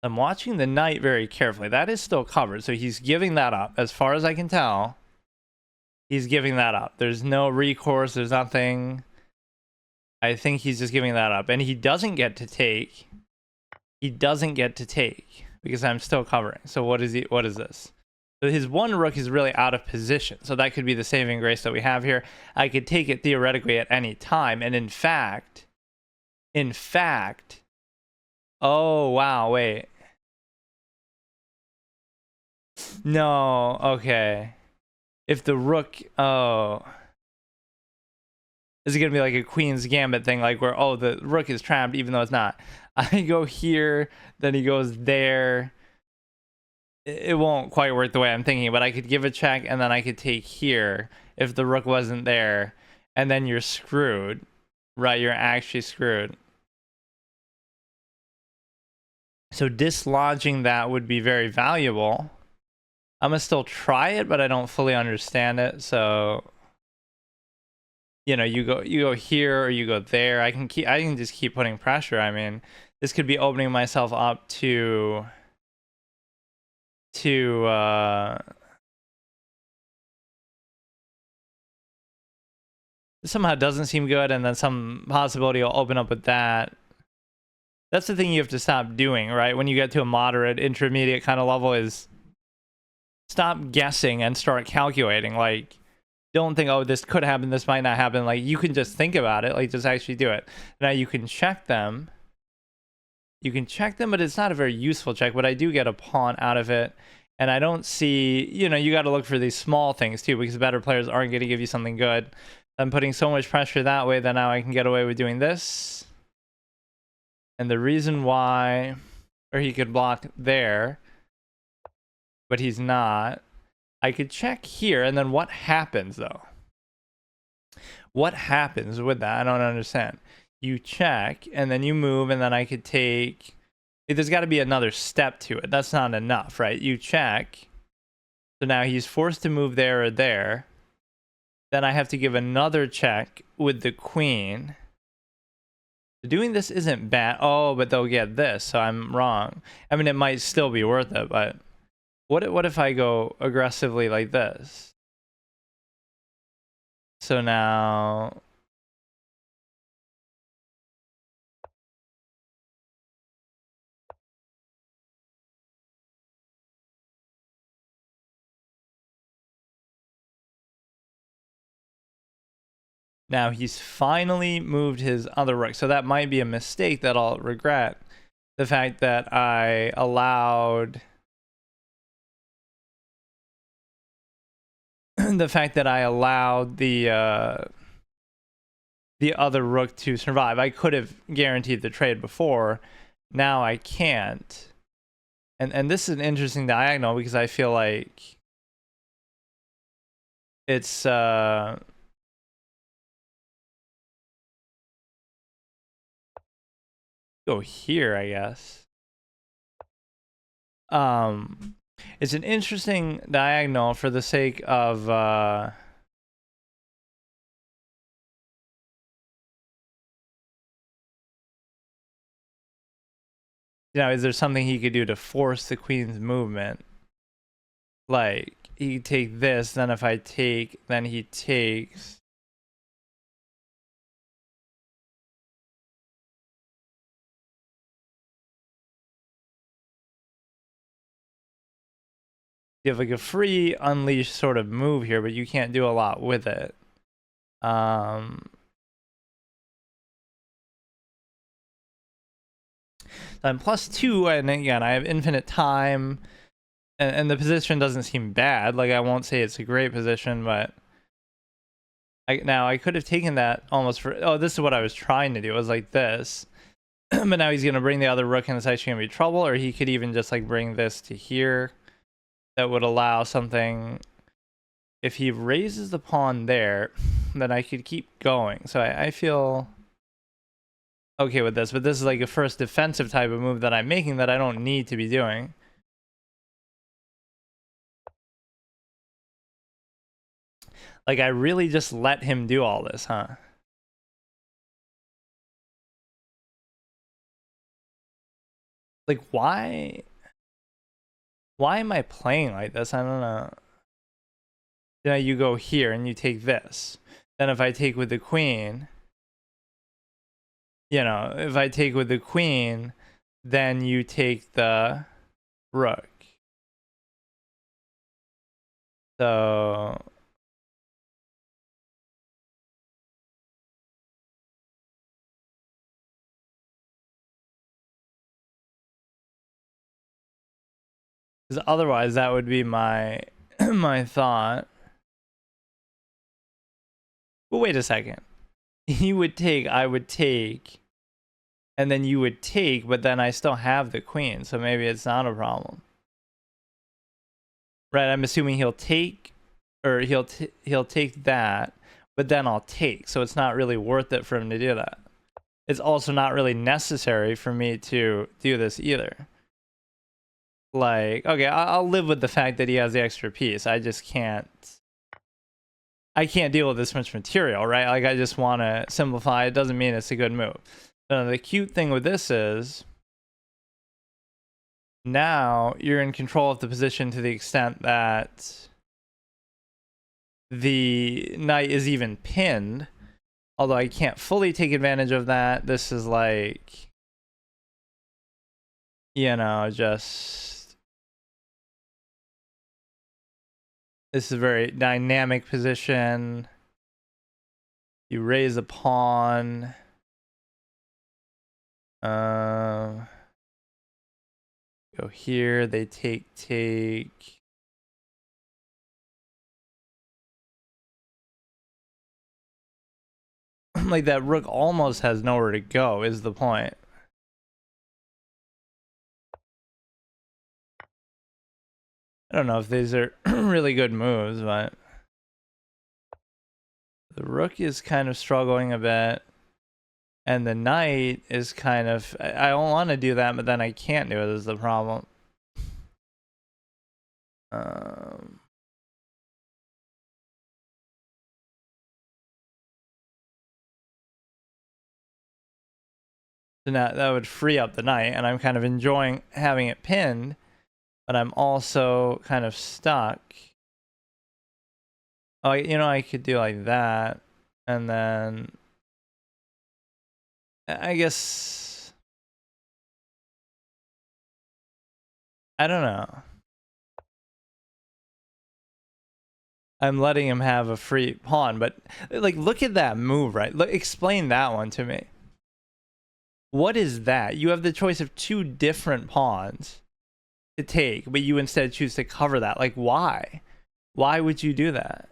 I'm watching the knight very carefully. That is still covered, so he's giving that up. As far as I can tell, he's giving that up. There's no recourse, there's nothing. I think he's just giving that up. And he doesn't get to take. He doesn't get to take because I'm still covering. So what is this? So his one rook is really out of position. So that could be the saving grace that we have here. I could take it theoretically at any time. And in fact, oh, wow, wait. No, okay. If the rook, oh. Is it going to be like a Queen's Gambit thing, like where, oh, the rook is trapped even though it's not? I go here, then he goes there. It won't quite work the way I'm thinking, but I could give a check and then I could take here if the rook wasn't there. And then you're screwed, right? You're actually screwed. So dislodging that would be very valuable. I'm going to still try it, but I don't fully understand it. So, you know, you go here or you go there. I can just keep putting pressure. I mean, this could be opening myself up to somehow doesn't seem good, and then some possibility will open up with that. That's the thing you have to stop doing, right? When you get to a moderate, intermediate kind of level, is stop guessing and start calculating. Like, don't think, oh, this could happen, this might not happen. Like, you can just think about it. Like, just actually do it. Now, you can check them. You can check them, but it's not a very useful check. But I do get a pawn out of it. And I don't see, you know, you got to look for these small things, too, because better players aren't going to give you something good. I'm putting so much pressure that way that now I can get away with doing this. And the reason why, or he could block there, but he's not. I could check here, and then what happens, though? What happens with that? I don't understand. You check, and then you move, and then I could take... There's got to be another step to it. That's not enough, right? You check. So now he's forced to move there or there. Then I have to give another check with the queen. Doing this isn't bad. Oh, but they'll get this, so I'm wrong. I mean, it might still be worth it, but What if I go aggressively like this? So now he's finally moved his other rook. So that might be a mistake that I'll regret. The fact that I allowed the other rook to survive. I could have guaranteed the trade before. Now I can't. And this is an interesting diagonal because I feel like it's go here, I guess. It's an interesting diagonal for the sake of is there something he could do to force the queen's movement? Like, he could take this, then if I take, then he takes. You have like a free unleash sort of move here, but you can't do a lot with it. I'm +2, and again, I have infinite time, and the position doesn't seem bad. Like, I won't say it's a great position, but now I could have taken that almost for. Oh, this is what I was trying to do. It was like this, but now he's gonna bring the other rook, and it's actually gonna be trouble. Or he could even just like bring this to here. That would allow something. If he raises the pawn there, then I could keep going. So I feel okay with this, but this is like a first defensive type of move that I'm making that I don't need to be doing. Like, I really just let him do all this, huh? Like, why am I playing like this? I don't know. You go here and you take this. Then if I take with the queen, if I take with the queen, then you take the rook. So because otherwise that would be my my thought. But wait a second. He would take, I would take, and then you would take, but then I still have the queen, so maybe it's not a problem. Right, I'm assuming he'll take, or he'll take that, but then I'll take, so it's not really worth it for him to do that. It's also not really necessary for me to do this either. Like, okay, I'll live with the fact that he has the extra piece. I just can't. I can't deal with this much material, right? Like, I just want to simplify. It doesn't mean it's a good move. The cute thing with this is now you're in control of the position to the extent that the knight is even pinned. Although I can't fully take advantage of that. This is like, just... This is a very dynamic position. You raise a pawn. Go here. They take. Like, that rook almost has nowhere to go, is the point. I don't know if these are really good moves, but the rook is kind of struggling a bit. And the knight is kind of... I don't want to do that, but then I can't do it, is the problem. So now that would free up the knight, and I'm kind of enjoying having it pinned. but I'm also kind of stuck. Oh, you know, I could do like that, and then I guess I don't know. I'm letting him have a free pawn, but like, look at that move, right? Explain that one to me. What is that? You have the choice of two different pawns to take, but you instead choose to cover that. Like, why? Why would you do that?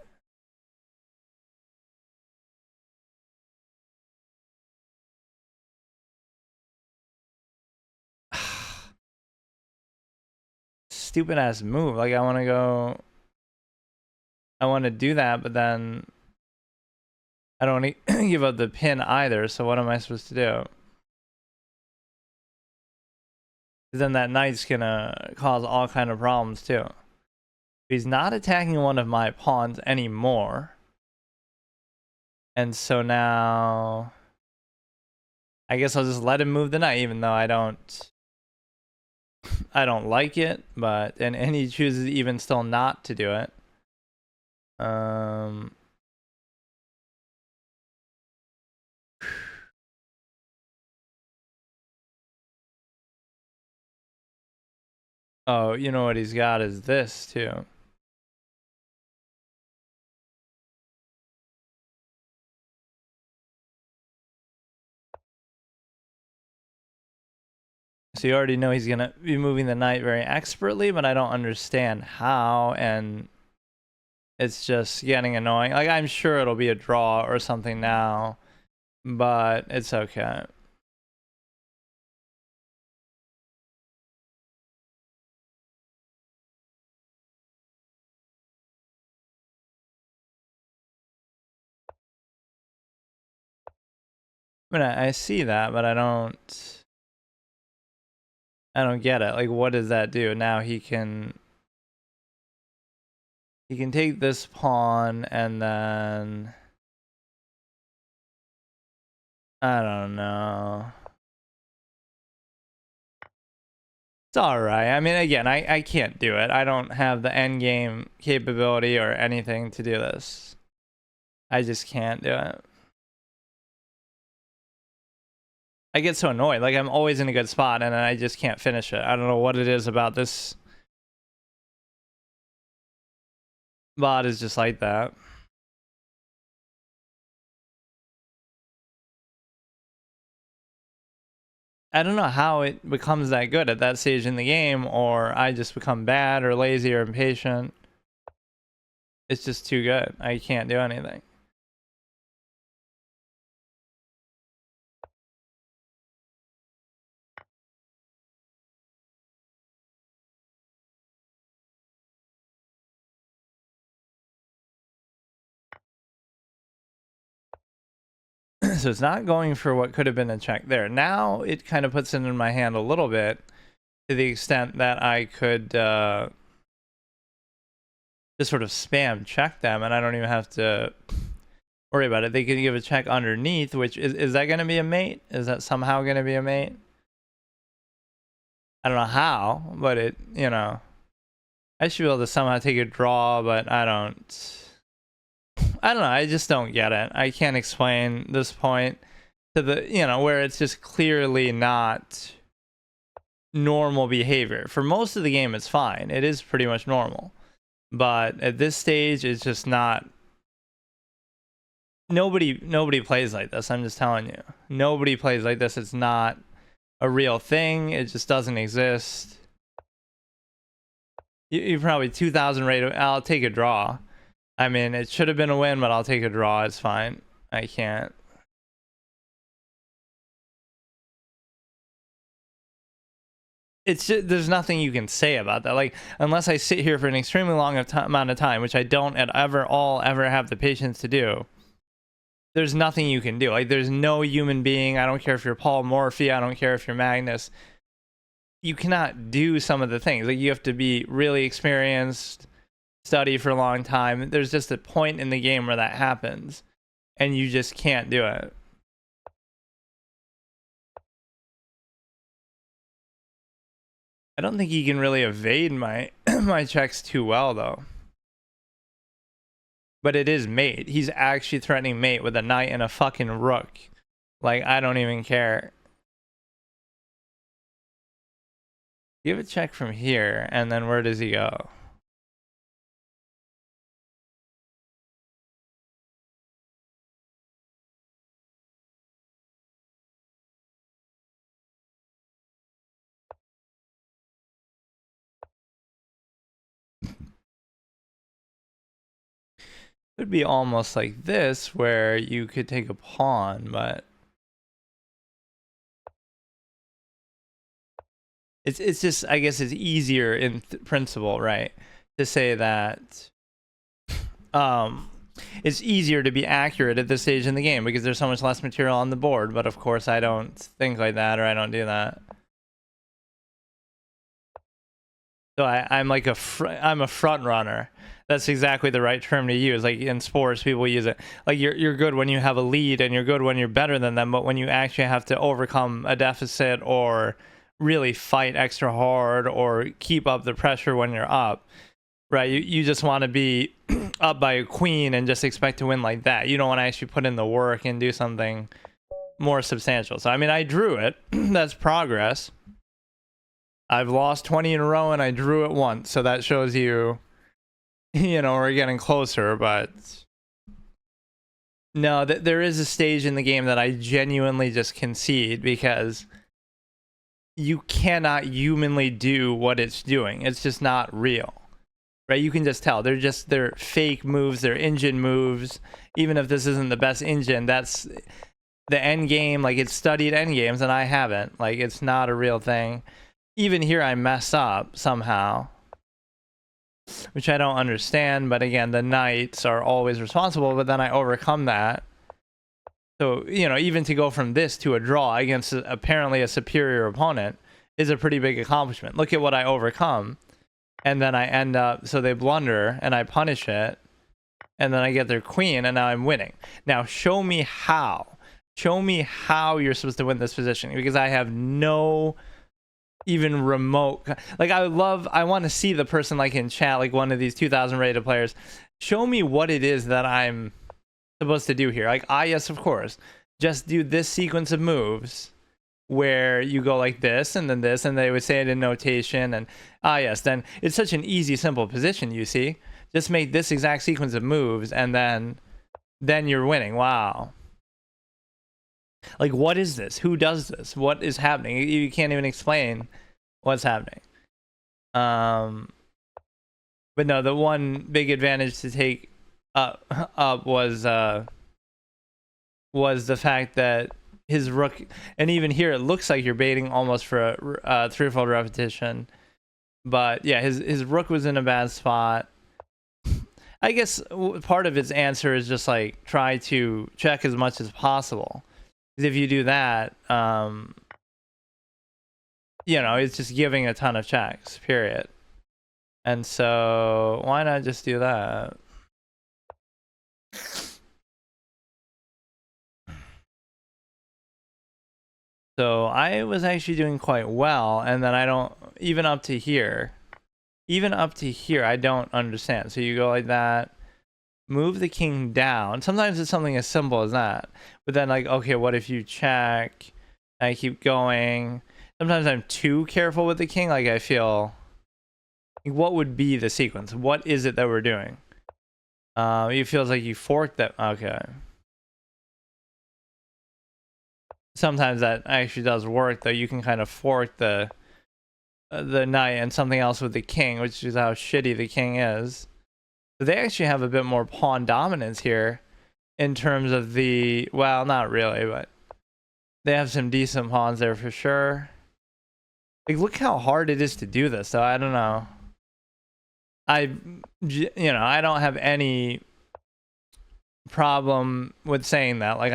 Stupid ass move. Like, I want to do that, but then I don't want to give up the pin either. So what am I supposed to do? Then that knight's gonna cause all kind of problems too. He's not attacking one of my pawns anymore. And so now I guess I'll just let him move the knight, even though I don't like it, but and he chooses even still not to do it. Oh, you know what he's got is this too. So you already know he's gonna be moving the knight very expertly, but I don't understand how, and it's just getting annoying. Like, I'm sure it'll be a draw or something now, but it's okay. I mean, I see that, but I don't get it. Like, what does that do? Now he can take this pawn, and then I don't know. It's alright. I mean, again, I can't do it. I don't have the end game capability or anything to do this. I just can't do it. I get so annoyed. Like, I'm always in a good spot, and I just can't finish it. I don't know what it is about this bot is just like that. I don't know how it becomes that good at that stage in the game, or I just become bad or lazy or impatient. It's just too good. I can't do anything. So it's not going for what could have been a check there. Now it kind of puts it in my hand a little bit, to the extent that I could just sort of spam check them, and I don't even have to worry about it. They can give a check underneath, which is that going to be a mate? Is that somehow going to be a mate? I don't know how, but it, you know, I should be able to somehow take a draw, but I don't know. I just don't get it. I can't explain this point to the, you know, where it's just clearly not normal behavior. For most of the game, it's fine. It is pretty much normal. But at this stage, it's just not. Nobody plays like this. I'm just telling you. Nobody plays like this. It's not a real thing. It just doesn't exist. You probably 2,000 rate. I'll take a draw. I mean, it should have been a win, but I'll take a draw. It's fine. I can't. It's just, there's nothing you can say about that. Like, unless I sit here for an extremely long amount of time, which I don't ever have the patience to do, there's nothing you can do. Like, there's no human being. I don't care if you're Paul Morphy. I don't care if you're Magnus. You cannot do some of the things. Like, you have to be really experienced, study for a long time. There's just a point in the game where that happens, and you just can't do it. I don't think he can really evade my my checks too well though. But it is mate. He's actually threatening mate with a knight and a fucking rook. Like, I don't even care. Give a check from here, and then where does he go? It would be almost like this, where you could take a pawn, but it's just, I guess it's easier in principle, right? To say that it's easier to be accurate at this stage in the game because there's so much less material on the board. But of course, I don't think like that, or I don't do that. So I'm like I'm a front runner. That's exactly the right term to use. Like in sports, people use it. Like you're good when you have a lead, and you're good when you're better than them. But when you actually have to overcome a deficit or really fight extra hard or keep up the pressure when you're up, right? You just want to be up by a queen and just expect to win like that. You don't want to actually put in the work and do something more substantial. So I mean, I drew it. That's progress. I've lost 20 in a row and I drew it once, so that shows you, you know, we're getting closer. But no, there is a stage in the game that I genuinely just concede because you cannot humanly do what it's doing. It's just not real, right? You can just tell they're fake moves, they're engine moves. Even if this isn't the best engine, that's the end game. Like, it's studied end games and I haven't. Like, it's not a real thing. Even here I mess up somehow, which I don't understand. But again, the knights are always responsible, but then I overcome that. So, you know, even to go from this to a draw against apparently a superior opponent is a pretty big accomplishment. Look at what I overcome. And then I end up, so they blunder and I punish it. And then I get their queen and now I'm winning. Now show me how. Show me how you're supposed to win this position, because I have no even remote, like, I want to see the person, like, in chat, like one of these 2000 rated players, show me what it is that I'm supposed to do here. Like, yes, of course, just do this sequence of moves where you go like this and then this, and they would say it in notation, and yes, then it's such an easy, simple position. You see, just make this exact sequence of moves and then you're winning. Wow. Like, what is this? Who does this? What is happening? You can't even explain what's happening. But no, the one big advantage to take up was the fact that his rook, and even here it looks like you're baiting almost for a threefold repetition. But yeah, his rook was in a bad spot. I guess part of its answer is just like try to check as much as possible. If you do that, you know, it's just giving a ton of checks, period. And so why not just do that? So I was actually doing quite well, and then I don't, even up to here, I don't understand. So you go like that, move the king down. Sometimes it's something as simple as that. But then, like, okay, what if you check? I keep going. Sometimes I'm too careful with the king. Like, I feel, like, what would be the sequence? What is it that we're doing? It feels like you forked that. Okay. Sometimes that actually does work, though. You can kind of fork the knight and something else with the king, which is how shitty the king is. So they actually have a bit more pawn dominance here in terms of the, well, not really, but they have some decent pawns there for sure. Like, look how hard it is to do this, though. I don't know. You know, I don't have any problem with saying that. Like,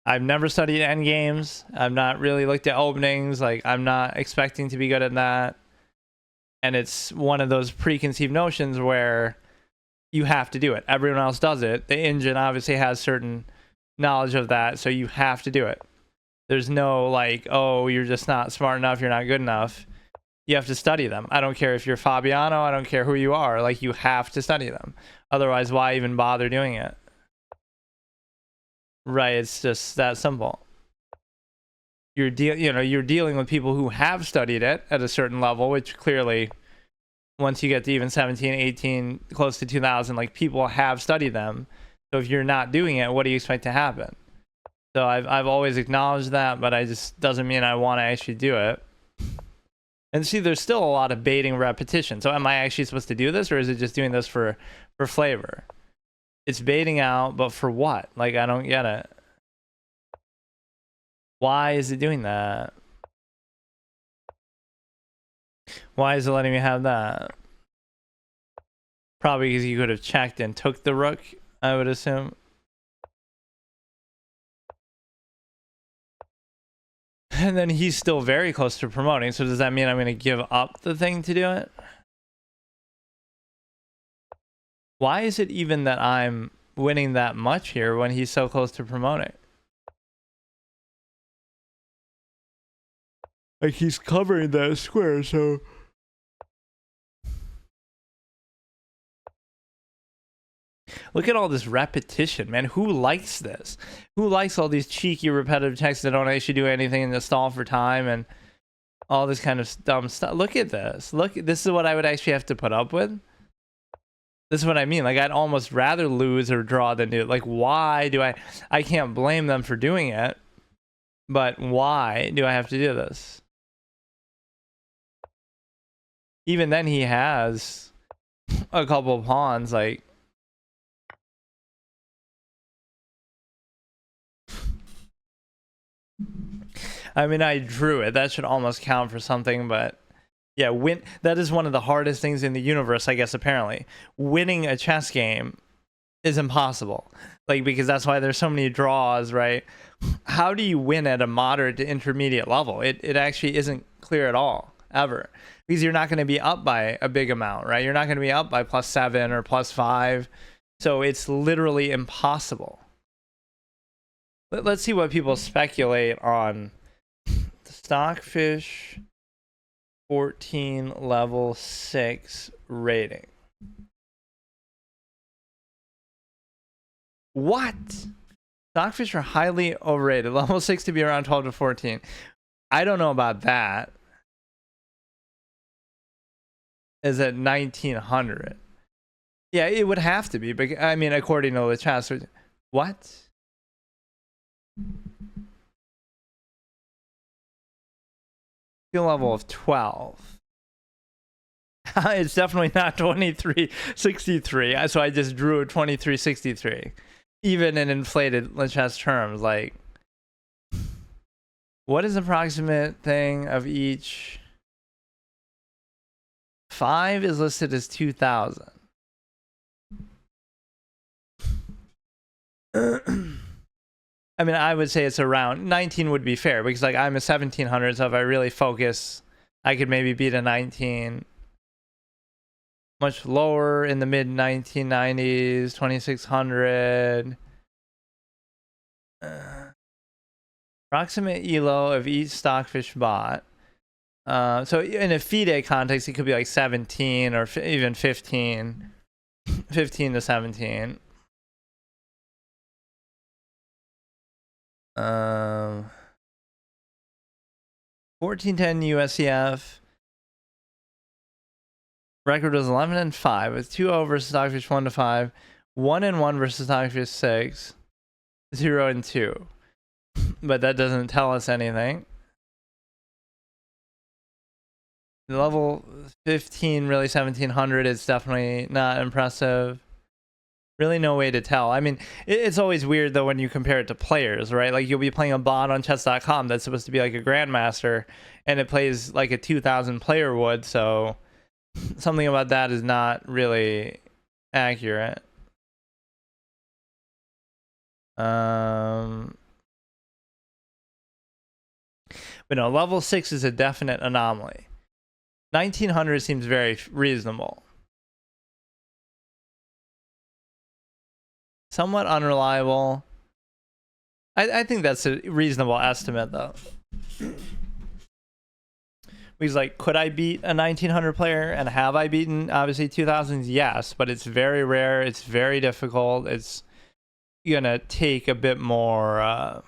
I've never studied endgames. I've not really looked at openings. Like, I'm not expecting to be good at that. And it's one of those preconceived notions where you have to do it. Everyone else does it. The engine obviously has certain knowledge of that, so you have to do it. There's no like, oh, you're just not smart enough, you're not good enough. You have to study them. I don't care if you're Fabiano, I don't care who you are. Like, you have to study them. Otherwise, why even bother doing it? Right, it's just that simple. You're dealing with people who have studied it at a certain level, which clearly, once you get to even 17, 18, close to 2000, like, people have studied them. So if you're not doing it, what do you expect to happen? So I've always acknowledged that, but I just doesn't mean I want to actually do it. And see, there's still a lot of baiting repetition. So am I actually supposed to do this, or is it just doing this for flavor? It's baiting out, but for what? Like, I don't get it. Why is it doing that? Why is it letting me have that? Probably because you could have checked and took the rook, I would assume. And then he's still very close to promoting, so does that mean I'm going to give up the thing to do it? Why is it even that I'm winning that much here when he's so close to promoting? Like, he's covering that square, so... Look at all this repetition, man. Who likes this? Who likes all these cheeky repetitive checks that don't actually do anything and just stall for time and all this kind of dumb stuff? Look at this. Look, this is what I would actually have to put up with. This is what I mean. Like, I'd almost rather lose or draw than do it. Like, why do I can't blame them for doing it, but why do I have to do this? Even then, he has a couple of pawns, like... I mean, I drew it. That should almost count for something, but yeah, that is one of the hardest things in the universe, I guess, apparently. Winning a chess game is impossible. Like, because that's why there's so many draws, right? How do you win at a moderate to intermediate level? It actually isn't clear at all, ever. Because you're not going to be up by a big amount, right? You're not going to be up by +7 or +5. So it's literally impossible. Let's see what people speculate on. Stockfish 14 level 6 rating. What? Stockfish are highly overrated. Level 6 to be around 12 to 14. I don't know about that. Is at 1900. Yeah, it would have to be. But I mean, according to the chess. What? Skill level of 12. It's definitely not 2363. So I just drew a 2363. Even in inflated chess terms, like, what is the approximate thing of each? 5 is listed as 2000. I mean, I would say it's around 19 would be fair, because like I'm a 1700, so if I really focus, I could maybe beat a 19. Much lower in the mid 1990s, 2600. Approximate elo of each Stockfish bot. So in a FIDE context, it could be like 17 or even 15. 15 to 17. 1410 USCF. Record was 11-5 with 2-0 versus Stockfish 1-5, 1-1 versus Stockfish 6, 0-2. But that doesn't tell us anything. Level 15, really 1700 is definitely not impressive. Really no way to tell. I mean, it's always weird though when you compare it to players, right? Like, you'll be playing a bot on chess.com that's supposed to be like a grandmaster, and it plays like a 2000 player would, so something about that is not really accurate. But no, level 6 is a definite anomaly. 1900 seems very reasonable. Somewhat unreliable. I think that's a reasonable estimate, though. He's like, could I beat a 1900 player, and have I beaten obviously 2000s? Yes, but it's very rare. It's very difficult. It's gonna take a bit more.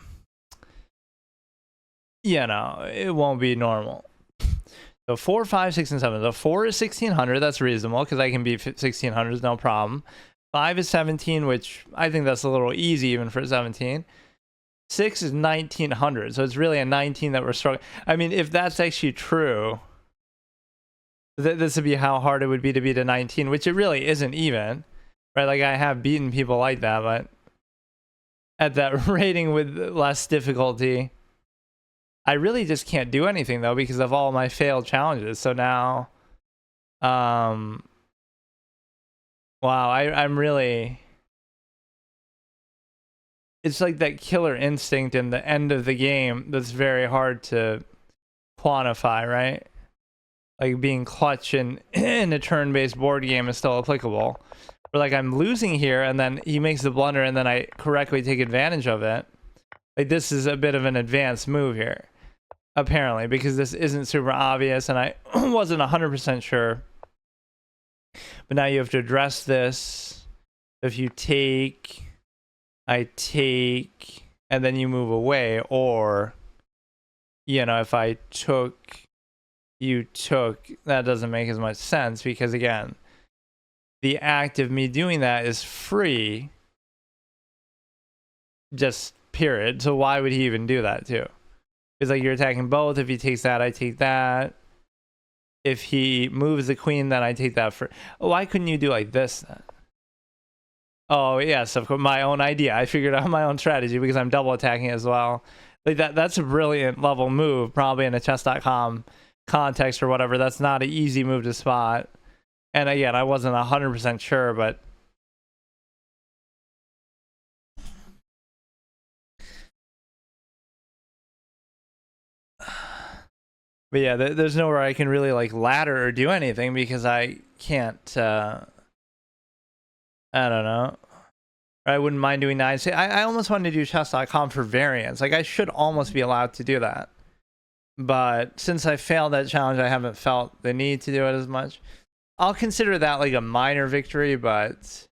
You know, it won't be normal. So 4, 5, 6, and 7. So 4 is 1600. That's reasonable because I can beat 1600s, no problem. 5 is 17, which I think that's a little easy even for 17. 6 is 1900, so it's really a 19 that we're struggling. I mean, if that's actually true, this would be how hard it would be to beat a 19, which it really isn't even, right? Like, I have beaten people like that, but at that rating with less difficulty, I really just can't do anything, though, because of all my failed challenges. So now, wow, I'm really... It's like that killer instinct in the end of the game that's very hard to quantify, right? Like being clutch in a turn-based board game is still applicable. But like I'm losing here, and then he makes the blunder, and then I correctly take advantage of it. Like this is a bit of an advanced move here, apparently, because this isn't super obvious, and I wasn't 100% sure. But now you have to address this. If you take... I take, and then you move away, or, you know, if I took, you took, that doesn't make as much sense, because again, the act of me doing that is free, just period. So why would he even do that too? It's like you're attacking both. If he takes that, I take that. If he moves the queen, then I take that for, why couldn't you do like this then? Oh, yes, of course, my own idea. I figured out my own strategy because I'm double attacking as well. Like that's a brilliant level move, probably in a chess.com context or whatever. That's not an easy move to spot. And again, I wasn't 100% sure, but yeah, there's nowhere I can really like ladder or do anything because I can't I don't know. I wouldn't mind doing 9. I almost wanted to do chess.com for variants. Like, I should almost be allowed to do that. But since I failed that challenge, I haven't felt the need to do it as much. I'll consider that like a minor victory, but...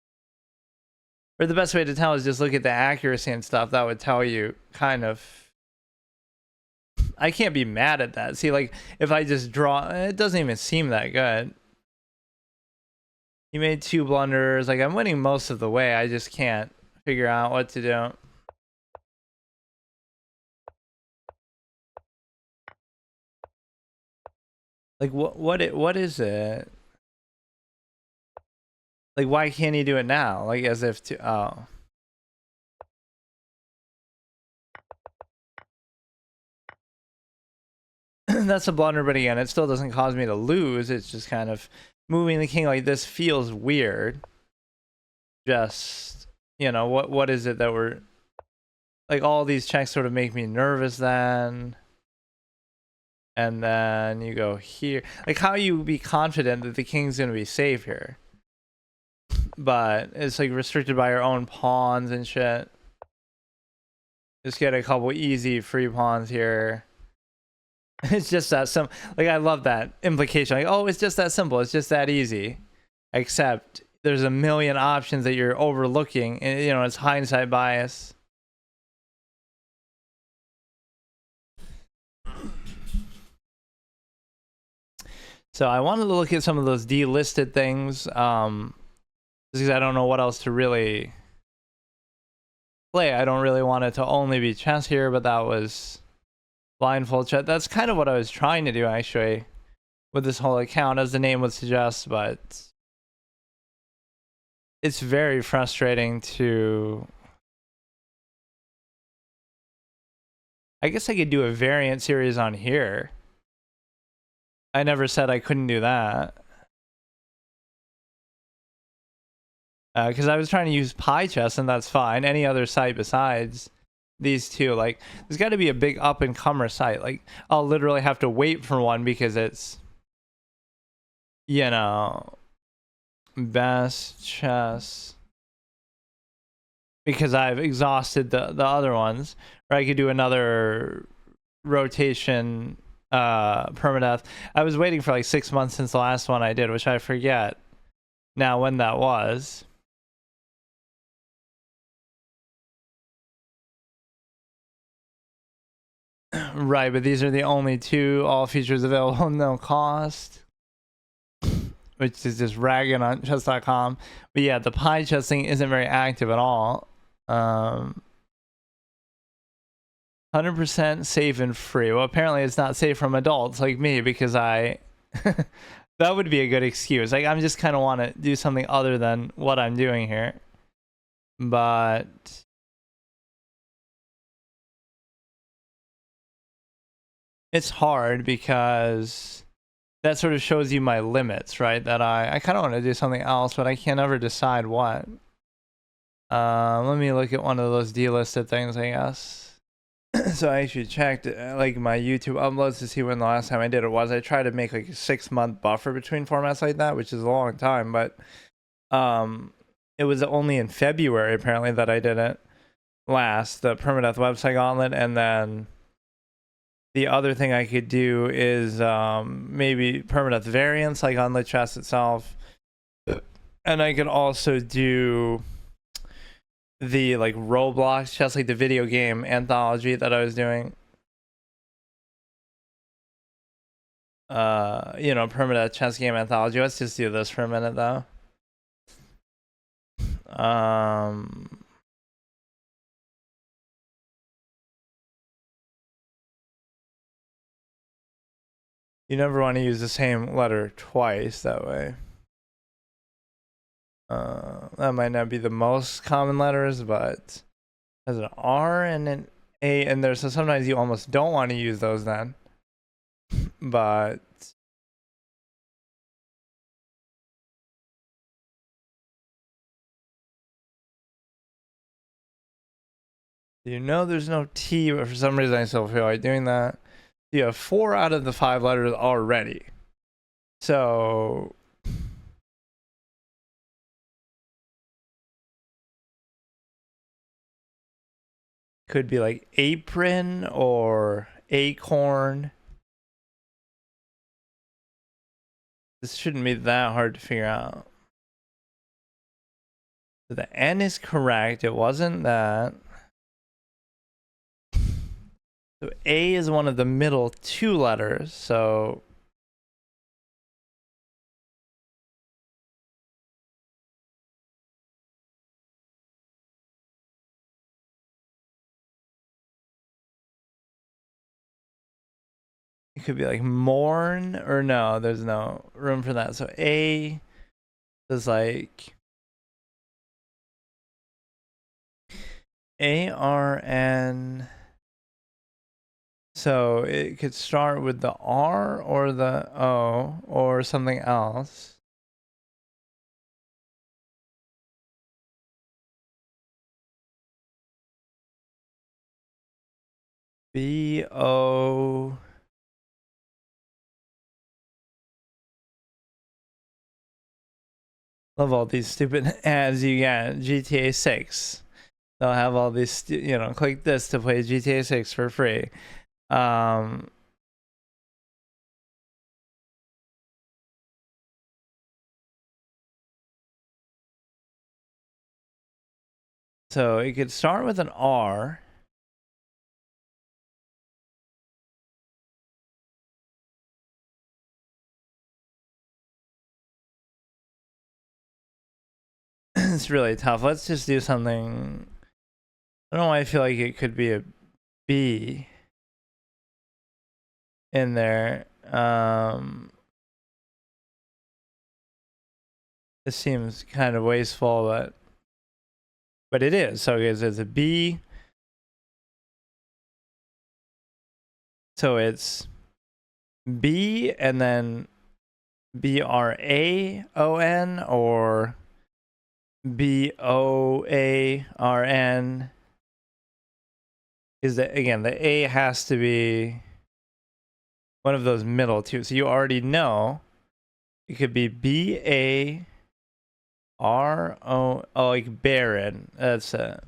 Or the best way to tell is just look at the accuracy and stuff. That would tell you kind of... I can't be mad at that. See, like, if I just draw... It doesn't even seem that good. You made 2 blunders. Like, I'm winning most of the way. I just can't figure out what to do. Like, what is it? Like, why can't he do it now? Like, as if to... Oh. That's a blunder, but again, it still doesn't cause me to lose. It's just kind of... Moving the king like this feels weird. Just, you know, what is it that we're... Like, all these checks sort of make me nervous then. And then you go here. Like, how you be confident that the king's going to be safe here? But it's, like, restricted by your own pawns and shit. Just get a couple easy free pawns here. It's just that simple. Like, I love that implication. Like, oh, it's just that simple. It's just that easy. Except there's a million options that you're overlooking. And, you know, it's hindsight bias. So I wanted to look at some of those delisted things. Just because I don't know what else to really play. I don't really want it to only be chess here, but that was... Blindfold chat. That's kind of what I was trying to do, actually, with this whole account, as the name would suggest, but it's very frustrating to... I guess I could do a variant series on here. I never said I couldn't do that. Because I was trying to use Pi Chess, and that's fine. Any other site besides... These two, like, there's got to be a big up-and-comer site. Like, I'll literally have to wait for one because it's, you know, best chess. because I've exhausted the other ones. Or I could do another rotation permadeath. I was waiting for like 6 months since the last one I did, which I forget now when that was. Right, but these are the only two, all features available, no cost, which is just ragging on chess.com. But yeah, the pie chess thing isn't very active at all. 100% safe and free. Well, apparently it's not safe from adults like me, because I that would be a good excuse. Like, I'm just kind of want to do something other than what I'm doing here. But it's hard because that sort of shows you my limits, right? That I kind of want to do something else, but I can't ever decide what. Let me look at one of those delisted things, I guess. So I actually checked like my YouTube uploads to see when the last time I did it was. I tried to make like a 6-month buffer between formats like that, which is a long time, but it was only in February apparently that I did it last, the Permadeath website gauntlet. And then the other thing I could do is maybe Permadeath variants like on the chess itself, and I could also do the like Roblox chess, like the video game anthology that I was doing. You know, Permadeath chess game anthology. Let's just do this for a minute though. You never want to use the same letter twice that way. That might not be the most common letters, but there's an R and an A in there, so sometimes you almost don't want to use those then. But you know there's no T, but for some reason I still feel like doing that. You have 4 out of the 5 letters already. So could be like apron or acorn. This shouldn't be that hard to figure out. So the N is correct. It wasn't that. So A is one of the middle 2 letters. So it could be like mourn, or no, there's no room for that. So A is like ARN. So it could start with the R or the O or something else. BO. Love all these stupid ads you get. GTA 6. They'll have all these, you know, click this to play GTA 6 for free. So it could start with an R. It's really tough. Let's just do something. I don't know why I feel like it could be a B in there. This seems kind of wasteful, but it is. So it's a B. So it's B and then BRAON or BOARN. Is that, again, the A has to be one of those middle 2. So you already know it could be BARO, oh, like Baron. That's it.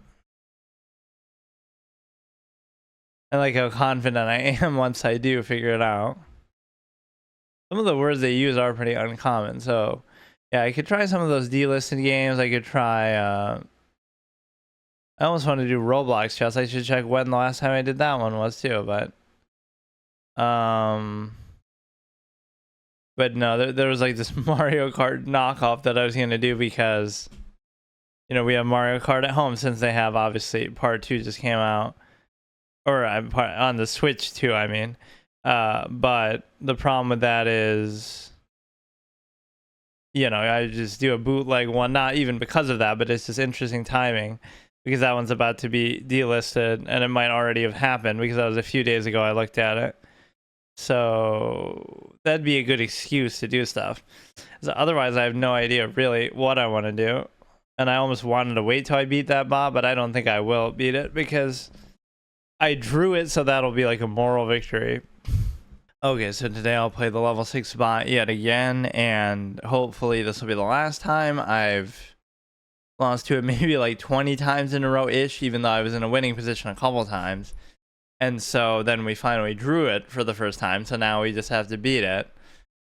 I like how confident I am once I do figure it out. Some of the words they use are pretty uncommon, so yeah, I could try some of those delisted games. I could try I almost want to do Roblox chess. I should check when the last time I did that one was too, but no, there was like this Mario Kart knockoff that I was gonna do because, you know, we have Mario Kart at home since they have, obviously, part 2 just came out, or on the Switch too, I mean. But the problem with that is, you know, I just do a bootleg one, not even because of that, but it's just interesting timing because that one's about to be delisted and it might already have happened because that was a few days ago I looked at it. So that'd be a good excuse to do stuff. So otherwise, I have no idea really what I want to do. And I almost wanted to wait till I beat that bot, but I don't think I will beat it because I drew it, so that'll be like a moral victory. Okay, so today I'll play the level 6 bot yet again, and hopefully this will be the last time. I've lost to it maybe like 20 times in a row-ish, even though I was in a winning position a couple times. And so then we finally drew it for the first time, so now we just have to beat it.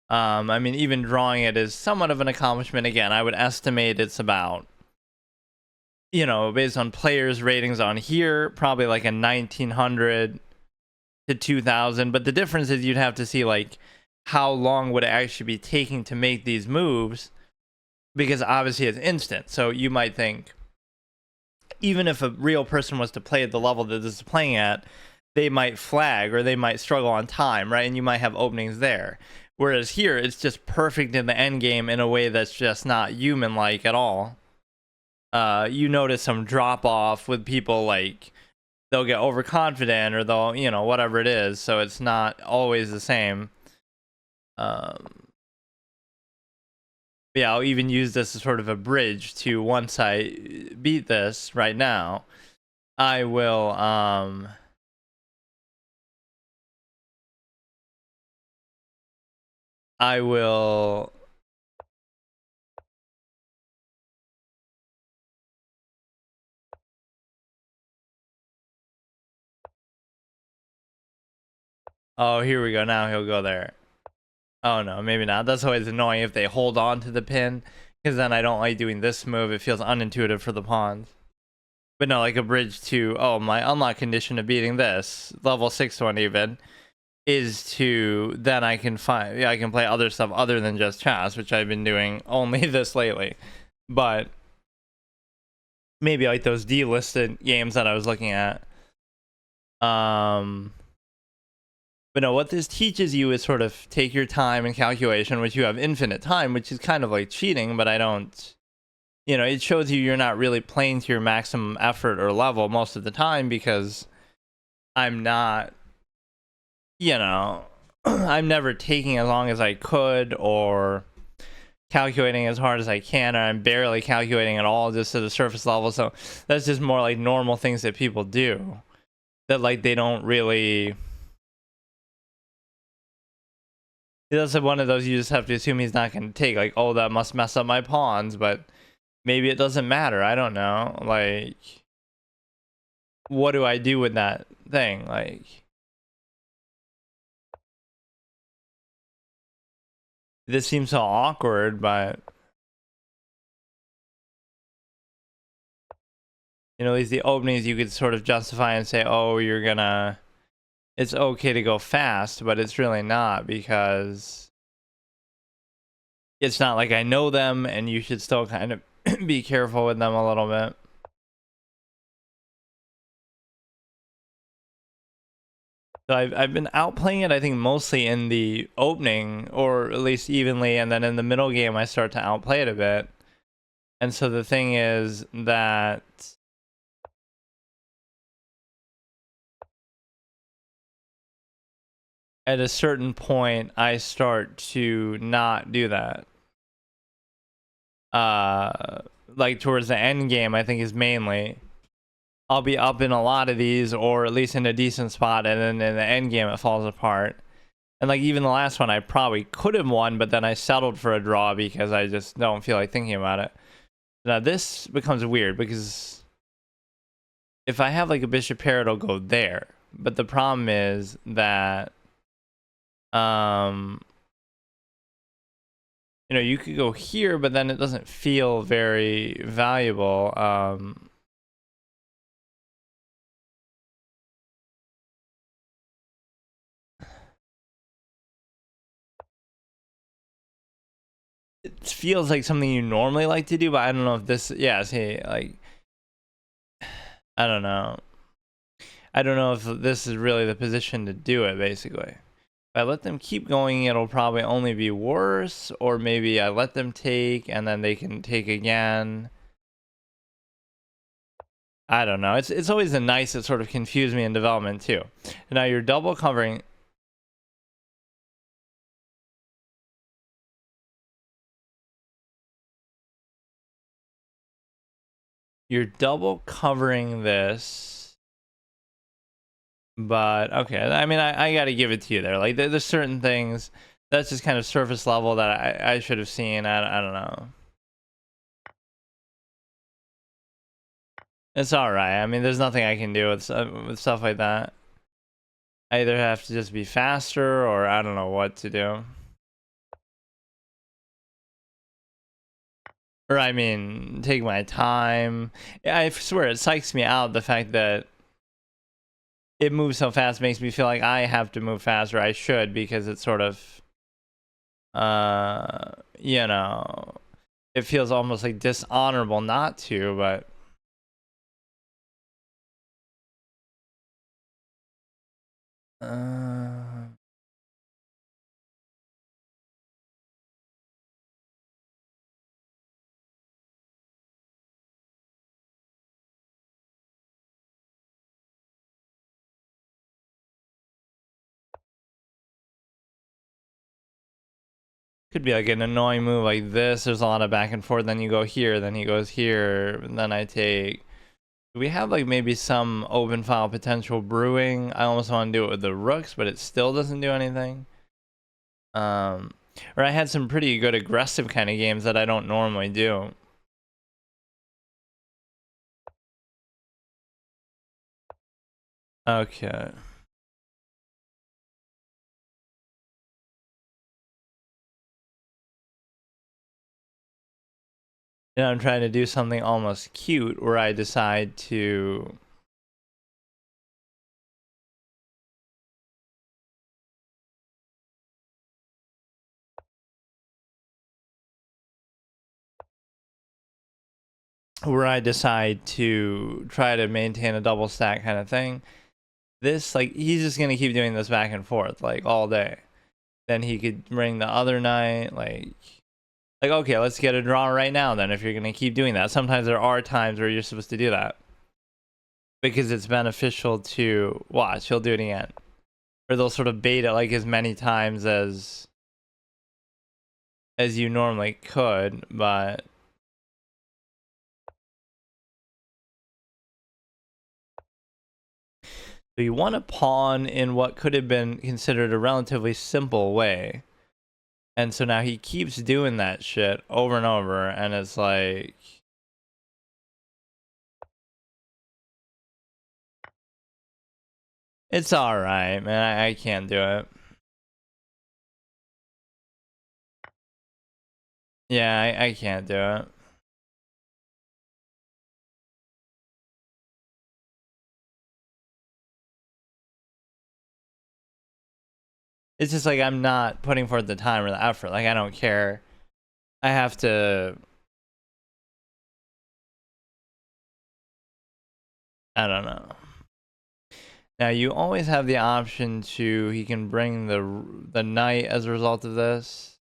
I mean, even drawing it is somewhat of an accomplishment. Again, I would estimate it's about, you know, based on players' ratings on here, probably like a 1900 to 2000. But the difference is you'd have to see like how long would it actually be taking to make these moves, because obviously it's instant. So you might think, even if a real person was to play at the level that this is playing at, they might flag or they might struggle on time, right? And you might have openings there. Whereas here, it's just perfect in the end game in a way that's just not human-like at all. You notice some drop-off with people, like, they'll get overconfident or they'll, you know, whatever it is. So it's not always the same. Yeah, I'll even use this as sort of a bridge to, once I beat this right now, I will, oh, here we go. Now he'll go there. Oh no, maybe not. That's always annoying if they hold on to the pin, because then I don't like doing this move. It feels unintuitive for the pawns. But no, like a bridge to, oh, my unlock condition of beating this, level 6 one even, is to, then I can find, yeah, I can play other stuff other than just chess, which I've been doing only this lately. But maybe like those delisted games that I was looking at. But no, what this teaches you is sort of take your time and calculation, which you have infinite time, which is kind of like cheating, but I don't, you know, it shows you you're not really playing to your maximum effort or level most of the time, because I'm not, you know, I'm never taking as long as I could or calculating as hard as I can, or I'm barely calculating at all just at the surface level. So that's just more like normal things that people do that, like, they don't really. That's one of those you just have to assume he's not going to take. Like, oh, that must mess up my pawns, but maybe it doesn't matter. I don't know. Like, what do I do with that thing? Like, this seems so awkward, but, you know, at least the openings you could sort of justify and say, oh, you're gonna, it's okay to go fast, but it's really not, because it's not like I know them, and you should still kind of be careful with them a little bit. So I've been outplaying it, I think, mostly in the opening, or at least evenly, and then in the middle game I start to outplay it a bit. And so the thing is that at a certain point I start to not do that. Like towards the end game, I think, is mainly I'll be up in a lot of these, or at least in a decent spot, and then in the end game it falls apart. And like even the last one I probably could have won, but then I settled for a draw because I just don't feel like thinking about it. Now this becomes weird, because if I have like a bishop pair, it'll go there, But the problem is that you know, you could go here, but then it doesn't feel very valuable. It feels like something you normally like to do, but I don't know if this, yeah, see, like, I don't know. I don't know if this is really the position to do it, basically. If I let them keep going, it'll probably only be worse, or maybe I let them take, and then they can take again. I don't know. It's always the nice that sort of confuse me in development, too. Now you're double covering. You're double covering this, but okay. I mean, I got to give it to you there. Like, there's certain things that's just kind of surface level that I should have seen. I don't know. It's all right. I mean, there's nothing I can do with stuff like that. I either have to just be faster, or I don't know what to do. Or I mean, take my time. I swear, it psychs me out the fact that it moves so fast makes me feel like I have to move faster. I should, because it's sort of, you know, it feels almost like dishonorable not to, but. Could be like an annoying move like this. There's a lot of back and forth. Then you go here, then he goes here, and then I take. We have like maybe some open file potential brewing. I almost want to do it with the rooks, but it still doesn't do anything. Or I had some pretty good aggressive kind of games that I don't normally do. Okay. Now I'm trying to do something almost cute where I decide to. Where I decide to try to maintain a double stack kind of thing. This, like, he's just gonna keep doing this back and forth like all day. Then he could bring the other knight, like okay, let's get a draw right now then, if you're gonna keep doing that. Sometimes there are times where you're supposed to do that because it's beneficial to watch. He'll do it again, or they'll sort of bait it like as many times as you normally could, but so you want to pawn in what could have been considered a relatively simple way. And so now he keeps doing that shit over and over, and it's like, it's all right, man. I can't do it. Yeah, I can't do it. It's just like I'm not putting forth the time or the effort. Like, I don't care. I have to. I don't know. Now you always have the option to. He can bring the knight as a result of this.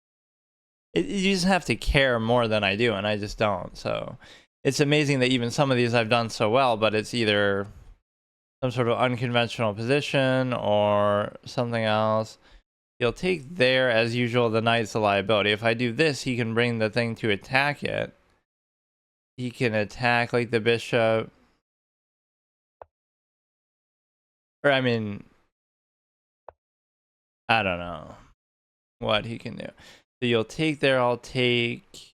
You just have to care more than I do, and I just don't. So it's amazing that even some of these I've done so well, but it's either some sort of unconventional position or something else. He'll take there, as usual, the knight's a liability. If I do this, he can bring the thing to attack it. He can attack, like, the bishop. Or, I mean, I don't know what he can do. So you'll take there, I'll take.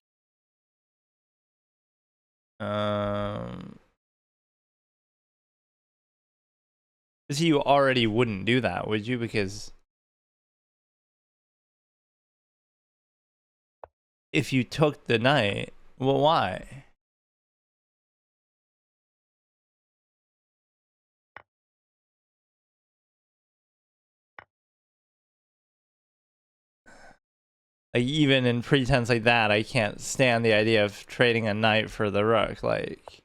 See, you already wouldn't do that, would you? Because if you took the knight, well, why? Like, even in pretense like that, I can't stand the idea of trading a knight for the rook. Like,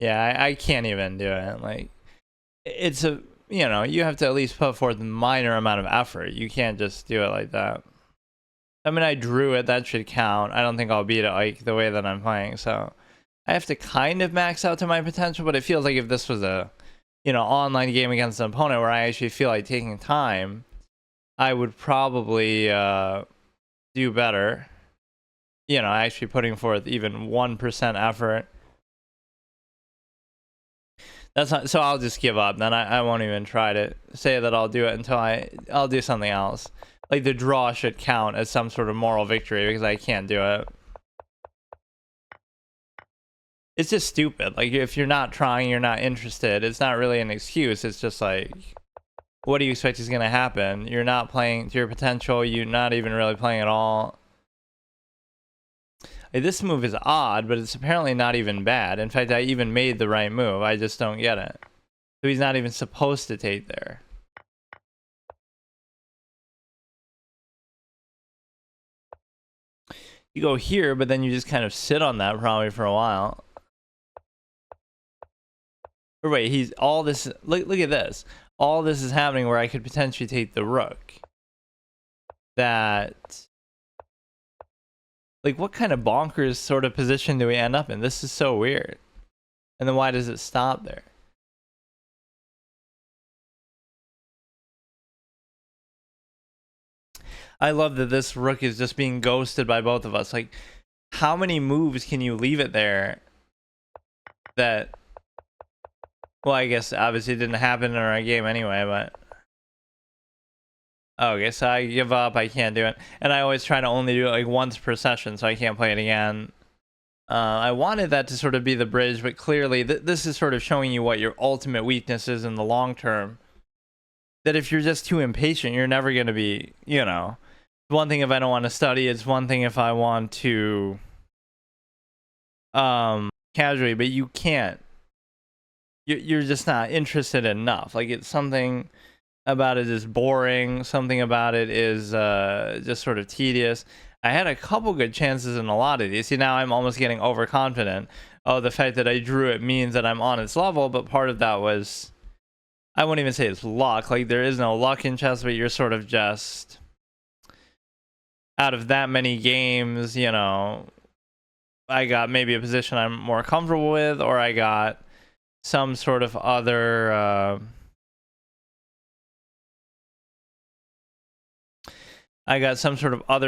yeah, I can't even do it. Like, it's a, you know, you have to at least put forth a minor amount of effort. You can't just do it like that. I mean, I drew it. That should count. I don't think I'll beat it like the way that I'm playing. So I have to kind of max out to my potential, but it feels like if this was a, you know, online game against an opponent where I actually feel like taking time, I would probably do better. You know, actually putting forth even 1% effort. That's not, so I'll just give up. Then I won't even try to say that I'll do it until I'll do something else. Like, the draw should count as some sort of moral victory because I can't do it. It's just stupid. Like, if you're not trying, you're not interested. It's not really an excuse. It's just like, what do you expect is going to happen? You're not playing to your potential. You're not even really playing at all. Like, this move is odd, but it's apparently not even bad. In fact, I even made the right move. I just don't get it. So he's not even supposed to take there. You go here, but then you just kind of sit on that probably for a while. Or wait, he's all this. Look at this. All this is happening where I could potentially take the rook. That, like, what kind of bonkers sort of position do we end up in? This is so weird. And then why does it stop there? I love that this rook is just being ghosted by both of us. Like, how many moves can you leave it there that, well, I guess obviously it didn't happen in our game anyway, but okay, so I give up. I can't do it. And I always try to only do it like once per session, so I can't play it again. I wanted that to sort of be the bridge, but clearly this is sort of showing you what your ultimate weakness is in the long term. That if you're just too impatient, you're never going to be, you know, one thing if I don't want to study, it's one thing if I want to casually, but you can't. You're just not interested enough. Like, it's something about it is boring. Something about it is just sort of tedious. I had a couple good chances in a lot of these. See, now I'm almost getting overconfident. Oh, the fact that I drew it means that I'm on its level, but part of that was, I won't even say it's luck. Like, there is no luck in chess, but you're sort of just, out of that many games, you know, I got maybe a position I'm more comfortable with, or I got some sort of other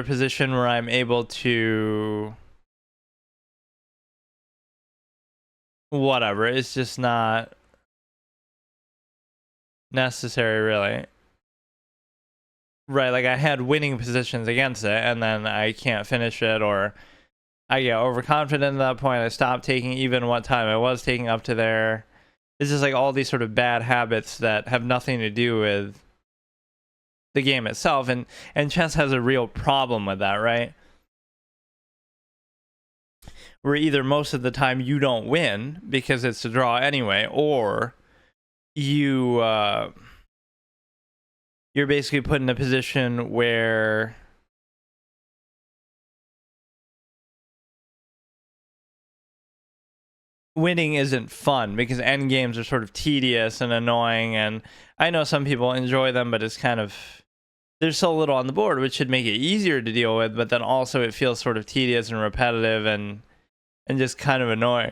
position where I'm able to, whatever. It's just not necessary, really. Right, like, I had winning positions against it, and then I can't finish it, or I get overconfident at that point. I stop taking even what time I was taking up to there. It's just like all these sort of bad habits that have nothing to do with the game itself, and chess has a real problem with that, right? Where either most of the time you don't win because it's a draw anyway, or you're basically put in a position where winning isn't fun because end games are sort of tedious and annoying, and I know some people enjoy them, but it's kind of, there's so little on the board, which should make it easier to deal with, but then also it feels sort of tedious and repetitive and just kind of annoying.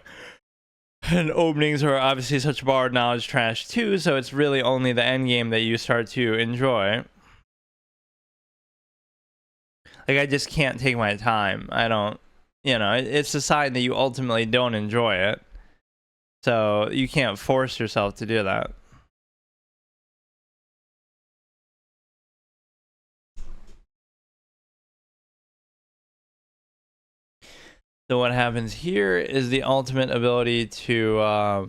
And openings are obviously such borrowed knowledge trash too, so it's really only the end game that you start to enjoy. Like, I just can't take my time. I don't, you know, it's a sign that you ultimately don't enjoy it. So you can't force yourself to do that. So what happens here is the ultimate ability to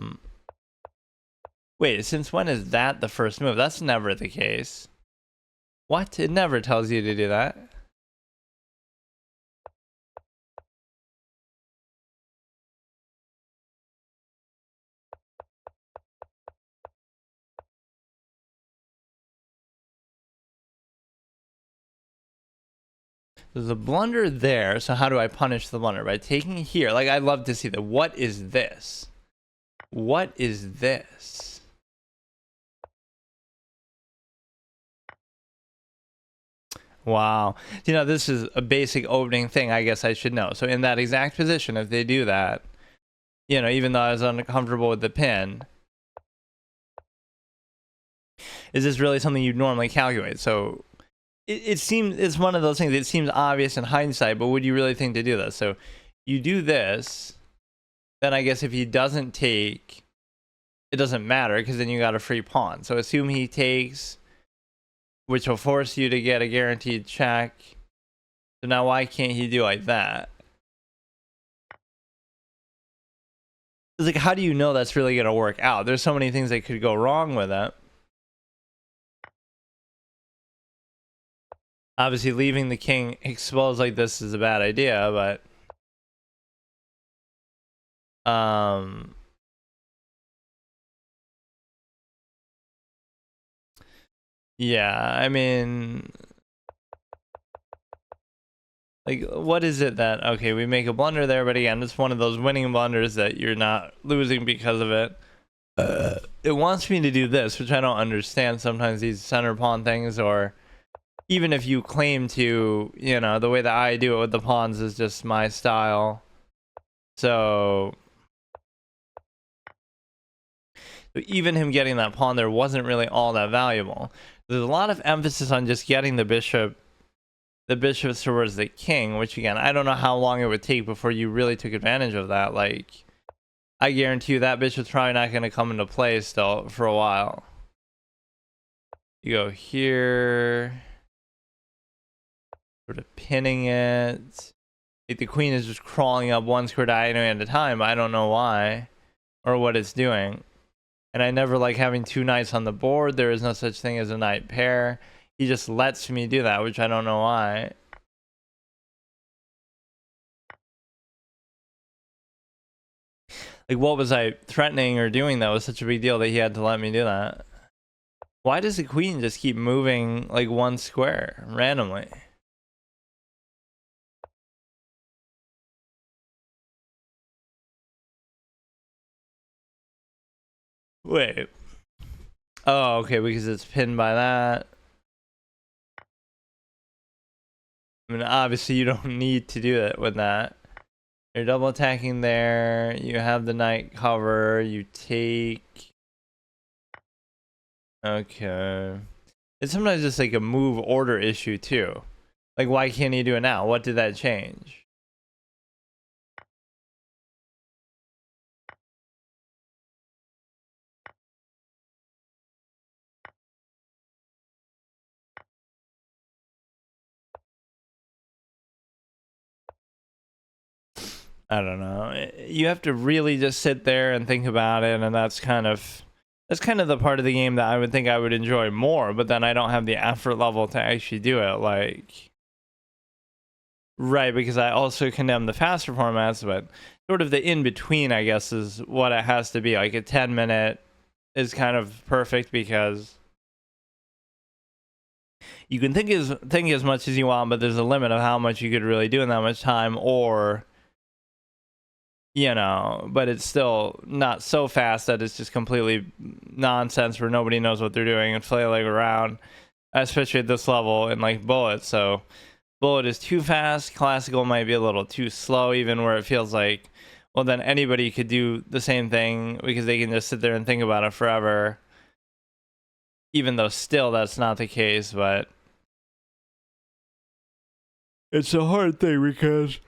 wait, since when is that the first move? That's never the case. What? It never tells you to do that. There's a blunder there, so how do I punish the blunder? By taking here. Like, I'd love to see that. What is this? What is this? Wow. You know, this is a basic opening thing I guess I should know. So in that exact position, if they do that, you know, even though I was uncomfortable with the pin, is this really something you'd normally calculate? So it seems, it's one of those things, it seems obvious in hindsight, but would you really think to do this? So you do this, then I guess if he doesn't take, it doesn't matter because then you got a free pawn. So assume he takes, which will force you to get a guaranteed check. So now why can't he do like that? It's like, how do you know that's really going to work out? There's so many things that could go wrong with it. Obviously, leaving the king exposed like this is a bad idea, but yeah, I mean, like, what is it that, okay, we make a blunder there, but again, it's one of those winning blunders that you're not losing because of it. It wants me to do this, which I don't understand sometimes, these center pawn things, or even if you claim to, you know, the way that I do it with the pawns is just my style. So even him getting that pawn there wasn't really all that valuable. There's a lot of emphasis on just getting the bishop towards the king, which again, I don't know how long it would take before you really took advantage of that. Like, I guarantee you that bishop's probably not going to come into play still for a while. You go here, sort of pinning it. Like, the queen is just crawling up one square diagonally at a time. I don't know why or what it's doing. And I never like having two knights on the board. There is no such thing as a knight pair. He just lets me do that, which I don't know why. Like, what was I threatening or doing that was such a big deal that he had to let me do that? Why does the queen just keep moving like one square randomly? Wait. Oh, okay, because it's pinned by that. I mean, obviously you don't need to do it with that. You're double attacking there. You have the knight cover. You take. Okay. It's sometimes just like a move order issue too. Like, why can't he do it now? What did that change? I don't know. You have to really just sit there and think about it, and that's kind of the part of the game that I would think I would enjoy more, but then I don't have the effort level to actually do it. Like, right, because I also condemn the faster formats, but sort of the in-between, I guess, is what it has to be. Like, a 10-minute is kind of perfect because you can think as much as you want, but there's a limit of how much you could really do in that much time, or, you know, but it's still not so fast that it's just completely nonsense where nobody knows what they're doing and flailing around, especially at this level in like Bullet. So Bullet is too fast, Classical might be a little too slow, even where it feels like, well, then anybody could do the same thing because they can just sit there and think about it forever, even though still that's not the case. But it's a hard thing because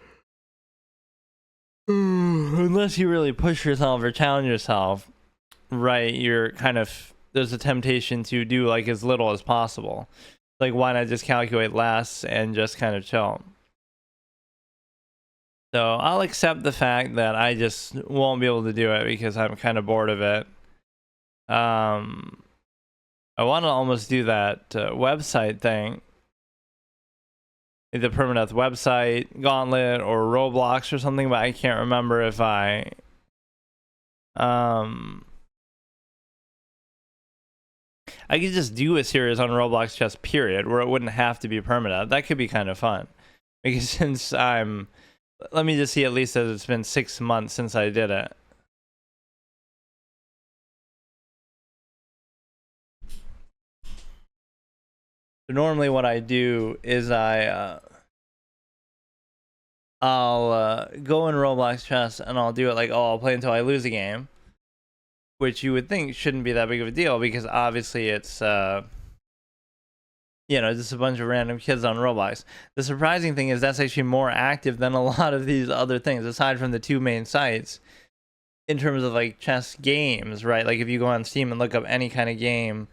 unless you really push yourself or challenge yourself, right, you're kind of, there's a temptation to do like as little as possible. Like, why not just calculate less and just kind of chill? So I'll accept the fact that I just won't be able to do it because I'm kind of bored of it. I want to almost do that website thing. The Permadeath website, Gauntlet, or Roblox or something, but I can't remember if I could just do a series on Roblox chess, period, where it wouldn't have to be Permadeath. That could be kind of fun. Because since let me just see, at least as it's been 6 months since I did it. So normally what I do is I'll go in Roblox chess and I'll do it like, oh, I'll play until I lose a game, which you would think shouldn't be that big of a deal because obviously it's you know, just a bunch of random kids on Roblox. The surprising thing is that's actually more active than a lot of these other things, aside from the two main sites, in terms of like chess games, right? Like if you go on Steam and look up any kind of game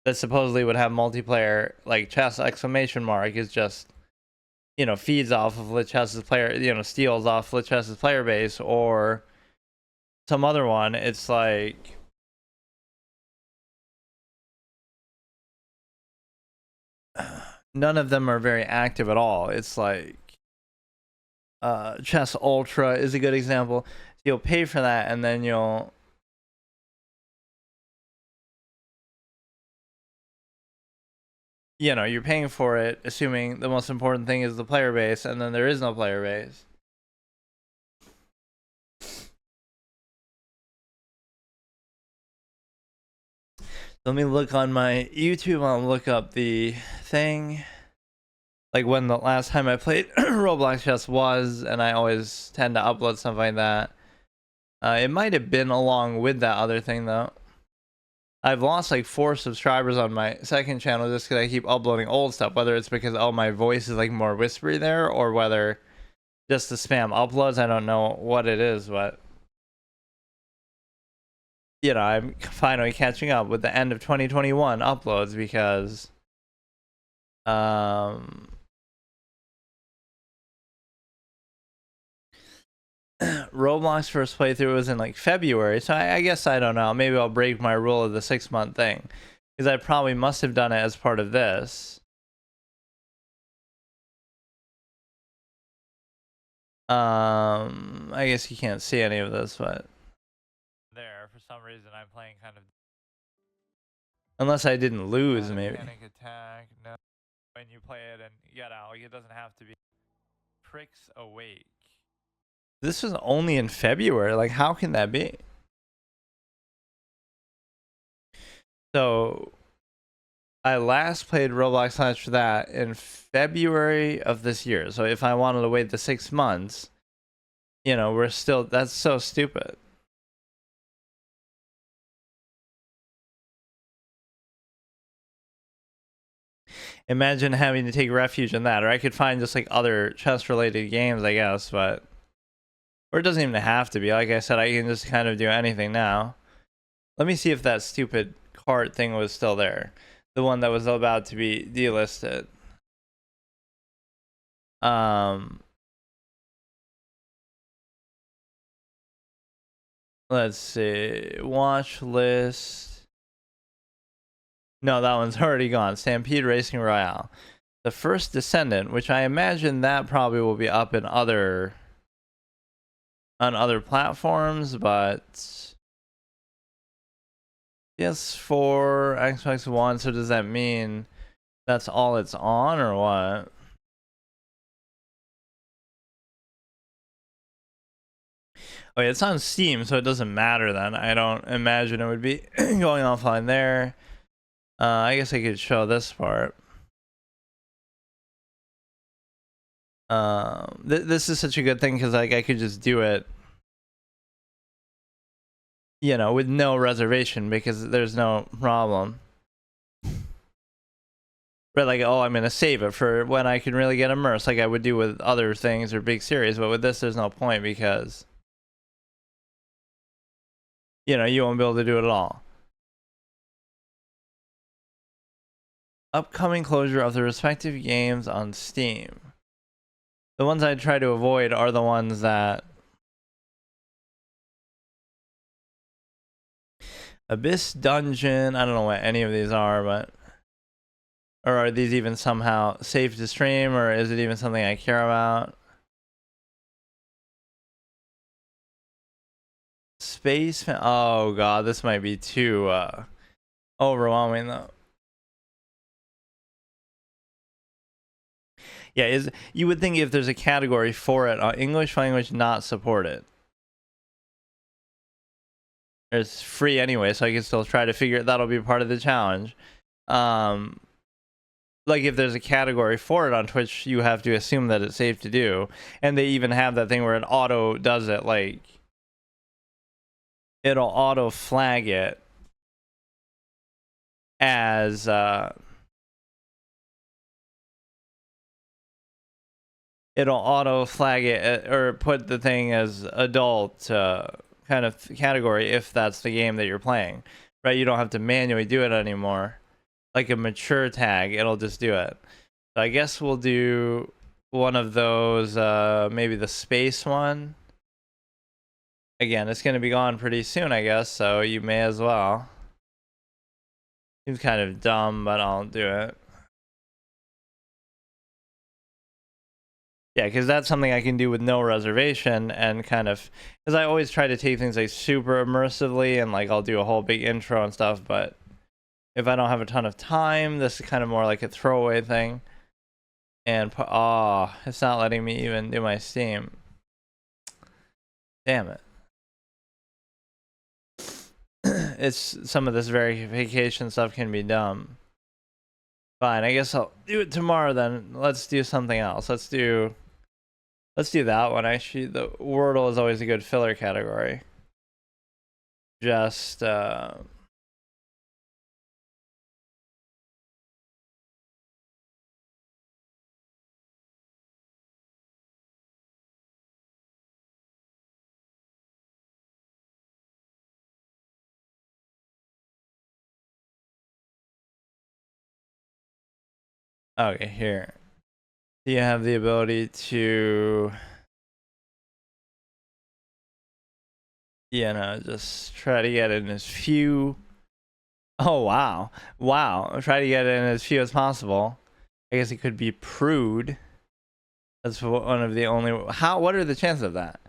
that supposedly would have multiplayer, like chess exclamation mark is just, you know, feeds off of Lichess's player, you know, steals off Lichess's player base, or some other one, it's like none of them are very active at all. It's like Chess Ultra is a good example. You'll pay for that and then you'll you know, you're paying for it assuming the most important thing is the player base, and then there is no player base. Let me look on my YouTube. I'll look up the thing, like when the last time I played Roblox chess was, and I always tend to upload stuff like that. It might have been along with that other thing though. I've lost like 4 subscribers on my second channel just because I keep uploading old stuff, whether it's because, oh, my voice is like more whispery there, or whether just the spam uploads. I don't know what it is, but you know, I'm finally catching up with the end of 2021 uploads because Roblox first playthrough was in like February, so I guess I don't know. Maybe I'll break my rule of the 6-month thing because I probably must have done it as part of this. I guess you can't see any of this, but there for some reason I'm playing kind of, unless I didn't lose, maybe. Panic attack. No, when you play it and get out, like it doesn't have to be. Pricks awake. This was only in February. Like, how can that be? So, I last played Roblox Launch for that in February of this year. So, if I wanted to wait the 6 months, you know, we're still. That's so stupid. Imagine having to take refuge in that, or I could find just like other chess-related games, I guess, but. Or it doesn't even have to be. Like I said, I can just kind of do anything now. Let me see if that stupid cart thing was still there. The one that was about to be delisted. Let's see. Watch list. No, that one's already gone. Stampede Racing Royale. The First Descendant, which I imagine that probably will be up in other... on other platforms, but... PS4, Xbox One, so does that mean that's all it's on, or what? Oh yeah, it's on Steam, so it doesn't matter then. I don't imagine it would be going offline there. I guess I could show this part. This is such a good thing because like I could just do it, you know, with no reservation because there's no problem. But like, oh, I'm gonna save it for when I can really get immersed, like I would do with other things or big series. But with this, there's no point because, you know, you won't be able to do it at all. Upcoming closure of the respective games on Steam. The ones I try to avoid are the ones that Abyss Dungeon. I don't know what any of these are, but or are these even somehow safe to stream, or is it even something I care about? Space. Oh god, this might be too overwhelming though. Yeah, you would think if there's a category for it, English language not supported. It's free anyway, so I can still try to figure it. That'll be part of the challenge. Like if there's a category for it on Twitch, you have to assume that it's safe to do. And they even have that thing where it auto does it, like it'll auto flag it as it'll auto flag it or put the thing as adult kind of category if that's the game that you're playing, right? You don't have to manually do it anymore. Like a mature tag, it'll just do it. So I guess we'll do one of those, maybe the space one. Again, it's going to be gone pretty soon, I guess, so you may as well. Seems kind of dumb, but I'll do it. Yeah, because that's something I can do with no reservation and kind of, because I always try to take things like super immersively and like I'll do a whole big intro and stuff, but if I don't have a ton of time, this is kind of more like a throwaway thing. And oh, it's not letting me even do my Steam. Damn it. It's some of this verification stuff can be dumb. Fine, I guess I'll do it tomorrow then. Let's do something else. Let's do that one. Actually, the Wordle is always a good filler category. Just okay, here. Do you have the ability to, you know, just try to get in as few. Oh, wow. Wow. Try to get in as few as possible. I guess it could be prude. That's one of the only. What are the chances of that?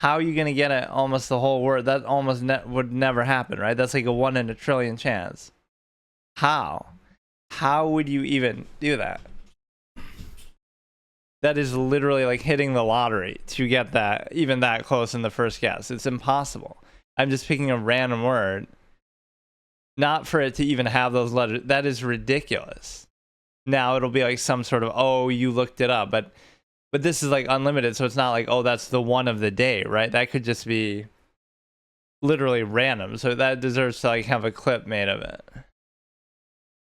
How are you going to get it almost the whole word? That almost would never happen, right? That's like a 1 in a trillion chance. How? How would you even do that? That is literally like hitting the lottery to get that, even that close in the first guess. It's impossible. I'm just picking a random word. Not for it to even have those letters. That is ridiculous. Now it'll be like some sort of, oh, you looked it up. But this is like unlimited, so it's not like, oh, that's the one of the day, right? That could just be literally random. So that deserves to like have a clip made of it.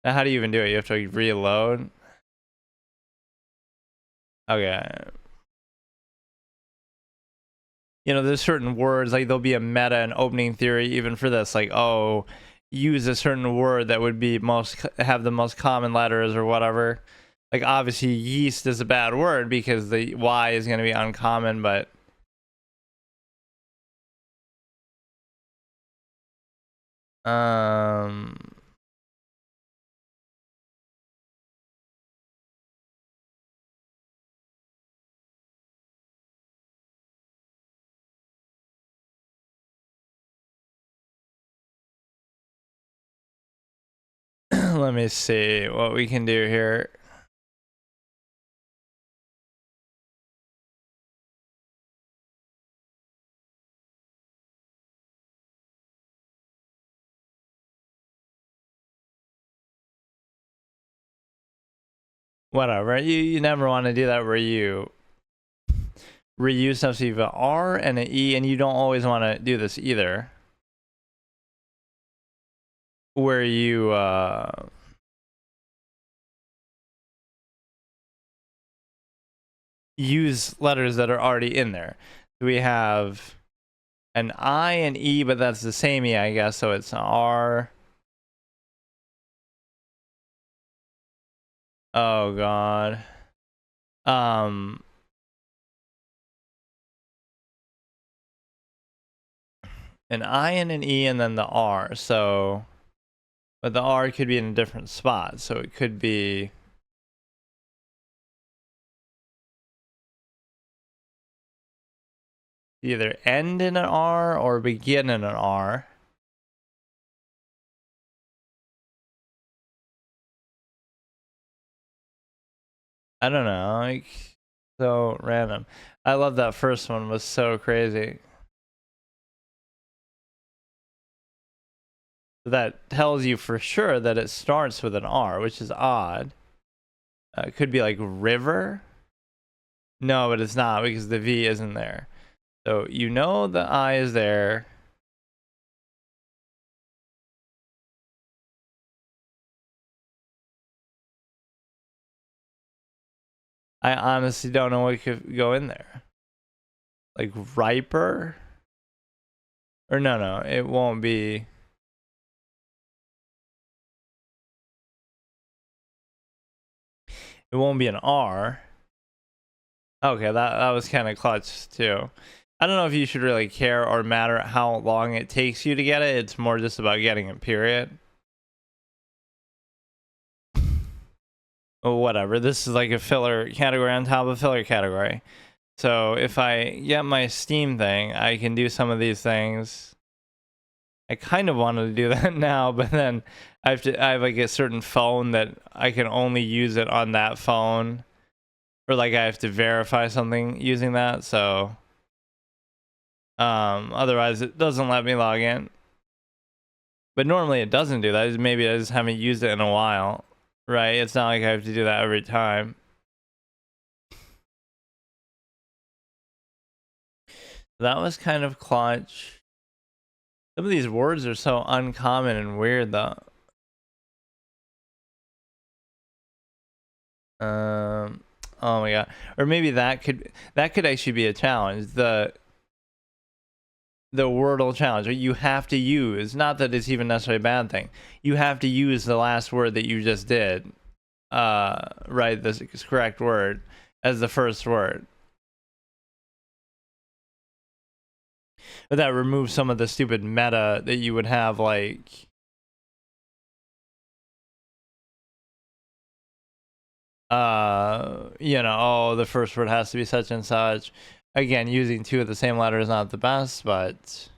Now, how do you even do it? You have to like, reload. Okay. You know, there's certain words, like there'll be a meta and opening theory even for this, like, oh, use a certain word that would be have the most common letters or whatever. Like obviously yeast is a bad word because the Y is going to be uncommon, but let me see what we can do here. Whatever. You never want to do that where you reuse stuff. So you have an R and an E, and you don't always want to do this either. Where you use letters that are already in there. We have an I and E, but that's the same E, I guess. So it's R. Oh god. Um, an I and an E and then the R. So, but the R could be in a different spot. So it could be either end in an R or begin in an R. I don't know, like, so random. I love that first one, was so crazy. That tells you for sure that it starts with an R, which is odd. It could be like river. No, but it's not because the V isn't there. So you know the I is there. I honestly don't know what could go in there. Like riper? Or no, it won't be. It won't be an R. Okay, that was kind of clutch too. I don't know if you should really care or matter how long it takes you to get it. It's more just about getting it, period. Or whatever. This is like a filler category on top of filler category. So if I get my Steam thing, I can do some of these things. I kind of wanted to do that now, but then I have like a certain phone that I can only use it on that phone. Or like I have to verify something using that, so otherwise it doesn't let me log in. But normally it doesn't do that. Maybe I just haven't used it in a while, right? It's not like I have to do that every time. That was kind of clutch. Some of these words are so uncommon and weird though. Oh my god. Or maybe that could actually be a challenge. The Wordle challenge. You have to use, not that it's even necessarily a bad thing. You have to use the last word that you just did. Right, the correct word as the first word. But that removes some of the stupid meta that you would have, like you know, oh, the first word has to be such and such. Again, using two of the same letter is not the best, but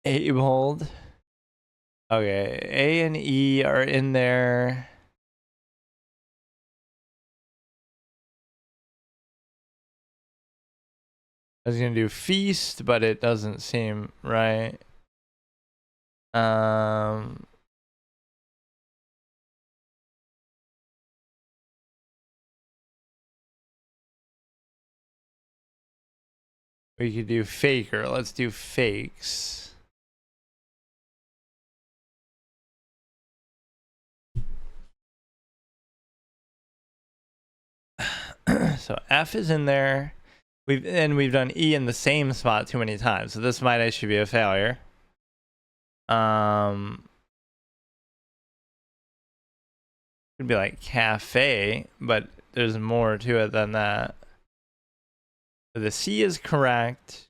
Abehold. Okay, A and E are in there. I was gonna do feast, but it doesn't seem right. We could do faker. Let's do fakes. So F is in there. We've done E in the same spot too many times, so this might actually be a failure. Could be like cafe, but there's more to it than that. So the C is correct.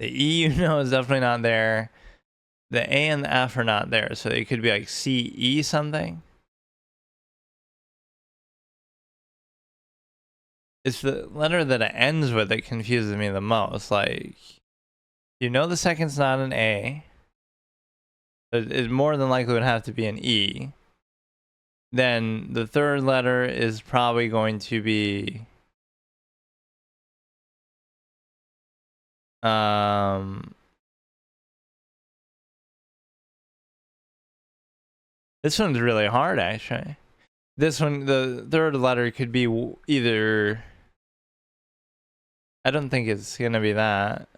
The E, you know, is definitely not there. The A and the F are not there, so it could be like CE something. It's the letter that it ends with that confuses me the most. Like, you know, the second's not an A. It more than likely would have to be an E. Then the third letter is probably going to be this one's really hard actually. This one, the third letter could be either, I don't think it's gonna be that.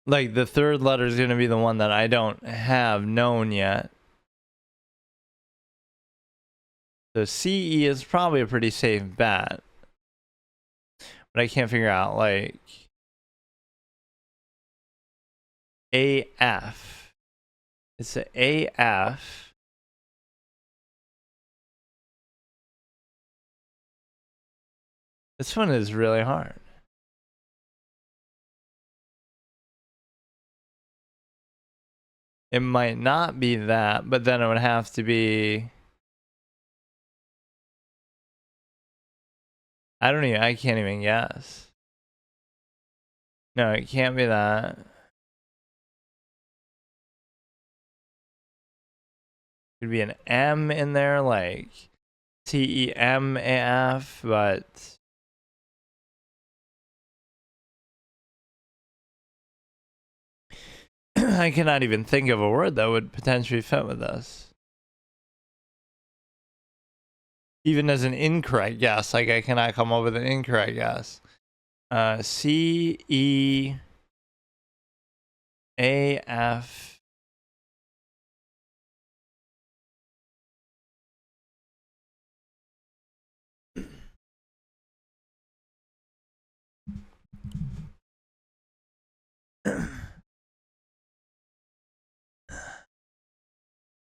Like the third letter is going to be the one that I don't have known yet. So CE is probably a pretty safe bet. But I can't figure out like AF. It's an AF. This one is really hard. It might not be that, but then it would have to be. I can't even guess. No, it can't be that. Could be an M in there, like TEMAF, but I cannot even think of a word that would potentially fit with this. Even as an incorrect guess, like I cannot come up with an incorrect guess. CEAF.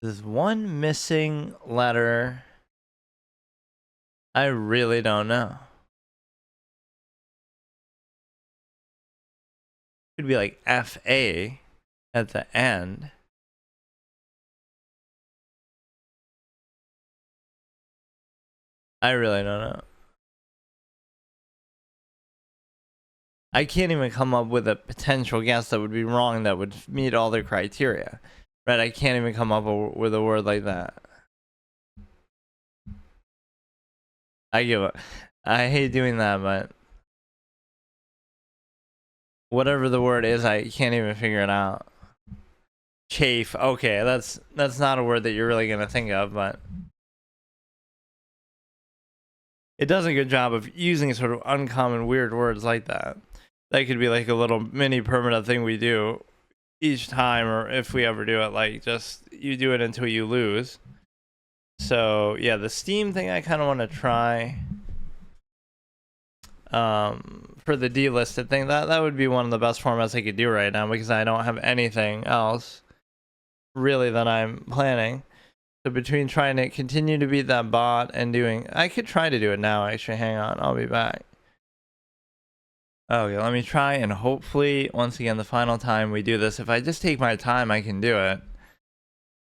There's one missing letter. I really don't know. Could be like FA at the end. I really don't know. I can't even come up with a potential guess that would be wrong that would meet all the criteria. Right? I can't even come up with a word like that. I give up. I hate doing that, but whatever the word is, I can't even figure it out. Chafe. Okay, that's not a word that you're really gonna think of, but it does a good job of using sort of uncommon weird words like that. That could be like a little mini permanent thing we do each time, or if we ever do it, like just you do it until you lose. So yeah, the Steam thing I kind of want to try. For the delisted thing, that would be one of the best formats I could do right now because I don't have anything else really that I'm planning. So between trying to continue to beat that bot and doing, I could try to do it now actually. Hang on, I'll be back. Okay, let me try, and hopefully once again the final time we do this, if I just take my time I can do it.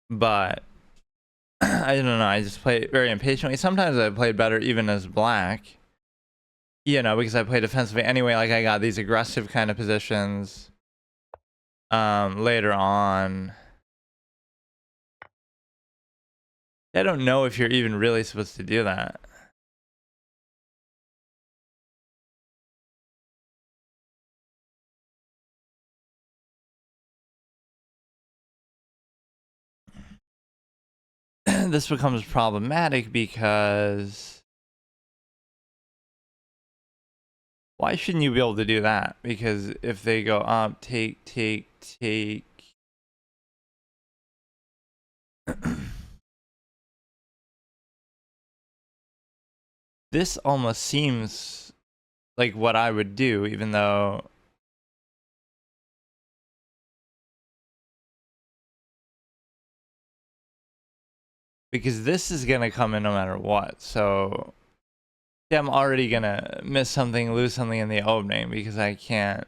But I don't know, I just play very impatiently. Sometimes I played better even as black, you know, because I play defensively anyway. Like I got these aggressive kind of positions later on. I don't know if you're even really supposed to do that. This becomes problematic because why shouldn't you be able to do that? Because if they go up, take. This almost seems like what I would do, even though because this is gonna come in no matter what. So yeah, I'm already gonna miss something, lose something in the opening because I can't.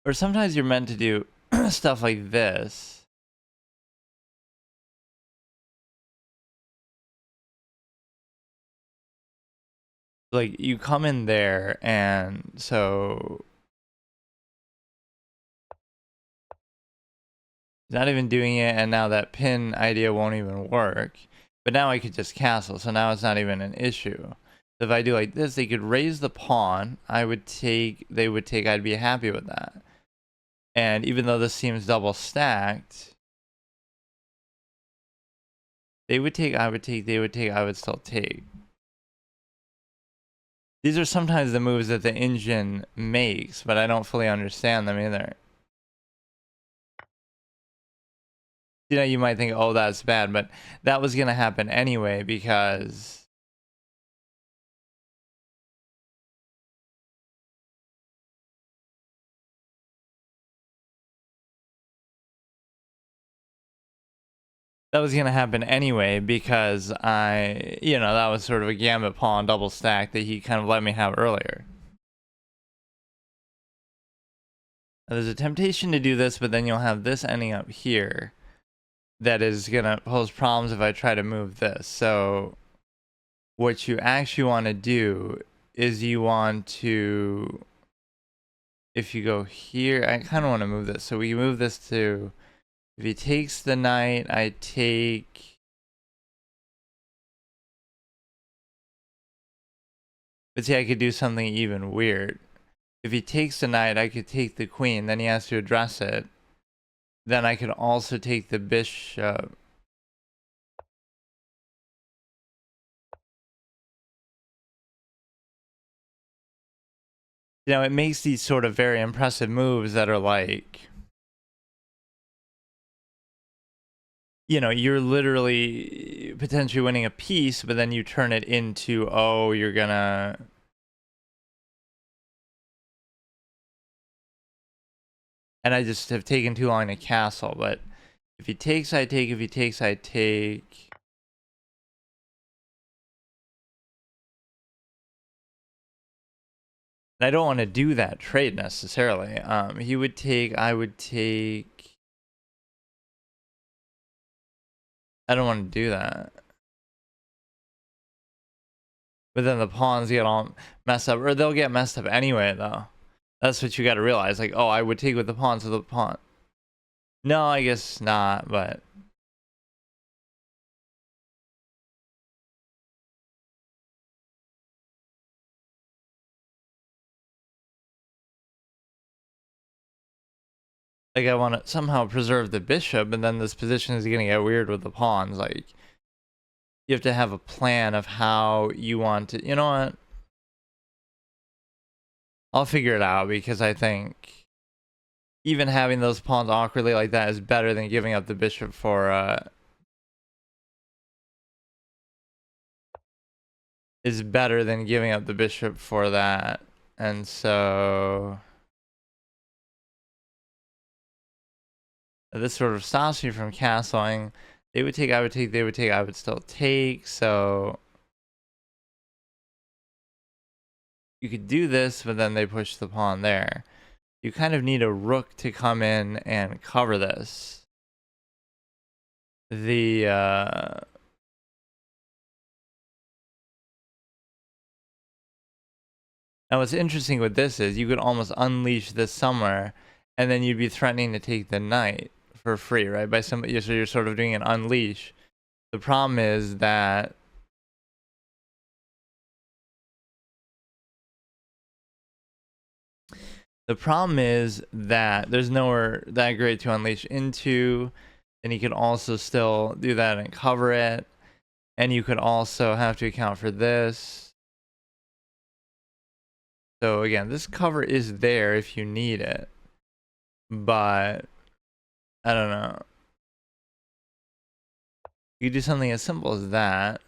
Or sometimes you're meant to do stuff like this. Like you come in there, and so not even doing it, and now that pin idea won't even work. But now I could just castle, so now it's not even an issue. So if I do like this, they could raise the pawn. I would take, they would take, I'd be happy with that. And even though this seems double stacked, They would take, I would take, they would take, I would still take. These are sometimes the moves that the engine makes, but I don't fully understand them either. You know, you might think, oh, that's bad, but that was going to happen anyway because that was sort of a gambit pawn double stack that he kind of let me have earlier. Now, there's a temptation to do this, but then you'll have this ending up here that is going to pose problems if I try to move this. So what you actually want to do is you want to, if you go here, I kind of want to move this. So we move this to, if he takes the knight, I take. But see, I could do something even weird. If he takes the knight, I could take the queen. Then he has to address it. Then I could also take the bishop. You know, it makes these sort of very impressive moves that are like, you know, you're literally potentially winning a piece, but then you turn it into, oh, you're gonna. And I just have taken too long to castle, but if he takes, I take. If he takes, I take. And I don't want to do that trade necessarily. He would take, I would take. I don't want to do that. But then the pawns get all messed up, or they'll get messed up anyway, though. That's what you got to realize. Like, oh, I would take with the pawns with the pawn. No, I guess not, but. Like, I want to somehow preserve the bishop, and then this position is going to get weird with the pawns. Like, you have to have a plan of how you want to. You know what? I'll figure it out because I think even having those pawns awkwardly like that is better than giving up the bishop for is better than giving up the bishop for that. And so this sort of stops me from castling. They would take, I would take, they would take, I would still take. So you could do this, but then they push the pawn there. You kind of need a rook to come in and cover this. Now what's interesting with this is you could almost unleash this somewhere, and then you'd be threatening to take the knight for free, right? By somebody, so you're sort of doing an unleash. The problem is that there's nowhere that great to unleash into, and you can also still do that and cover it, and you could also have to account for this. So again, this cover is there if you need it, but I don't know. You do something as simple as that.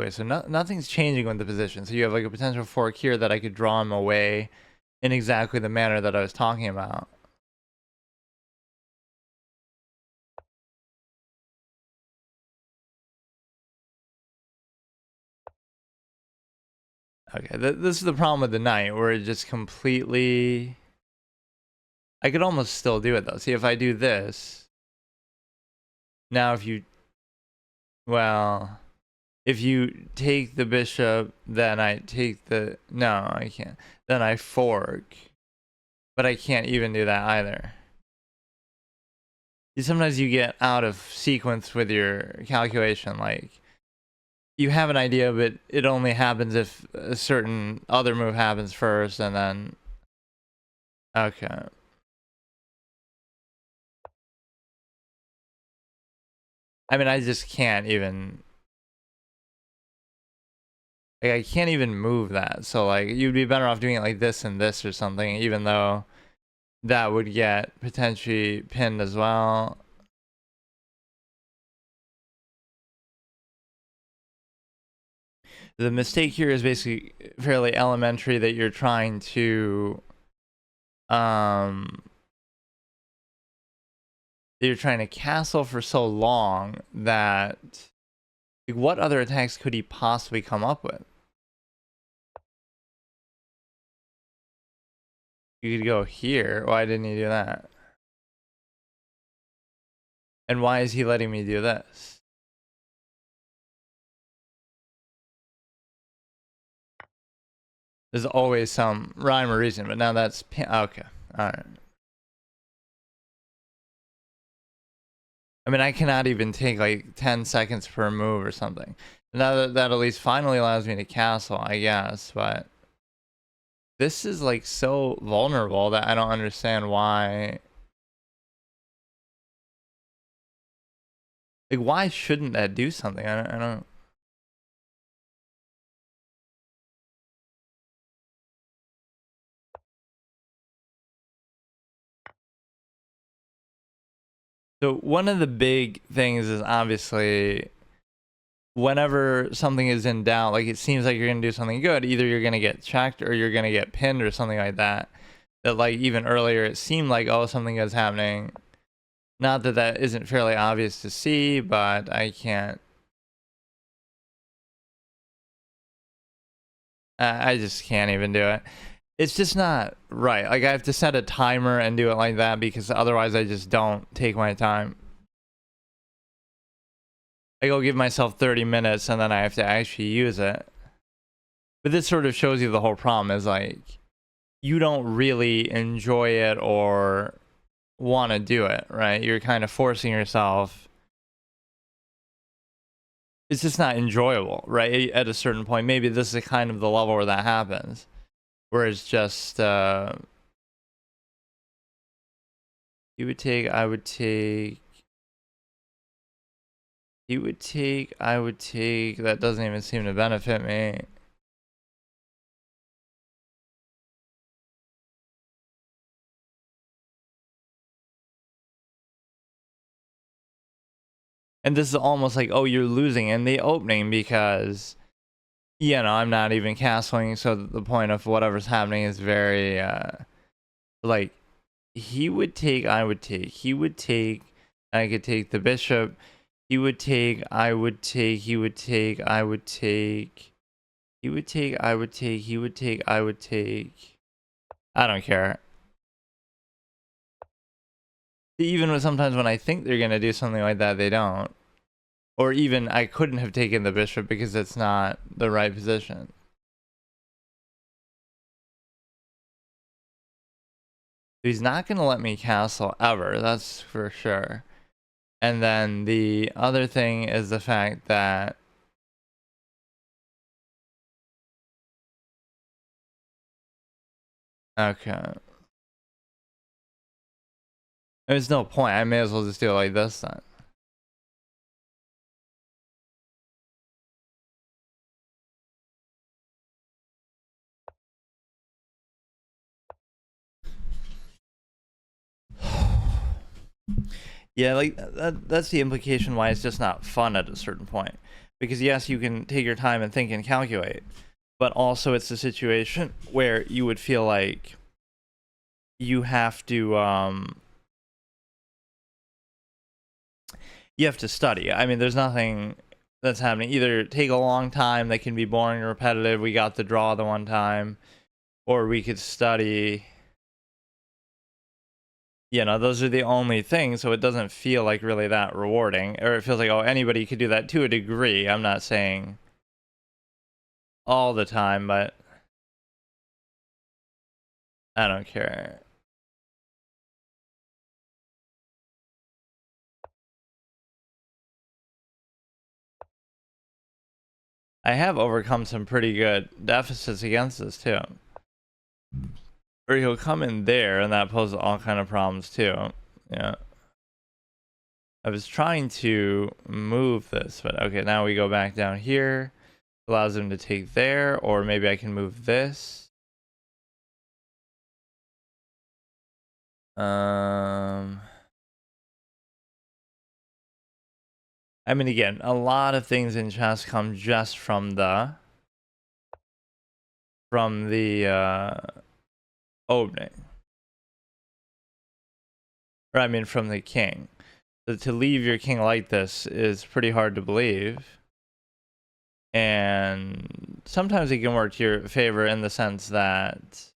Okay, so nothing's changing with the position. So you have like a potential fork here that I could draw him away in exactly the manner that I was talking about. Okay, this is the problem with the knight, where it just completely. I could almost still do it though. See, if I do this. Now if you. Well. If you take the bishop, then I take the. No, I can't. Then I fork. But I can't even do that either. Sometimes you get out of sequence with your calculation, like. you have an idea, but it only happens if a certain other move happens first, and then... Okay. I mean, I just can't even... Like, I can't even move that. So, like, you'd be better off doing it like this and this or something, even though that would get potentially pinned as well. The mistake here is basically fairly elementary, that you're trying to castle for so long that, like, what other attacks could he possibly come up with? You could go here. Why didn't he do that? And why is he letting me do this? There's always some rhyme or reason, but now that's... Okay. Alright. I mean, I cannot even take like 10 seconds per move or something. Now that at least finally allows me to castle, I guess, but... This is like so vulnerable that I don't understand why... Like, why shouldn't that do something? I don't... So one of the big things is obviously whenever something is in doubt, like it seems like you're going to do something good, either you're going to get checked or you're going to get pinned or something like that. That, like, even earlier it seemed like, oh, something is happening. Not that that isn't fairly obvious to see, but I can't... I just can't even do it. It's just not right. Like, I have to set a timer and do it like that because otherwise I just don't take my time. I go give myself 30 minutes and then I have to actually use it. But this sort of shows you the whole problem is, like, you don't really enjoy it or want to do it, right? You're kind of forcing yourself. It's just not enjoyable, right? At a certain point, maybe this is kind of the level where that happens, where it's just you would take, I would take, you would take, I would take. That doesn't even seem to benefit me. And this is almost like, oh, you're losing in the opening because, you know, I'm not even castling, so the point of whatever's happening is very like, he would take, I would take, he would take, I could take the bishop, he would take, I would take, he would take, I would take, he would take, I would take, he would take, I would take. I don't care. Even sometimes when I think they're gonna do something like that, they don't. Or even I couldn't have taken the bishop because it's not the right position. He's not gonna let me castle ever, that's for sure. And then the other thing is the fact that okay. There's no point. I may as well just do it like this then. Yeah, like that's the implication why it's just not fun at a certain point. Because yes, you can take your time and think and calculate, but also it's a situation where you would feel like you have to study. I mean, there's nothing that's happening. Either take a long time that can be boring and repetitive, we got the draw the one time, or we could study. You know, those are the only things, so it doesn't feel like really that rewarding. Or it feels like, oh, anybody could do that to a degree. I'm not saying all the time, but I don't care. I have overcome some pretty good deficits against this too. Or he'll come in there, and that poses all kind of problems too. Yeah. I was trying to move this, but okay, now we go back down here. Allows him to take there, or maybe I can move this. I mean, again, a lot of things in chess come just from the opening. Or I mean from the king. So to leave your king like this is pretty hard to believe. And sometimes it can work to your favor in the sense that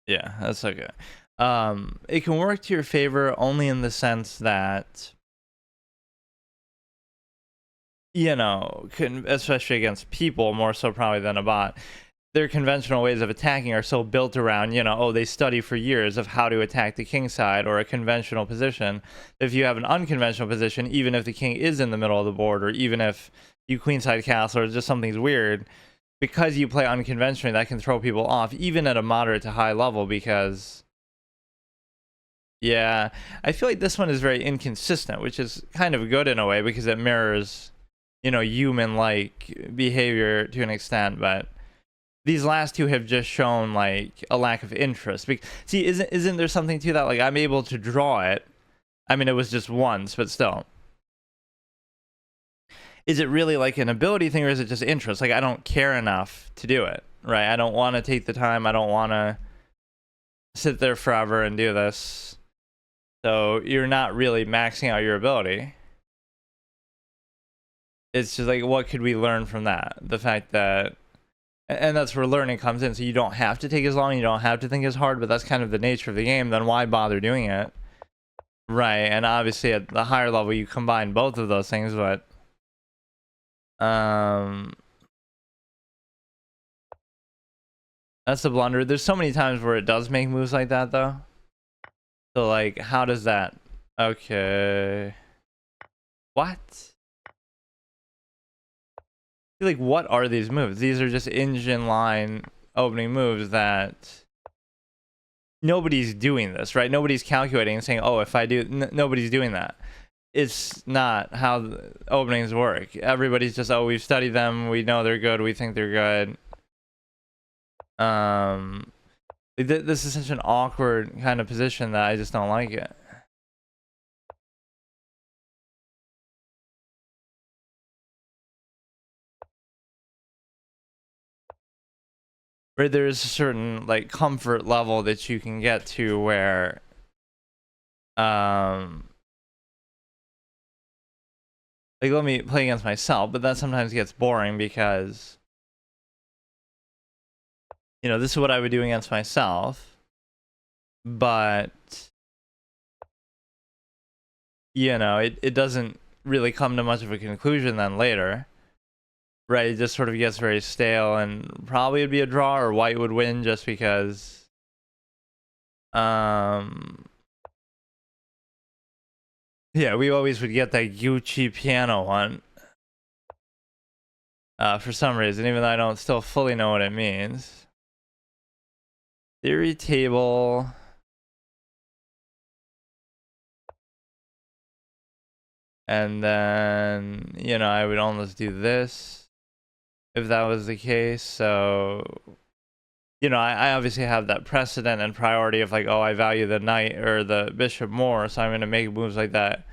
yeah, that's okay. It can work to your favor only in the sense that, you know, especially against people more so probably than a bot, their conventional ways of attacking are so built around, you know, oh, they study for years of how to attack the king side or a conventional position. If you have an unconventional position, even if the king is in the middle of the board, or even if you queenside castle or just something's weird, because you play unconventionally, that can throw people off, even at a moderate to high level, because yeah, I feel like this one is very inconsistent, which is kind of good in a way because it mirrors, you know, human-like behavior to an extent, but these last two have just shown like a lack of interest. See, isn't there something to that? Like, I'm able to draw it. I mean, it was just once, but still. Is it really like an ability thing, or is it just interest? Like, I don't care enough to do it, right? I don't want to take the time. I don't want to sit there forever and do this. So you're not really maxing out your ability. It's just like, what could we learn from that? The fact that, and that's where learning comes in. So you don't have to take as long, you don't have to think as hard, but that's kind of the nature of the game. Then why bother doing it? Right, and obviously at the higher level, you combine both of those things, but that's the blunder. There's so many times where it does make moves like that, though. So, like, how does that... Okay... What? Like, what are these moves? These are just engine line opening moves that... Nobody's doing this, right? Nobody's calculating and saying, oh, if I do... Nobody's doing that. It's not how the openings work. Everybody's just, oh, we've studied them, we know they're good, we think they're good. This is such an awkward kind of position that I just don't like it. Where there's a certain like comfort level that you can get to where like, let me play against myself, but that sometimes gets boring because, you know, this is what I would do against myself, but, you know, it doesn't really come to much of a conclusion then later, right? It just sort of gets very stale, and probably it'd be a draw or white would win just because, yeah, we always would get that Gucci piano one. For some reason, even though I don't still fully know what it means. Theory table. And then, you know, I would almost do this if that was the case. So, you know, I obviously have that precedent and priority of like, oh, I value the knight or the bishop more, so I'm going to make moves like that.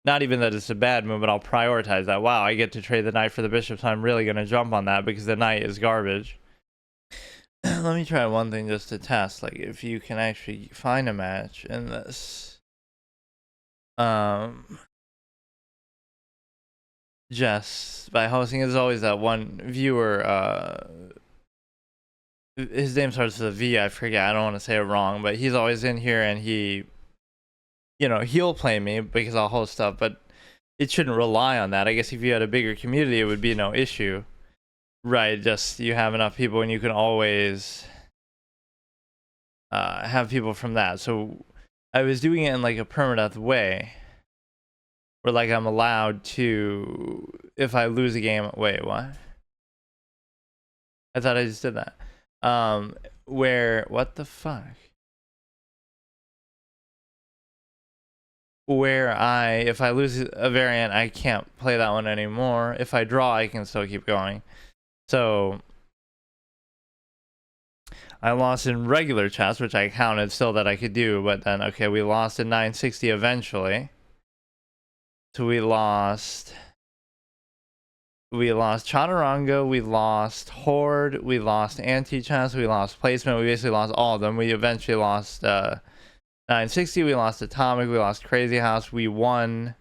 Not even that it's a bad move, but I'll prioritize that. Wow, I get to trade the knight for the bishop, so I'm really going to jump on that because the knight is garbage. Let me try one thing just to test, like, if you can actually find a match in this. Jess, by hosting, there's always that one viewer, his name starts with a V, I forget, I don't want to say it wrong, but he's always in here and he, you know, he'll play me because I'll host stuff, but it shouldn't rely on that. I guess if you had a bigger community, it would be no issue. Right, just you have enough people and you can always have people from that. So I was doing it in like a permadeath way, where like I'm allowed to, if I lose a game. Wait, what? I thought I just did that. Where, what the fuck? Where if I lose a variant, I can't play that one anymore. If I draw, I can still keep going. So I lost in regular chess, which I counted still that I could do, but then, okay, we lost in 960 eventually. So we lost Chaturanga, we lost Horde, we lost Anti-Chess, we lost Placement, we basically lost all of them. We eventually lost 960, we lost Atomic, we lost Crazy House, we won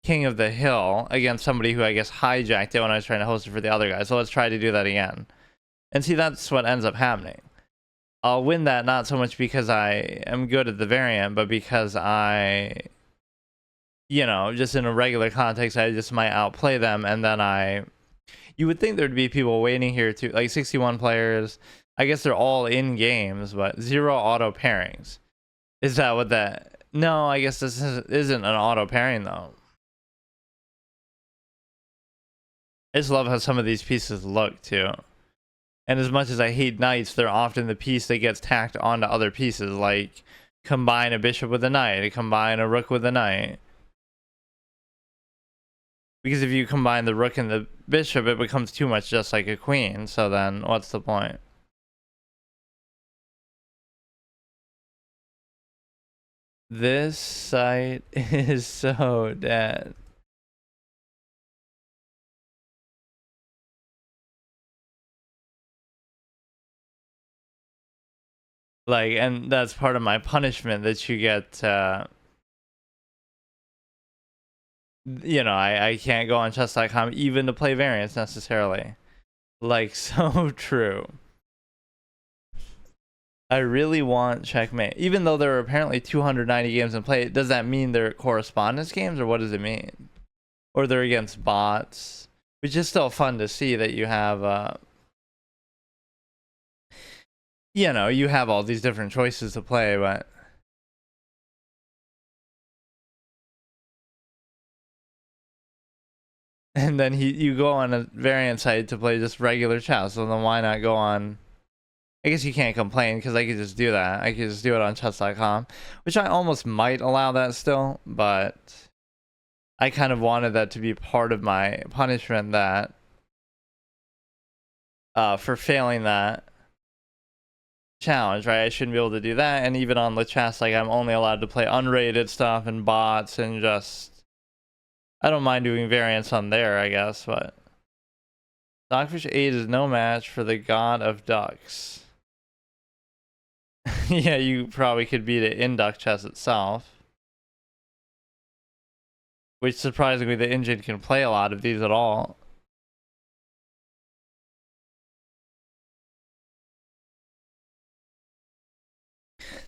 King of the Hill against somebody who I guess hijacked it when I was trying to host it for the other guy. So let's try to do that again. And see, that's what ends up happening. I'll win that not so much because I am good at the variant, but because I, you know, just in a regular context, I just might outplay them. And then you would think there'd be people waiting here to, like 61 players. I guess they're all in games, but 0 auto pairings. Is that what that? No, I guess this isn't an auto pairing though. I just love how some of these pieces look too. And as much as I hate knights, they're often the piece that gets tacked onto other pieces, like combine a bishop with a knight, combine a rook with a knight. Because if you combine the rook and the bishop, it becomes too much just like a queen. So then what's the point? This site is so dead. Like, and that's part of my punishment that you get, you know, I can't go on chess.com even to play variants necessarily. Like, so true. I really want checkmate. Even though there are apparently 290 games in play, does that mean they're correspondence games, or what does it mean? Or they're against bots? Which is still fun to see that you have, you know, you have all these different choices to play, but... And then you go on a variant site to play just regular chess, so then why not go on... I guess you can't complain because I could just do that. I could just do it on chess.com, which I almost might allow that still, but I kind of wanted that to be part of my punishment, that for failing that challenge, right? I shouldn't be able to do that. And even on the chess, like, I'm only allowed to play unrated stuff and bots and just... I don't mind doing variants on there, I guess, but... Stockfish 8 is no match for the god of ducks. Yeah, you probably could beat it in duck chess itself. Which, surprisingly, the engine can play a lot of these at all.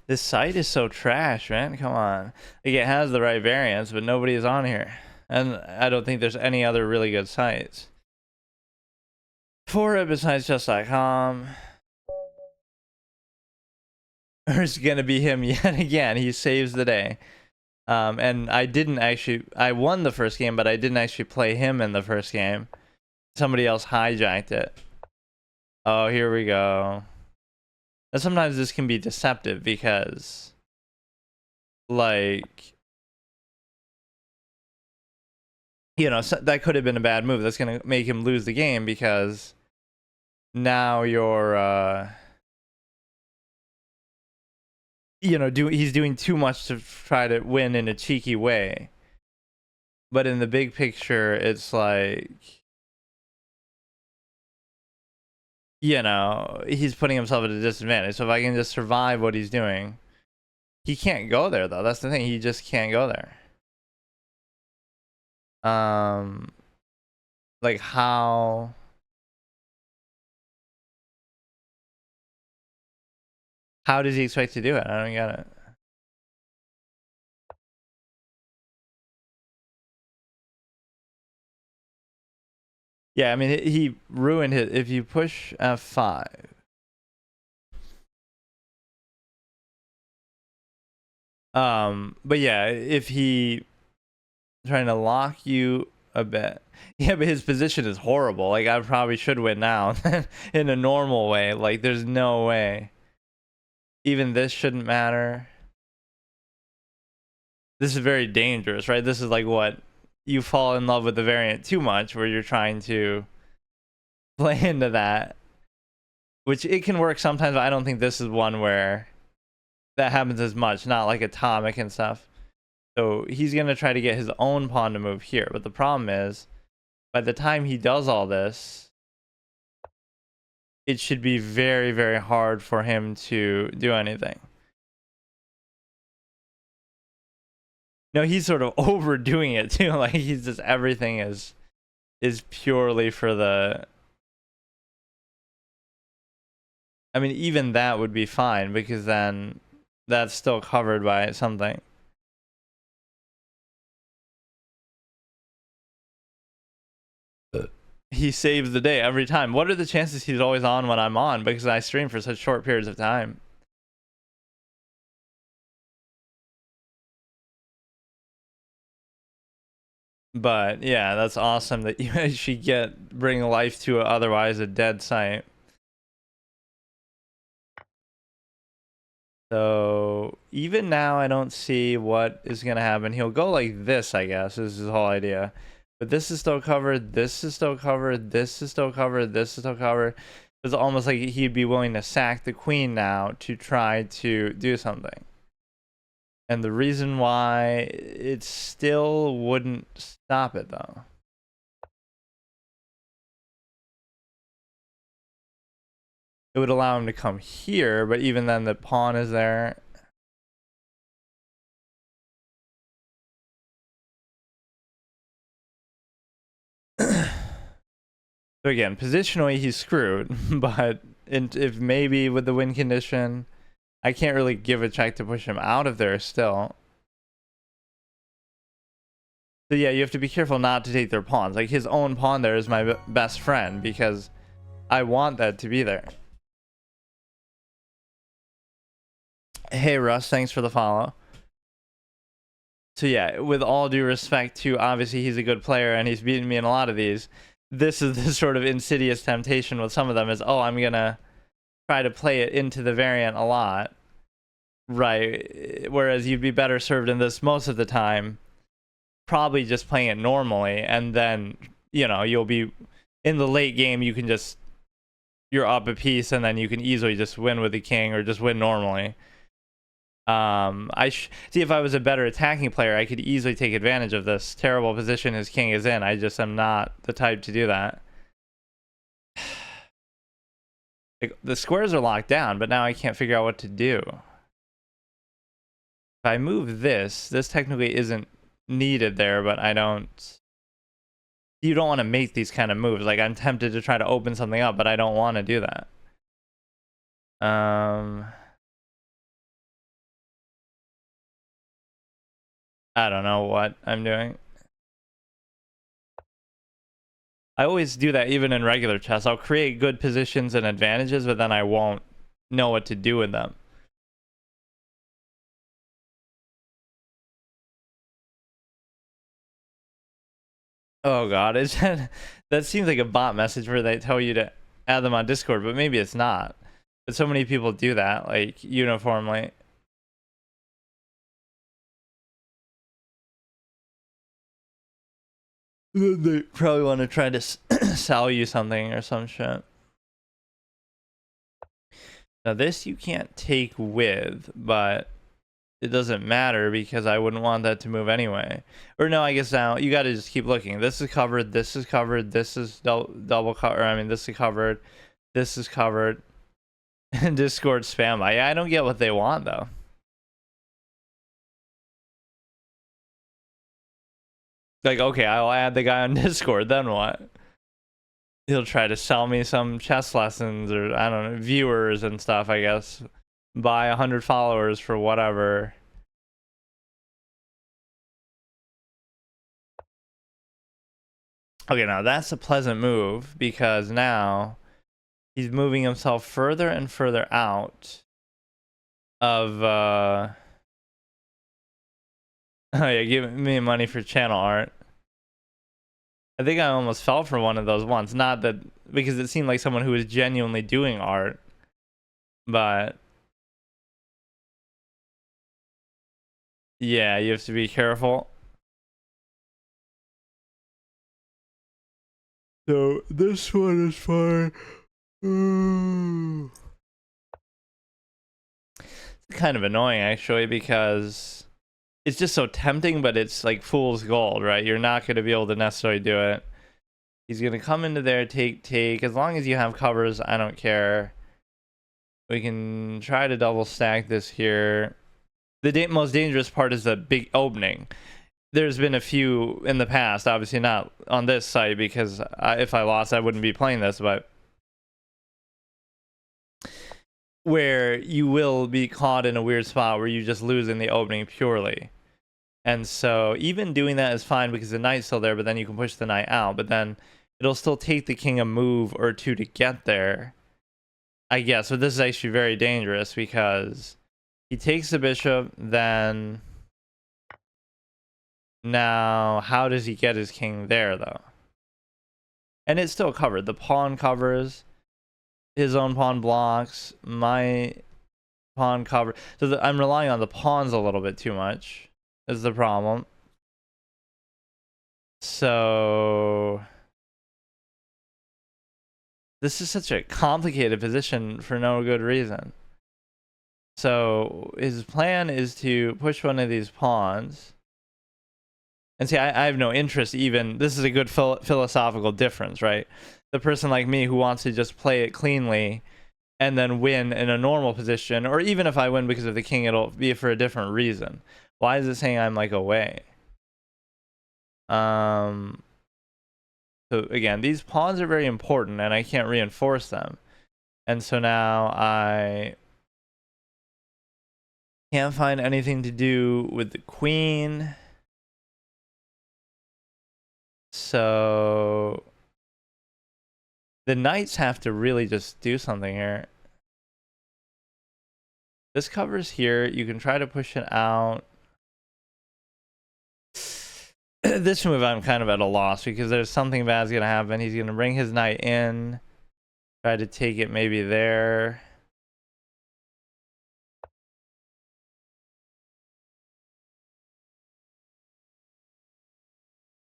This site is so trash, man. Come on. Like, it has the right variants, but nobody is on here. And I don't think there's any other really good sites for it besides chess.com. There's gonna be him yet again. He saves the day. And I won the first game, but I didn't actually play him in the first game. Somebody else hijacked it. Oh, here we go. And sometimes this can be deceptive because, like, you know, that could have been a bad move. That's gonna make him lose the game because now you're, you know, he's doing too much to try to win in a cheeky way. But in the big picture, it's like, you know, he's putting himself at a disadvantage. So if I can just survive what he's doing, he can't go there though. That's the thing. He just can't go there. Like how does he expect to do it? I don't get it. Yeah, I mean, he ruined it. If you push F5, But yeah, if he trying to lock you a bit. Yeah, but his position is horrible. Like, I probably should win now in a normal way. Like, there's no way. Even this shouldn't matter. This is very dangerous, right? This is like what you fall in love with the variant too much, where you're trying to play into that, which it can work sometimes, but I don't think this is one where that happens as much, not like atomic and stuff. So he's going to try to get his own pawn to move here, but the problem is, by the time he does all this, it should be very, very hard for him to do anything. No, he's sort of overdoing it too. Like, he's just, everything is purely for the... I mean, even that would be fine, because then that's still covered by something. He saves the day every time. What are the chances he's always on when I'm on? Because I stream for such short periods of time. But yeah, that's awesome that you actually bring life to otherwise a dead site. So even now, I don't see what is going to happen. He'll go like this, I guess, is his whole idea. But this is still covered. This is still covered. This is still covered. This is still covered. It's almost like he'd be willing to sack the queen now to try to do something. And the reason why it still wouldn't stop it, though. It would allow him to come here, but even then the pawn is there. So again, positionally he's screwed, but if maybe with the win condition, I can't really give a check to push him out of there still. So yeah, you have to be careful not to take their pawns. Like, his own pawn there is my best friend, because I want that to be there. Hey Russ, thanks for the follow. So yeah, with all due respect to, obviously he's a good player and he's beaten me in a lot of these, this is the sort of insidious temptation with some of them is, oh, I'm gonna try to play it into the variant a lot, right? Whereas you'd be better served in this most of the time, probably just playing it normally, and then, you know, you'll be in the late game, you can just, you're up a piece and then you can easily just win with the king or just win normally. See, if I was a better attacking player, I could easily take advantage of this terrible position his king is in. I just am not the type to do that. Like, the squares are locked down, but now I can't figure out what to do. If I move this technically isn't needed there, but I don't... You don't want to make these kind of moves. Like, I'm tempted to try to open something up, but I don't want to do that. I don't know what I'm doing. I always do that even in regular chess. I'll create good positions and advantages, but then I won't know what to do with them. Oh god, that seems like a bot message where they tell you to add them on Discord, but maybe it's not. But so many people do that, like, uniformly. They probably want to try to sell you something or some shit. Now this you can't take with, but it doesn't matter because I wouldn't want that to move anyway. Or no, I guess now you got to just keep looking. This is covered, this is covered, this is double cover. I mean, this is covered, this is covered. And Discord spam. I don't get what they want though. Like, okay, I'll add the guy on Discord, then what? He'll try to sell me some chess lessons or, I don't know, viewers and stuff, I guess. Buy 100 followers for whatever. Okay, now that's a pleasant move because now he's moving himself further and further out of Oh yeah, give me money for channel art. I think I almost fell for one of those once. Not that because it seemed like someone who was genuinely doing art, but yeah, you have to be careful. So this one is fine. It's kind of annoying actually because it's just so tempting, but it's like fool's gold, right? You're not going to be able to necessarily do it. He's going to come into there, take. As long as you have covers, I don't care. We can try to double stack this here. The most dangerous part is the big opening. There's been a few in the past, obviously not on this site because if I lost, I wouldn't be playing this, but where you will be caught in a weird spot where you just lose in the opening purely. And so even doing that is fine because the knight's still there, but then you can push the knight out, but then it'll still take the king a move or two to get there, I guess. So this is actually very dangerous because he takes the bishop, then now how does he get his king there though? And it's still covered. The pawn covers, his own pawn blocks, my pawn cover. So I'm relying on the pawns a little bit too much is the problem. So this is such a complicated position for no good reason. So his plan is to push one of these pawns. And see, I have no interest even. This is a good philosophical difference, right? The person like me who wants to just play it cleanly and then win in a normal position, or even if I win because of the king, it'll be for a different reason. Why is it saying I'm like away? So again, these pawns are very important and I can't reinforce them. And so now I can't find anything to do with the queen. So the knights have to really just do something here. This covers here. You can try to push it out. This move I'm kind of at a loss because there's something bad's going to happen. He's going to bring his knight in. Try to take it maybe there.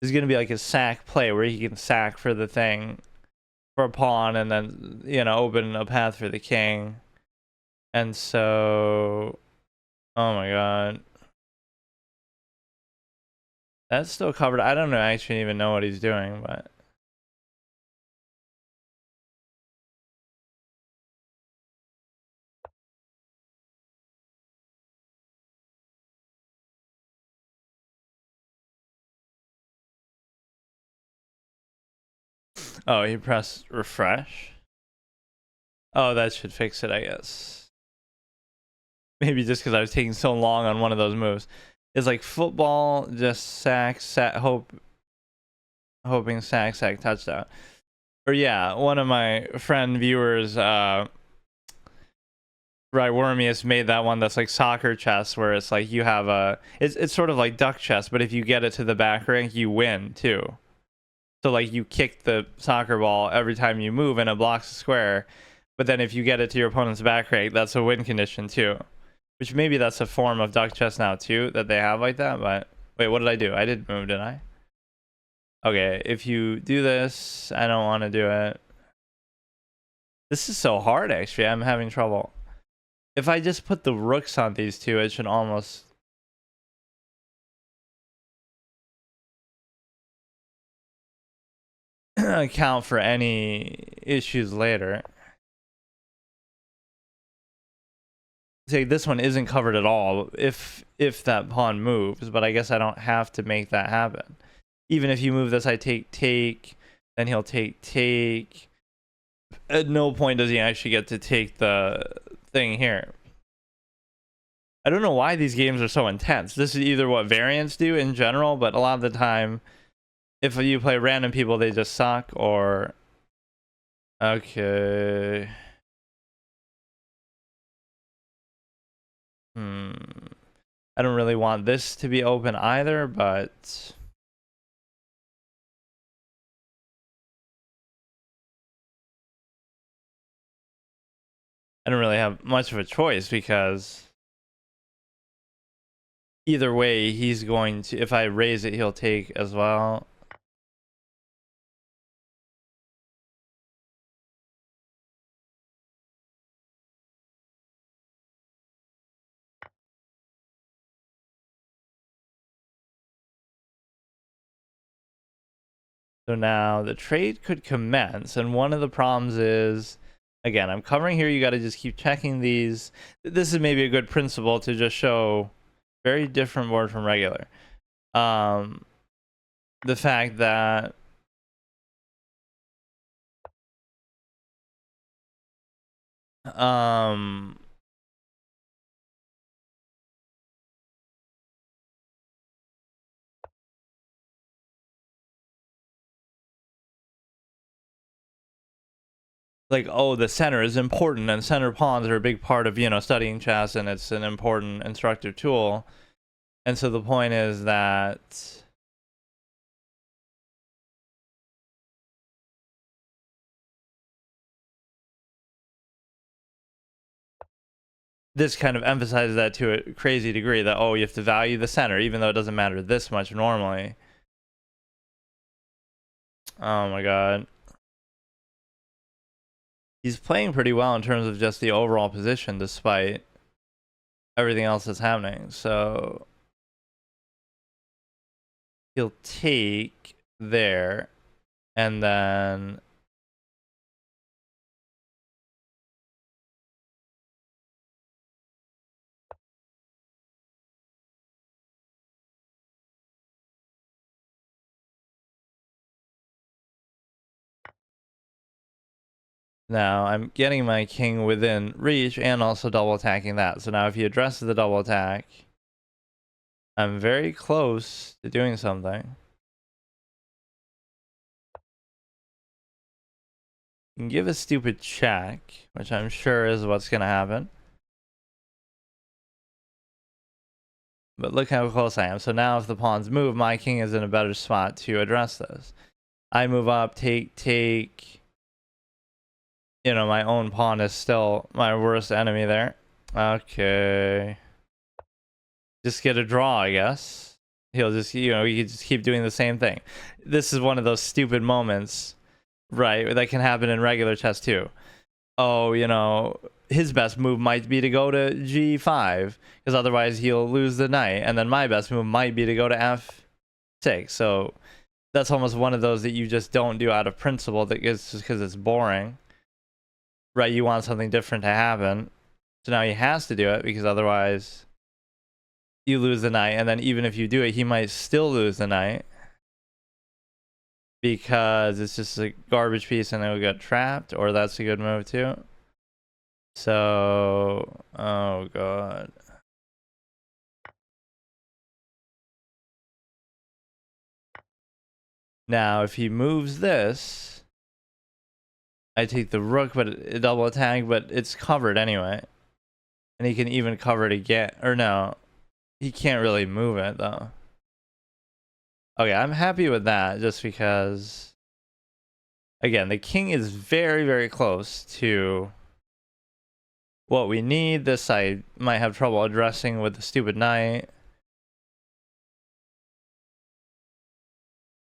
This is going to be like a sack play where he can sack for the thing. For a pawn and then, you know, open a path for the king. And so... Oh my god. That's still covered. I don't know, I actually even know what he's doing, but... Oh, he pressed refresh? Oh, that should fix it, I guess. Maybe just because I was taking so long on one of those moves. It's like football, just sack, hoping sack, touchdown. Or yeah, one of my friend viewers, right, Wormius made that one that's like soccer chess, where it's like you have a, it's sort of like duck chess, but if you get it to the back rank, you win too. So like you kick the soccer ball every time you move and it blocks a square, but then if you get it to your opponent's back rank, that's a win condition too. Which maybe that's a form of duck chess now too, that they have like that, but wait, what did I do? I did move, didn't I? Okay, if you do this, I don't want to do it. This is so hard actually, I'm having trouble. If I just put the rooks on these two, it should almost... account for any issues later. Say this one isn't covered at all if that pawn moves, but I guess I don't have to make that happen. Even if you move this, I take, then he'll take. At no point does he actually get to take the thing here. I don't know why these games are so intense. This is either what variants do in general, but a lot of the time, if you play random people, they just suck, or... Okay... I don't really want this to be open either, but I don't really have much of a choice because either way, he's going to, if I raise it, he'll take as well. So now the trade could commence, and one of the problems is, again, I'm covering here, you got to just keep checking these. This is maybe a good principle to just show very different board from regular. The fact that like, oh, the center is important, and center pawns are a big part of, you know, studying chess, and it's an important instructive tool. And so the point is that this kind of emphasizes that to a crazy degree, that, oh, you have to value the center, even though it doesn't matter this much normally. Oh my god. He's playing pretty well in terms of just the overall position, despite everything else that's happening. So he'll take there, and then now I'm getting my king within reach and also double attacking that. So now if he addresses the double attack, I'm very close to doing something. You can give a stupid check, which I'm sure is what's going to happen. But look how close I am. So now if the pawns move, my king is in a better spot to address this. I move up, take. You know, my own pawn is still my worst enemy there. Okay. Just get a draw, I guess. He'll just, you know, you just keep doing the same thing. This is one of those stupid moments, right, that can happen in regular chess too. Oh, you know, his best move might be to go to g5, because otherwise he'll lose the knight. And then my best move might be to go to f6. So that's almost one of those that you just don't do out of principle, that is just because it's boring. Right, you want something different to happen. So now he has to do it, because otherwise you lose the knight. And then even if you do it, he might still lose the knight, because it's just a garbage piece and it'll get trapped. Or that's a good move too. So, oh god. Now if he moves this, I take the rook, but it double attack, but it's covered anyway. And he can even cover it again. Or no, he can't really move it though. Okay, I'm happy with that, just because, again, the king is very, very close to what we need. This I might have trouble addressing with the stupid knight.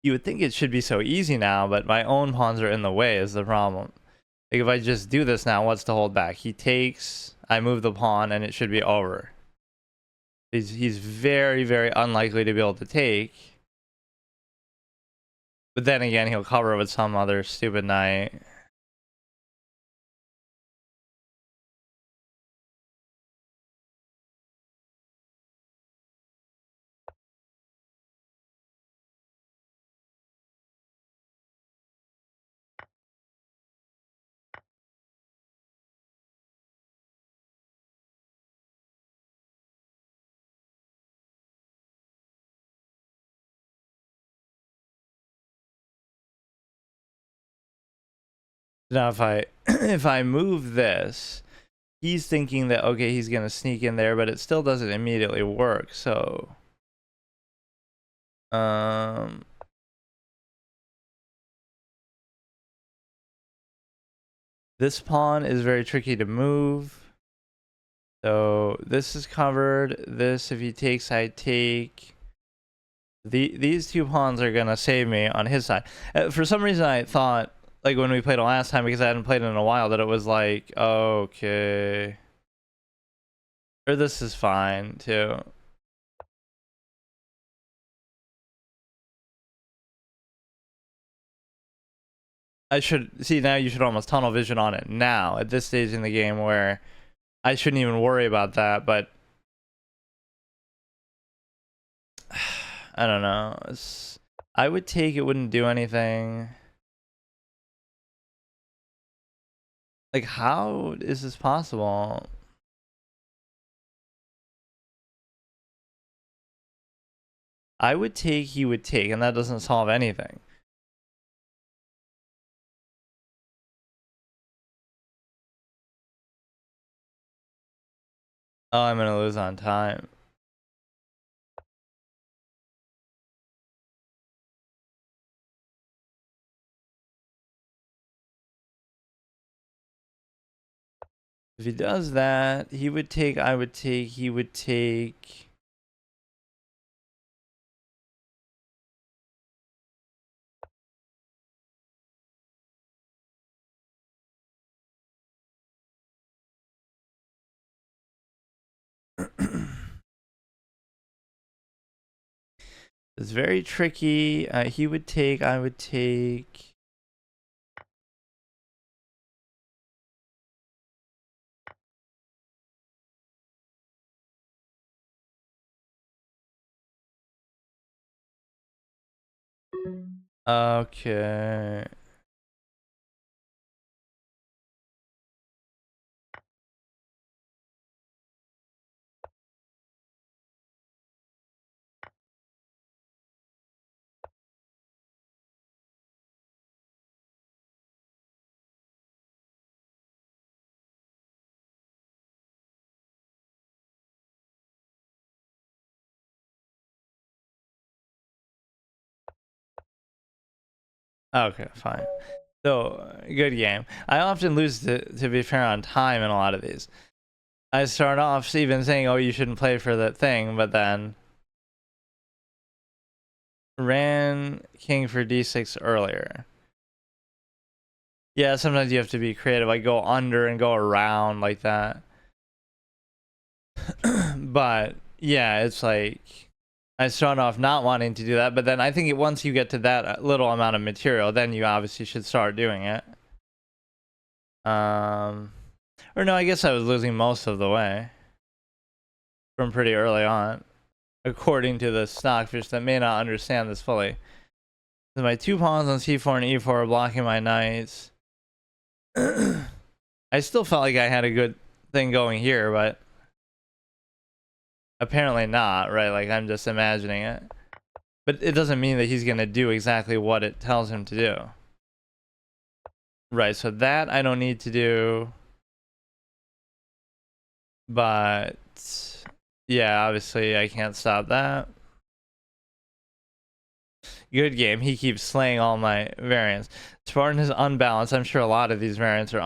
You would think it should be so easy now, but my own pawns are in the way is the problem. Like, if I just do this now, what's to hold back? He takes, I move the pawn, and it should be over. He's very, very unlikely to be able to take. But then again, he'll cover with some other stupid knight. Now if I if I move this, he's thinking that, okay, he's gonna sneak in there, but it still doesn't immediately work. So this pawn is very tricky to move. So this is covered. This, if he takes, I take. These two pawns are gonna save me on his side. For some reason, I thought, like when we played it last time, because I hadn't played it in a while, that it was like, okay, or this is fine too. I should see now. You should almost tunnel vision on it now at this stage in the game where I shouldn't even worry about that. But I don't know. I would take it. Wouldn't do anything. Like, how is this possible? I would take. He would take, and that doesn't solve anything. Oh, I'm gonna lose on time. If he does that, he would take, I would take, he would take. It's very tricky. He would take, I would take. Okay. Okay, fine. So, good game. I often lose, to be fair, on time in a lot of these. I start off even saying, oh, you shouldn't play for that thing, but then ran king for d6 earlier. Yeah, sometimes you have to be creative. I go under and go around like that. But yeah, it's like I start off not wanting to do that, but then I think once you get to that little amount of material, then you obviously should start doing it. Or no, I guess I was losing most of the way from pretty early on, according to the Stockfish that may not understand this fully. So my two pawns on c4 and e4 are blocking my knights. I still felt like I had a good thing going here, but apparently not, right? Like, I'm just imagining it. But it doesn't mean that he's going to do exactly what it tells him to do. Right, so that I don't need to do. But yeah, obviously I can't stop that. Good game. He keeps slaying all my variants. Spartan is unbalanced. I'm sure a lot of these variants are